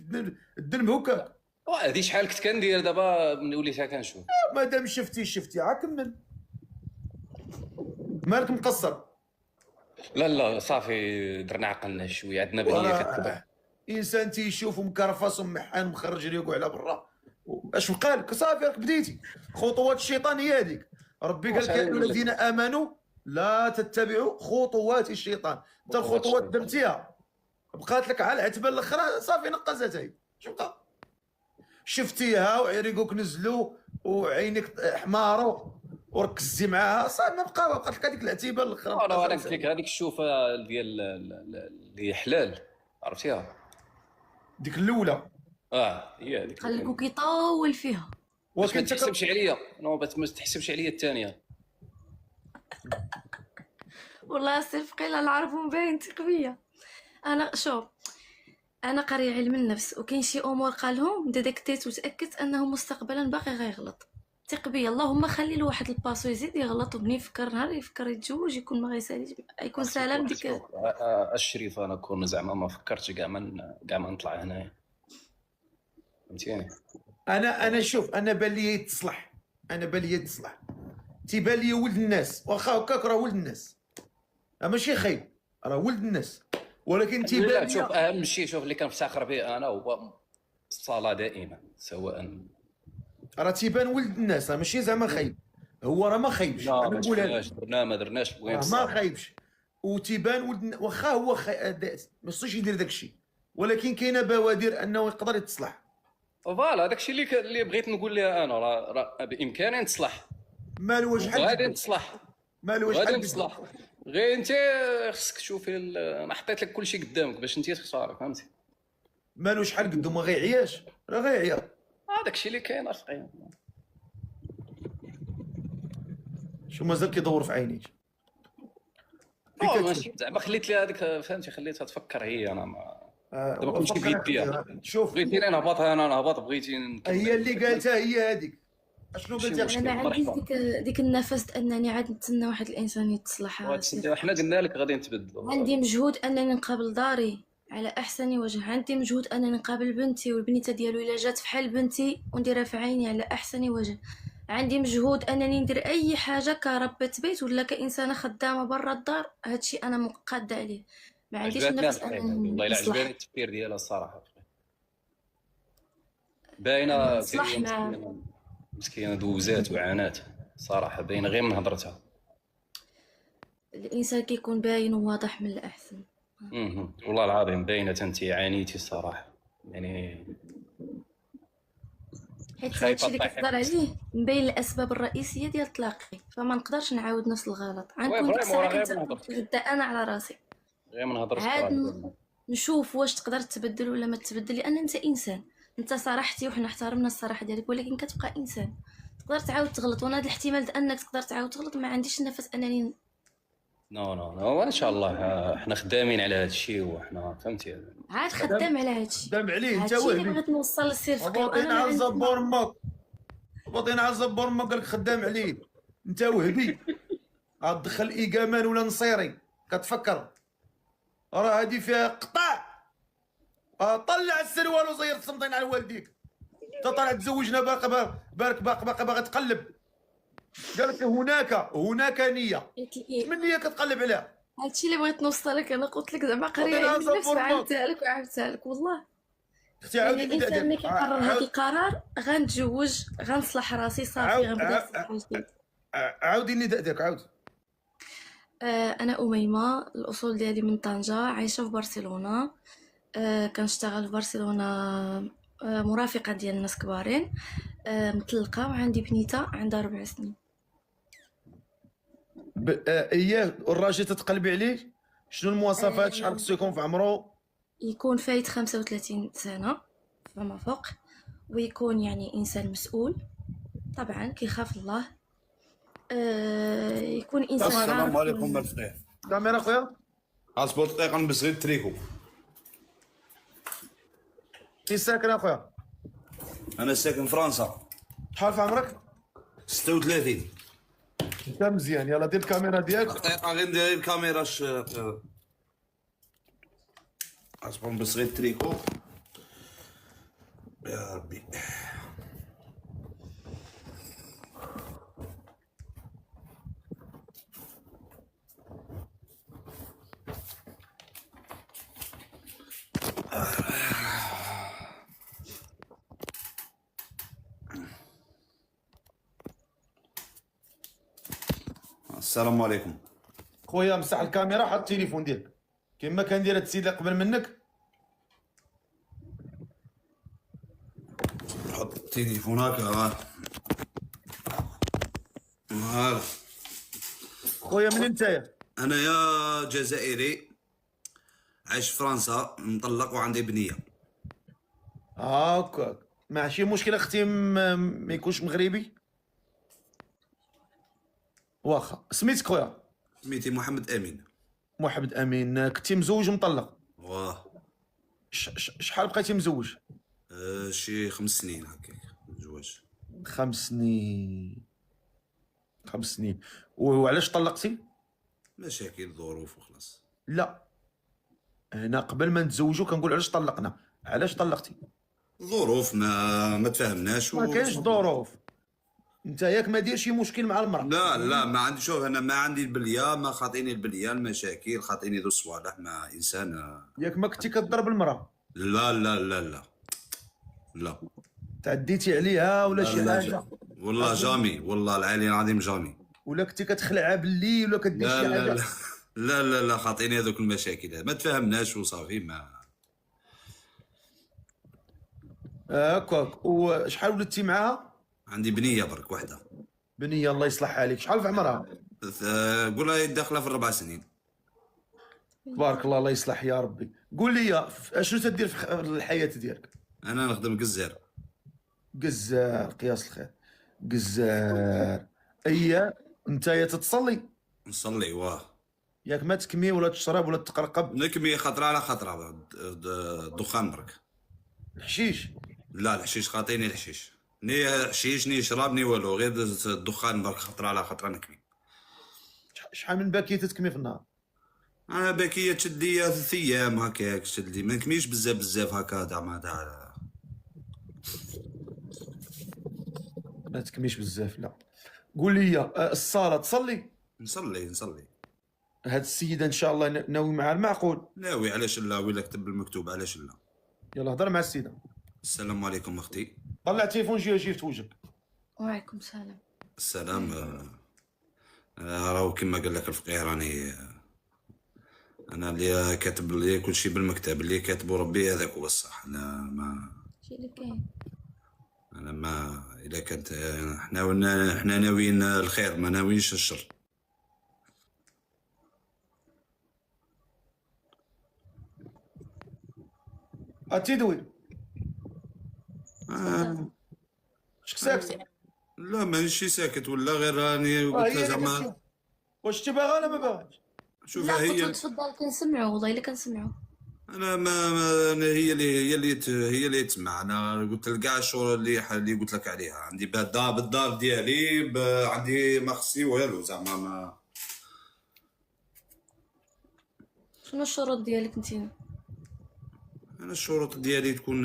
الدلم هكاك. هذه شحال كنت كندير، دابا ملي وليت كنشوف. مادام شفتي عا كمل. مالك مقصر؟ لا لا صافي درنا عقلنا شويه، عندنا بنيه كتكبر. انسان تيشوف مكرفص ومحان مخرج ريقو على برا. اش بقى لك؟ صافي راك بديتي. خطوات الشيطان هي هذيك. ربي قال لك يا الذين امنوا لا تتبعوا خطوات الشيطان. انت الخطوات درتيها بقات لك على العتبه الاخرى صافي نقزتها هي. شو بقى؟ شفتيها وعريقوك نزلوا وعينك حماروا وركزتي معاها صافي ما بقات لك هذيك العتيبه الاخرى. انا قلت لك هذيك الشوفه ديال اللي حلال عرفتيها ديك الاولى. هي هذيك. قال لك كيطول فيها. واش ما تحسبش عليا؟ نو ما تحسبش عليا الثانيه. والله سير فقيله نعرفهم باين تقويه. انا شوف انا قاريه علم النفس وكاين شي امور قالهم ديتكتيت وتاكدت انه مستقبلا باقي غيغلط. ثق بيا اللهم خلي له واحد الباسو يزيد يغلط وبني يفكر نهار يفكر يتزوج يكون ما غيساليش يكون سلام ديك. الشريف انا كون زعما ما فكرتش كاع ما نطلع هنايا. فهمتيني؟ انا شوف انا بان لي تصلح. تيبان لي ولد الناس واخا هكاك راه ولد الناس ماشي خايب راه ولد الناس ولكن تيبان لي. شوف اهم شيء شوف اللي كنفتخر به انا هو الصلاه دائما سواء راه تيبان ولد الناس ماشي زعما خايب. هو راه ما خايبش. انا نقول ما درناش ما خايبش وتيبان ولد واخا هو ما خصوش يدير داك الشيء ولكن كاينه بوادر انه يقدر يتصلح. فوالا داكشي اللي بغيت نقول لها انا راه بامكاني نتصلح. مالو شحال غادي نتصلح. مالو شحال نتصلح. غير انت خصك تشوفي انا حطيت لك كل شيء قدامك باش انت تختار. فهمتي؟ مالو شحال قدو ما غيعياش راه غيعيا. داكشي اللي كاين اخي. شو مازال كيدور في عينيك. زعما خليت لي هذيك فهمتي خليتها تفكر هي انا ما دابا كلشي بيديها. شوف بغيتي نهبط انا نهبط بغيتي هي اللي قالتها هي هذيك. اشنو قلتي؟ انا عندي ديك النفس انني عاد نتسنى واحد الانسان يتصلح. حنا قلنا لك غادي نتبدلوا. عندي مجهود انني نقابل داري على احسن وجه. عندي مجهود انني نقابل بنتي والبنيته ديالو الا جات فحال بنتي ونديرها في عيني على احسن وجه. عندي مجهود انني ندير اي حاجه كربة بيت ولا كانسانه خدامه برا الدار. هادشي انا مقاده عليه. ما عنديش النفس والله الا عجبني التفكير ديالها الصراحه. باينه مسكينه دوزات وعانات صراحه باينه غير من هضرتها. الانسان كيكون باين وواضح من الاحسن. والله العظيم باينه انت عانيتي الصراحه يعني. حيت خايفة هادشي اللي تطيحي كتهضر عليه مبين الاسباب الرئيسيه ديال الطلاق، فما نقدرش نعاود نفس الغلط. وي غنكون ديك فريمون راه الساعه غير ما نهضرش كنت انا على راسي، غير ما نهضرش عاد كلام. نشوف واش تقدر تبدل ولا ما تبدل، لان انت انسان، انت صراحتي وحنا احترمنا الصراحه ديالك، ولكن كتبقى انسان تقدر تعاود تغلط، وانا هذا الاحتمال انك تقدر تعاود تغلط ما عنديش النفس انني. نو ان شاء الله احنا خدامين على هذا الشيء وحنا فهمتي. عاد خدام على هادشي، خدام عليه انت هادشي اللي وهبي. بغيت نوصل للسير فقيه، باطين وانا ما على عندي الزبور امك، باطين على الزبور امك قالك خدام عليه انت وهبي. غتدخل ايقامان ولا نصيري كتفكر راه هادي فيها قطع. طلع السروال وزير السمطين على والديك. انت طالع تزوجنا باقي باغي تقلب. قالك هناك نيه. من نيه كتقلب عليها؟ هادشي اللي بغيت نوصلك، انا قلت لك زعما قريه باطين على علم النفس الزبور امك. وعاودتها لك وعاودتها لك والله. اختي يعني عاودي الانسان ملي كيقرر هذا القرار غنتزوج غنصلح راسي صافي غنبدا في حاجه جديده. عاودي النداء ديالك عاود. انا اميمه، الاصول ديالي من طنجه، عايشه في برشلونه. كنشتغل في برشلونه مرافقه ديال الناس كبارين. مطلقه وعندي بنيته عندها 4 سنين. اياه الراجل تتقلبي عليه شنو المواصفات؟ شحال خصو يكون في عمره؟ يكون فايت 35 سنه فما فوق، ويكون يعني انسان مسؤول طبعا كيخاف الله. يكون انسان السلام عارف. عليكم الفقيه. كاميرا خويا اصبر دقيقه نلبس غير التريكو. فين ساكن اخويا؟ انا ساكن فرنسا. شحال في عمرك؟ 36. انت مزيان، يلا دير الكاميرا ديالك. دقيقه غير ندير الكاميرا اصبر نلبس غير التريكو يا ربي. السلام عليكم. خويا مسح الكاميرا، حط التليفون ديالك كما كان داير هاد السيد اللي قبل منك. حط التليفون هكا. فوالا. خويا من نتايا؟ انا يا جزائري عايش في فرنسا، مطلق وعندي بنيه. هاكا ماشي مشكل اختي ما يكونش مغربي. واخا سميتك خويا؟ سميتي محمد امين. محمد امين، كنتي مزوج مطلق؟ واه. شحال بقيتي مزوج؟ شي 5 سنين هكاك الزواج. 5 سنين. 5 سنين. وعلاش طلقتي؟ مشاكل ظروف وخلاص. لا هنا قبل ما نتزوجوا كنقول علاش طلقنا، علاش طلقتي؟ ظروف ما تفاهمناش. ما كاينش ظروف. انت ياك ما دير شي مشكل مع المراه؟ لا ما عندي. شوف انا ما عندي البليه، ما خاطيني البليه المشاكل، خاطيني ذو الصوالح مع انسان. ياك ما كنتي كضرب المراه؟ لا لا لا لا لا. تعديتي عليها ولا شي حاجه؟ والله جامي، والله العلي العظيم جامي. ولا كنتي كتخلعها بالليل ولا كدير شي لا لا حاجه؟ لا لا لا لا خاطيني هذوك المشاكل، ما تفاهمناش وصافي. ما هكاك. وشحال ولدتي معاها؟ عندي بنيه برك وحده. بنيه الله يصلحها عليك. شحال في عمرها؟ قولها داخله في 4 سنين. تبارك الله، الله يصلح يا ربي. قول لي شنو تدير في الحياه ديالك؟ انا نخدم قزار. قزار، قياس الخير. قزار. انت تتصلي؟ نصلي واه. ياك ما تكمي ولا تشرب ولا تقرقب؟ نكمي خطره على خطره. دخان برك. الحشيش؟ لا الحشيش خاطيني الحشيش. ني حشيش ني شراب ني والو، غير الدخان برك خطره على خطره نكمي. شحال من باكيه تكمي في النهار؟ انا باكيه تشد لي 3 ايام هكاك، تشد لي ما نكميش بزاف هكا زعما تاع. ما تكميش بزاف لا. قول لي الصلاه تصلي؟ نصلي. هاد السيده ان شاء الله ناوي معها المعقول؟ ناوي، علاش لا؟ ولا كتب المكتوب، علاش لا؟ يلا هضر مع السيده. السلام عليكم اختي. طلع تليفون جي في وجهك. وعليكم السلام. السلام. راهو كما قال لك الفقيه، انا اللي كاتب لي كل شيء بالمكتب اللي كاتبه ربي هذاك هو الصح. انا ما شي اللي كاين. انا ما اذا كانت احنا ناويين الخير ما ناويينش الشر. تدوي شك ساكت؟ لا مانيش ساكت ولا غير راني قلت لها زعما واش انت باغا ولا ما باغاش؟ شوف لا هي قلت تفضل كنسمعو والله الا كنسمعو. انا أنا هي اللي تسمع. انا قلت لك كاع الشغل اللي قلت لك عليها. عندي بالدار ديالي عندي ما خصني والو زعما ما. شنو الشروط ديالك نتينا؟ انا الشروط ديالي تكون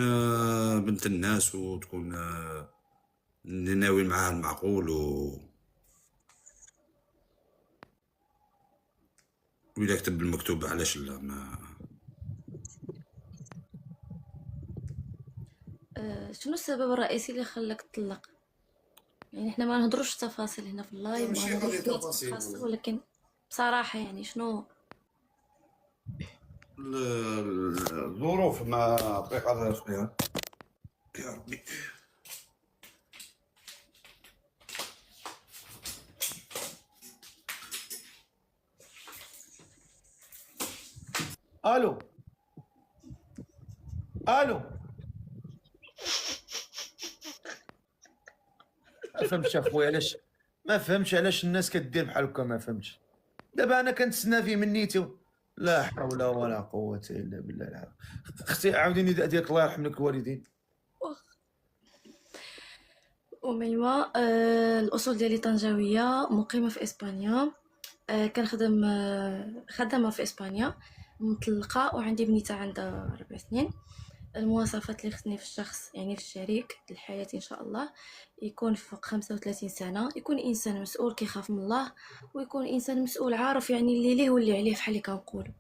بنت الناس وتكون ناوي معاها المعقول وإلا كتب بالمكتوب علاش لا ما. شنو السبب الرئيسي اللي خلاك تطلق؟ يعني احنا ما نهضروش التفاصيل هنا في اللايف، ماشي ما نهضروش قضية تفاصيل. التفاصيل، ولكن بصراحة يعني شنو الظروف ما طريقة فيها يا ربي. الو الو ما فهمتش اخويا علاش ما فهمتش علاش الناس كدير بحال هكا. ما فهمتش. دابا انا كنتسنى فيه من نيتي. لا حول ولا قوة الا بالله العظيم. اختي عاوديني ديالك الله يرحم لك الوالدين. أميمة. الأصول ديالي طنجاوية، مقيمة في إسبانيا. كنخدم خدامة في إسبانيا، مطلقة وعندي بنيتة عندها 4 سنين. المواصفات اللي خصني في الشخص يعني في الشريك الحياة إن شاء الله يكون فوق 35 سنة، يكون إنسان مسؤول كيخاف من الله، ويكون إنسان مسؤول عارف يعني اللي ليه واللي عليه بحال اللي كنقولوا.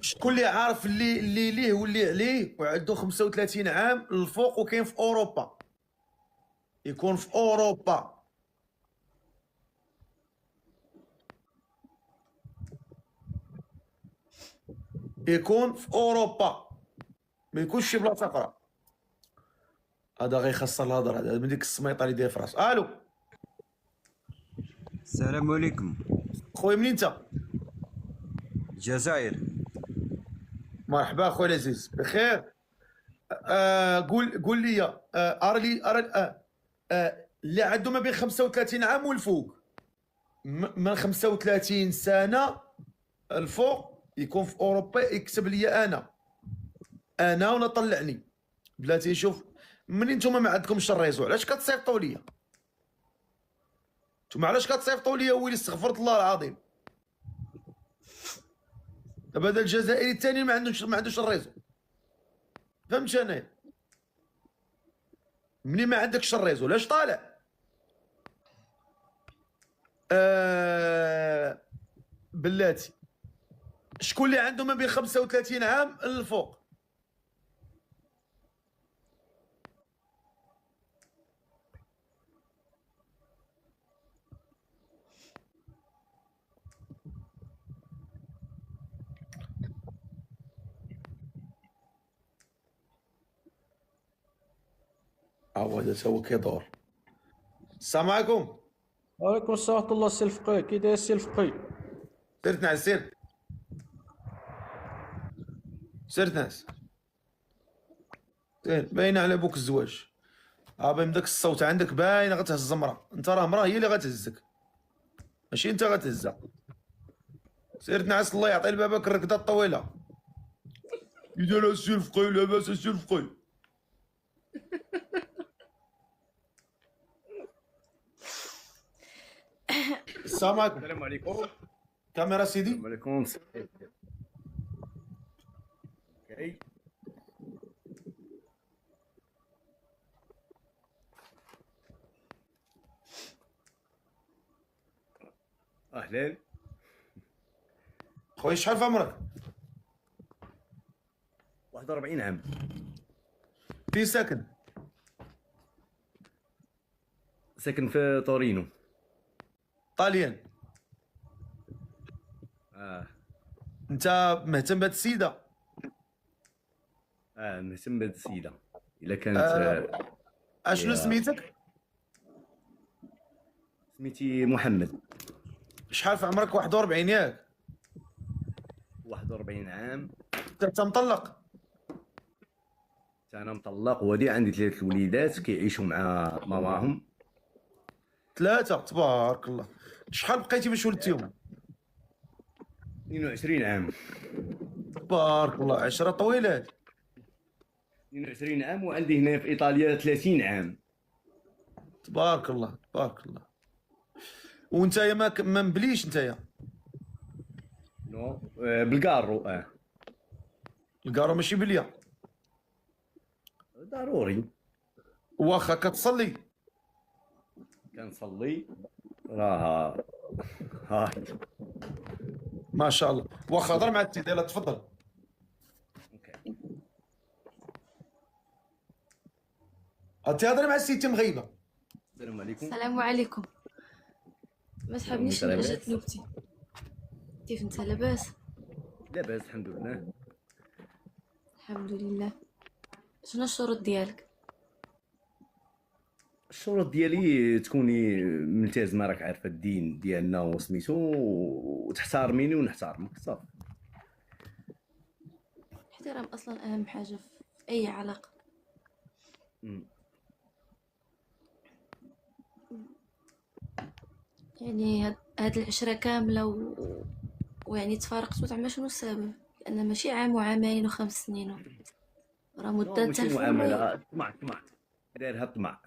شكون اللي عارف اللي ليه واللي عليه وعنده 35 عام الفوق وكاين في اوروبا؟ يكون في اوروبا. يكون في اوروبا، ما يكونش شي بلاصه اخرى. هذا غيخسر الهضره هذا من ديك السميطه اللي داير في راسو. الو السلام عليكم خويا، منين انت؟ الجزائر. مرحبا خويا العزيز، بخير؟ قول لي ارى اللي عنده ما بين 35 عام والفوق، من 35 سنه الفوق يكون في اوروبا، يكتب لي انا ونطلعني. بلاتي شوف، منين نتوما ما عندكمش الريزو علاش كتصيفطوا لي؟ نتوما علاش كتصيفطوا لي؟ ويلي استغفرت الله العظيم. دابا هذا الجزائري الثاني ما عندوش الريزو. فهمت انا؟ منين ما عندكش الريزو لاش طالع؟ بلاتي شكون اللي عنده ما بين 35 عام للفوق؟ هذا هو كيدور. السلام عليكم. وعليكم السلام ورحمة الله. السي الفقيه، كي داير السي الفقيه؟ سير تنعس، سير تنعس. باين على بوك الزواج. باين داك الصوت عندك باين غتهز المراه. انت راه مراه هي اللي غتهزك ماشي انت غتهزها. سير تنعس الله يعطي لباباك الركده الطويله. اذا لا السي الفقيه لاباس السي الفقيه. السلام عليكم. السلام عليكم. كاميرا سيدي. السلام عليكم. اوكي. اهلا خويا، شحال في عمرك؟ 41 عام. فين ساكن؟ ساكن في طورينو. طاليان. انت مهتم بهاد السيده؟ مهتم بهاد السيده الا كانت اشنو هي- سميتك؟ سميتي محمد. شحال في عمرك؟ 41 ياك؟ 41 عام. انت مطلق؟ انا مطلق وهادي عندي 3 وليدات كيعيشوا مع ماماهم. 3 تبارك الله. شحال بقيتي باش ولدتيهم؟ 22 عام. تبارك الله، 10 طويله هادي. 22 عام وعندي هنا في ايطاليا 30 عام. تبارك الله تبارك الله. وانت ما مبليش انت؟ نو بالكارو. الكارو ماشي بليا ضروري. واخا كتصلي؟ كنصلي راه هاي. ما شاء الله. واخا هضر مع التي ديالها، تفضل. انت هضري مع السيتي مغيبه. السلام عليكم. السلام عليكم. ما تحبنيش لاباس؟ جات نوبتي. كيف انت؟ لاباس؟ لاباس الحمد لله. الحمد لله. شنو الشروط ديالك؟ الشروط ديالي تكوني ملتزمه، راك عارفه الدين ديالنا وسميتو، وتحتارميني ونحتارمك صافي. الاحترام اصلا اهم حاجه في اي علاقه. يعني هاد العشره كامله ويعني تفارقتوا زعما شنو السبب؟ لان ماشي عام وعامين و5 سنين راه مده ماشي تاع معامله، طمع دايرها طمع.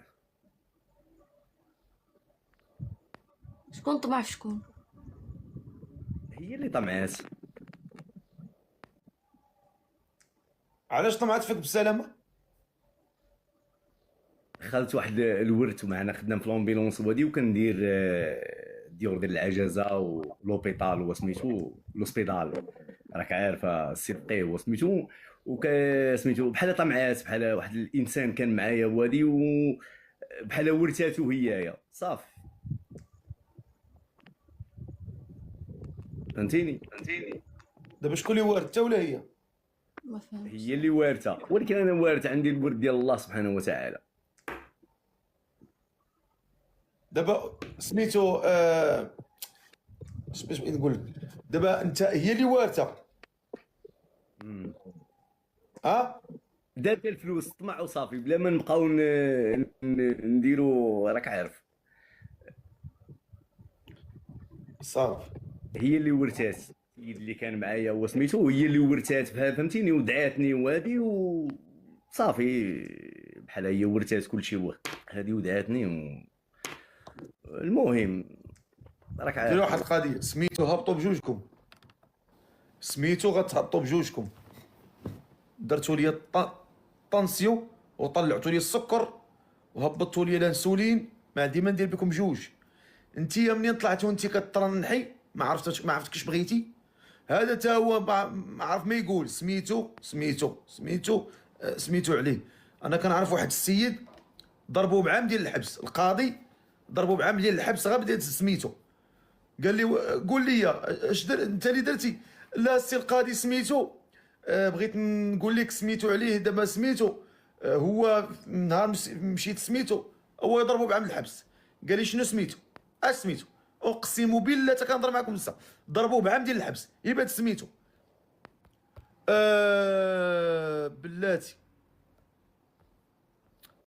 شكون طمع في شكون؟ هي اللي طمعات. علاش طمعت فيك بالسلامه؟ خدت واحد الورث معنا، خدام في لومبيلونس وهادي، وكندير ديور ديال العجزه ولوبيطال وسميتو لوسبيطال، راك عارفه السيرقي وسميتو، سميتو بحال طمعات، بحال واحد الانسان كان معايا وهادي، وبحال ورثاتو هيايا صافي. فهمتيني. دابا شكون اللي وارد، انت ولا هي؟ ما فهمتش. هي اللي وارثه، ولكن انا وارث، عندي الورد ديال الله سبحانه وتعالى. دابا سميتو باش نقول لك، دابا انت هي اللي وارثه. دابا الفلوس طمع وصافي، بلا ما نبقاو نديرو، راك عارف. صافي. هي اللي ورثات، السيد اللي كان معايا هو سميتو، هي اللي ورثات فهمتيني، ودعاتني وهادي وصافي، بحال هي ورثات كلشي هادي ودعاتني المهم راك عارف. ديروا واحد القضيه، سميتو هبطوا بجوجكم، سميتو غتهبطوا بجوجكم. درتوا لي طنسيو وطلعتوا لي السكر وهبطتوا لي الانسولين، ما عندي ما ندير بكم بجوج. انتيا منين طلعتوا انت كترنحي ما عرفتكش بغيتي. هذا تا هو ما عرف ما يقول سميتو عليه. انا كنعرف واحد السيد ضربوه بعام ديال الحبس، القاضي ضربوه بعام ديال الحبس غير بدات سميتو. قال لي قول لي اش انت اللي درتي؟ لا السي القاضي سميتو، بغيت نقول لك سميتو عليه، دابا سميتو هو نهار مشيت سميتو هو يضربوا بعام الحبس. قال لي شنو سميتو؟ اش سميتو؟ اقسم بالله تا كنهضر معكم لسه، ضربوه بعام ديال الحبس يبات سميتو. بلاتي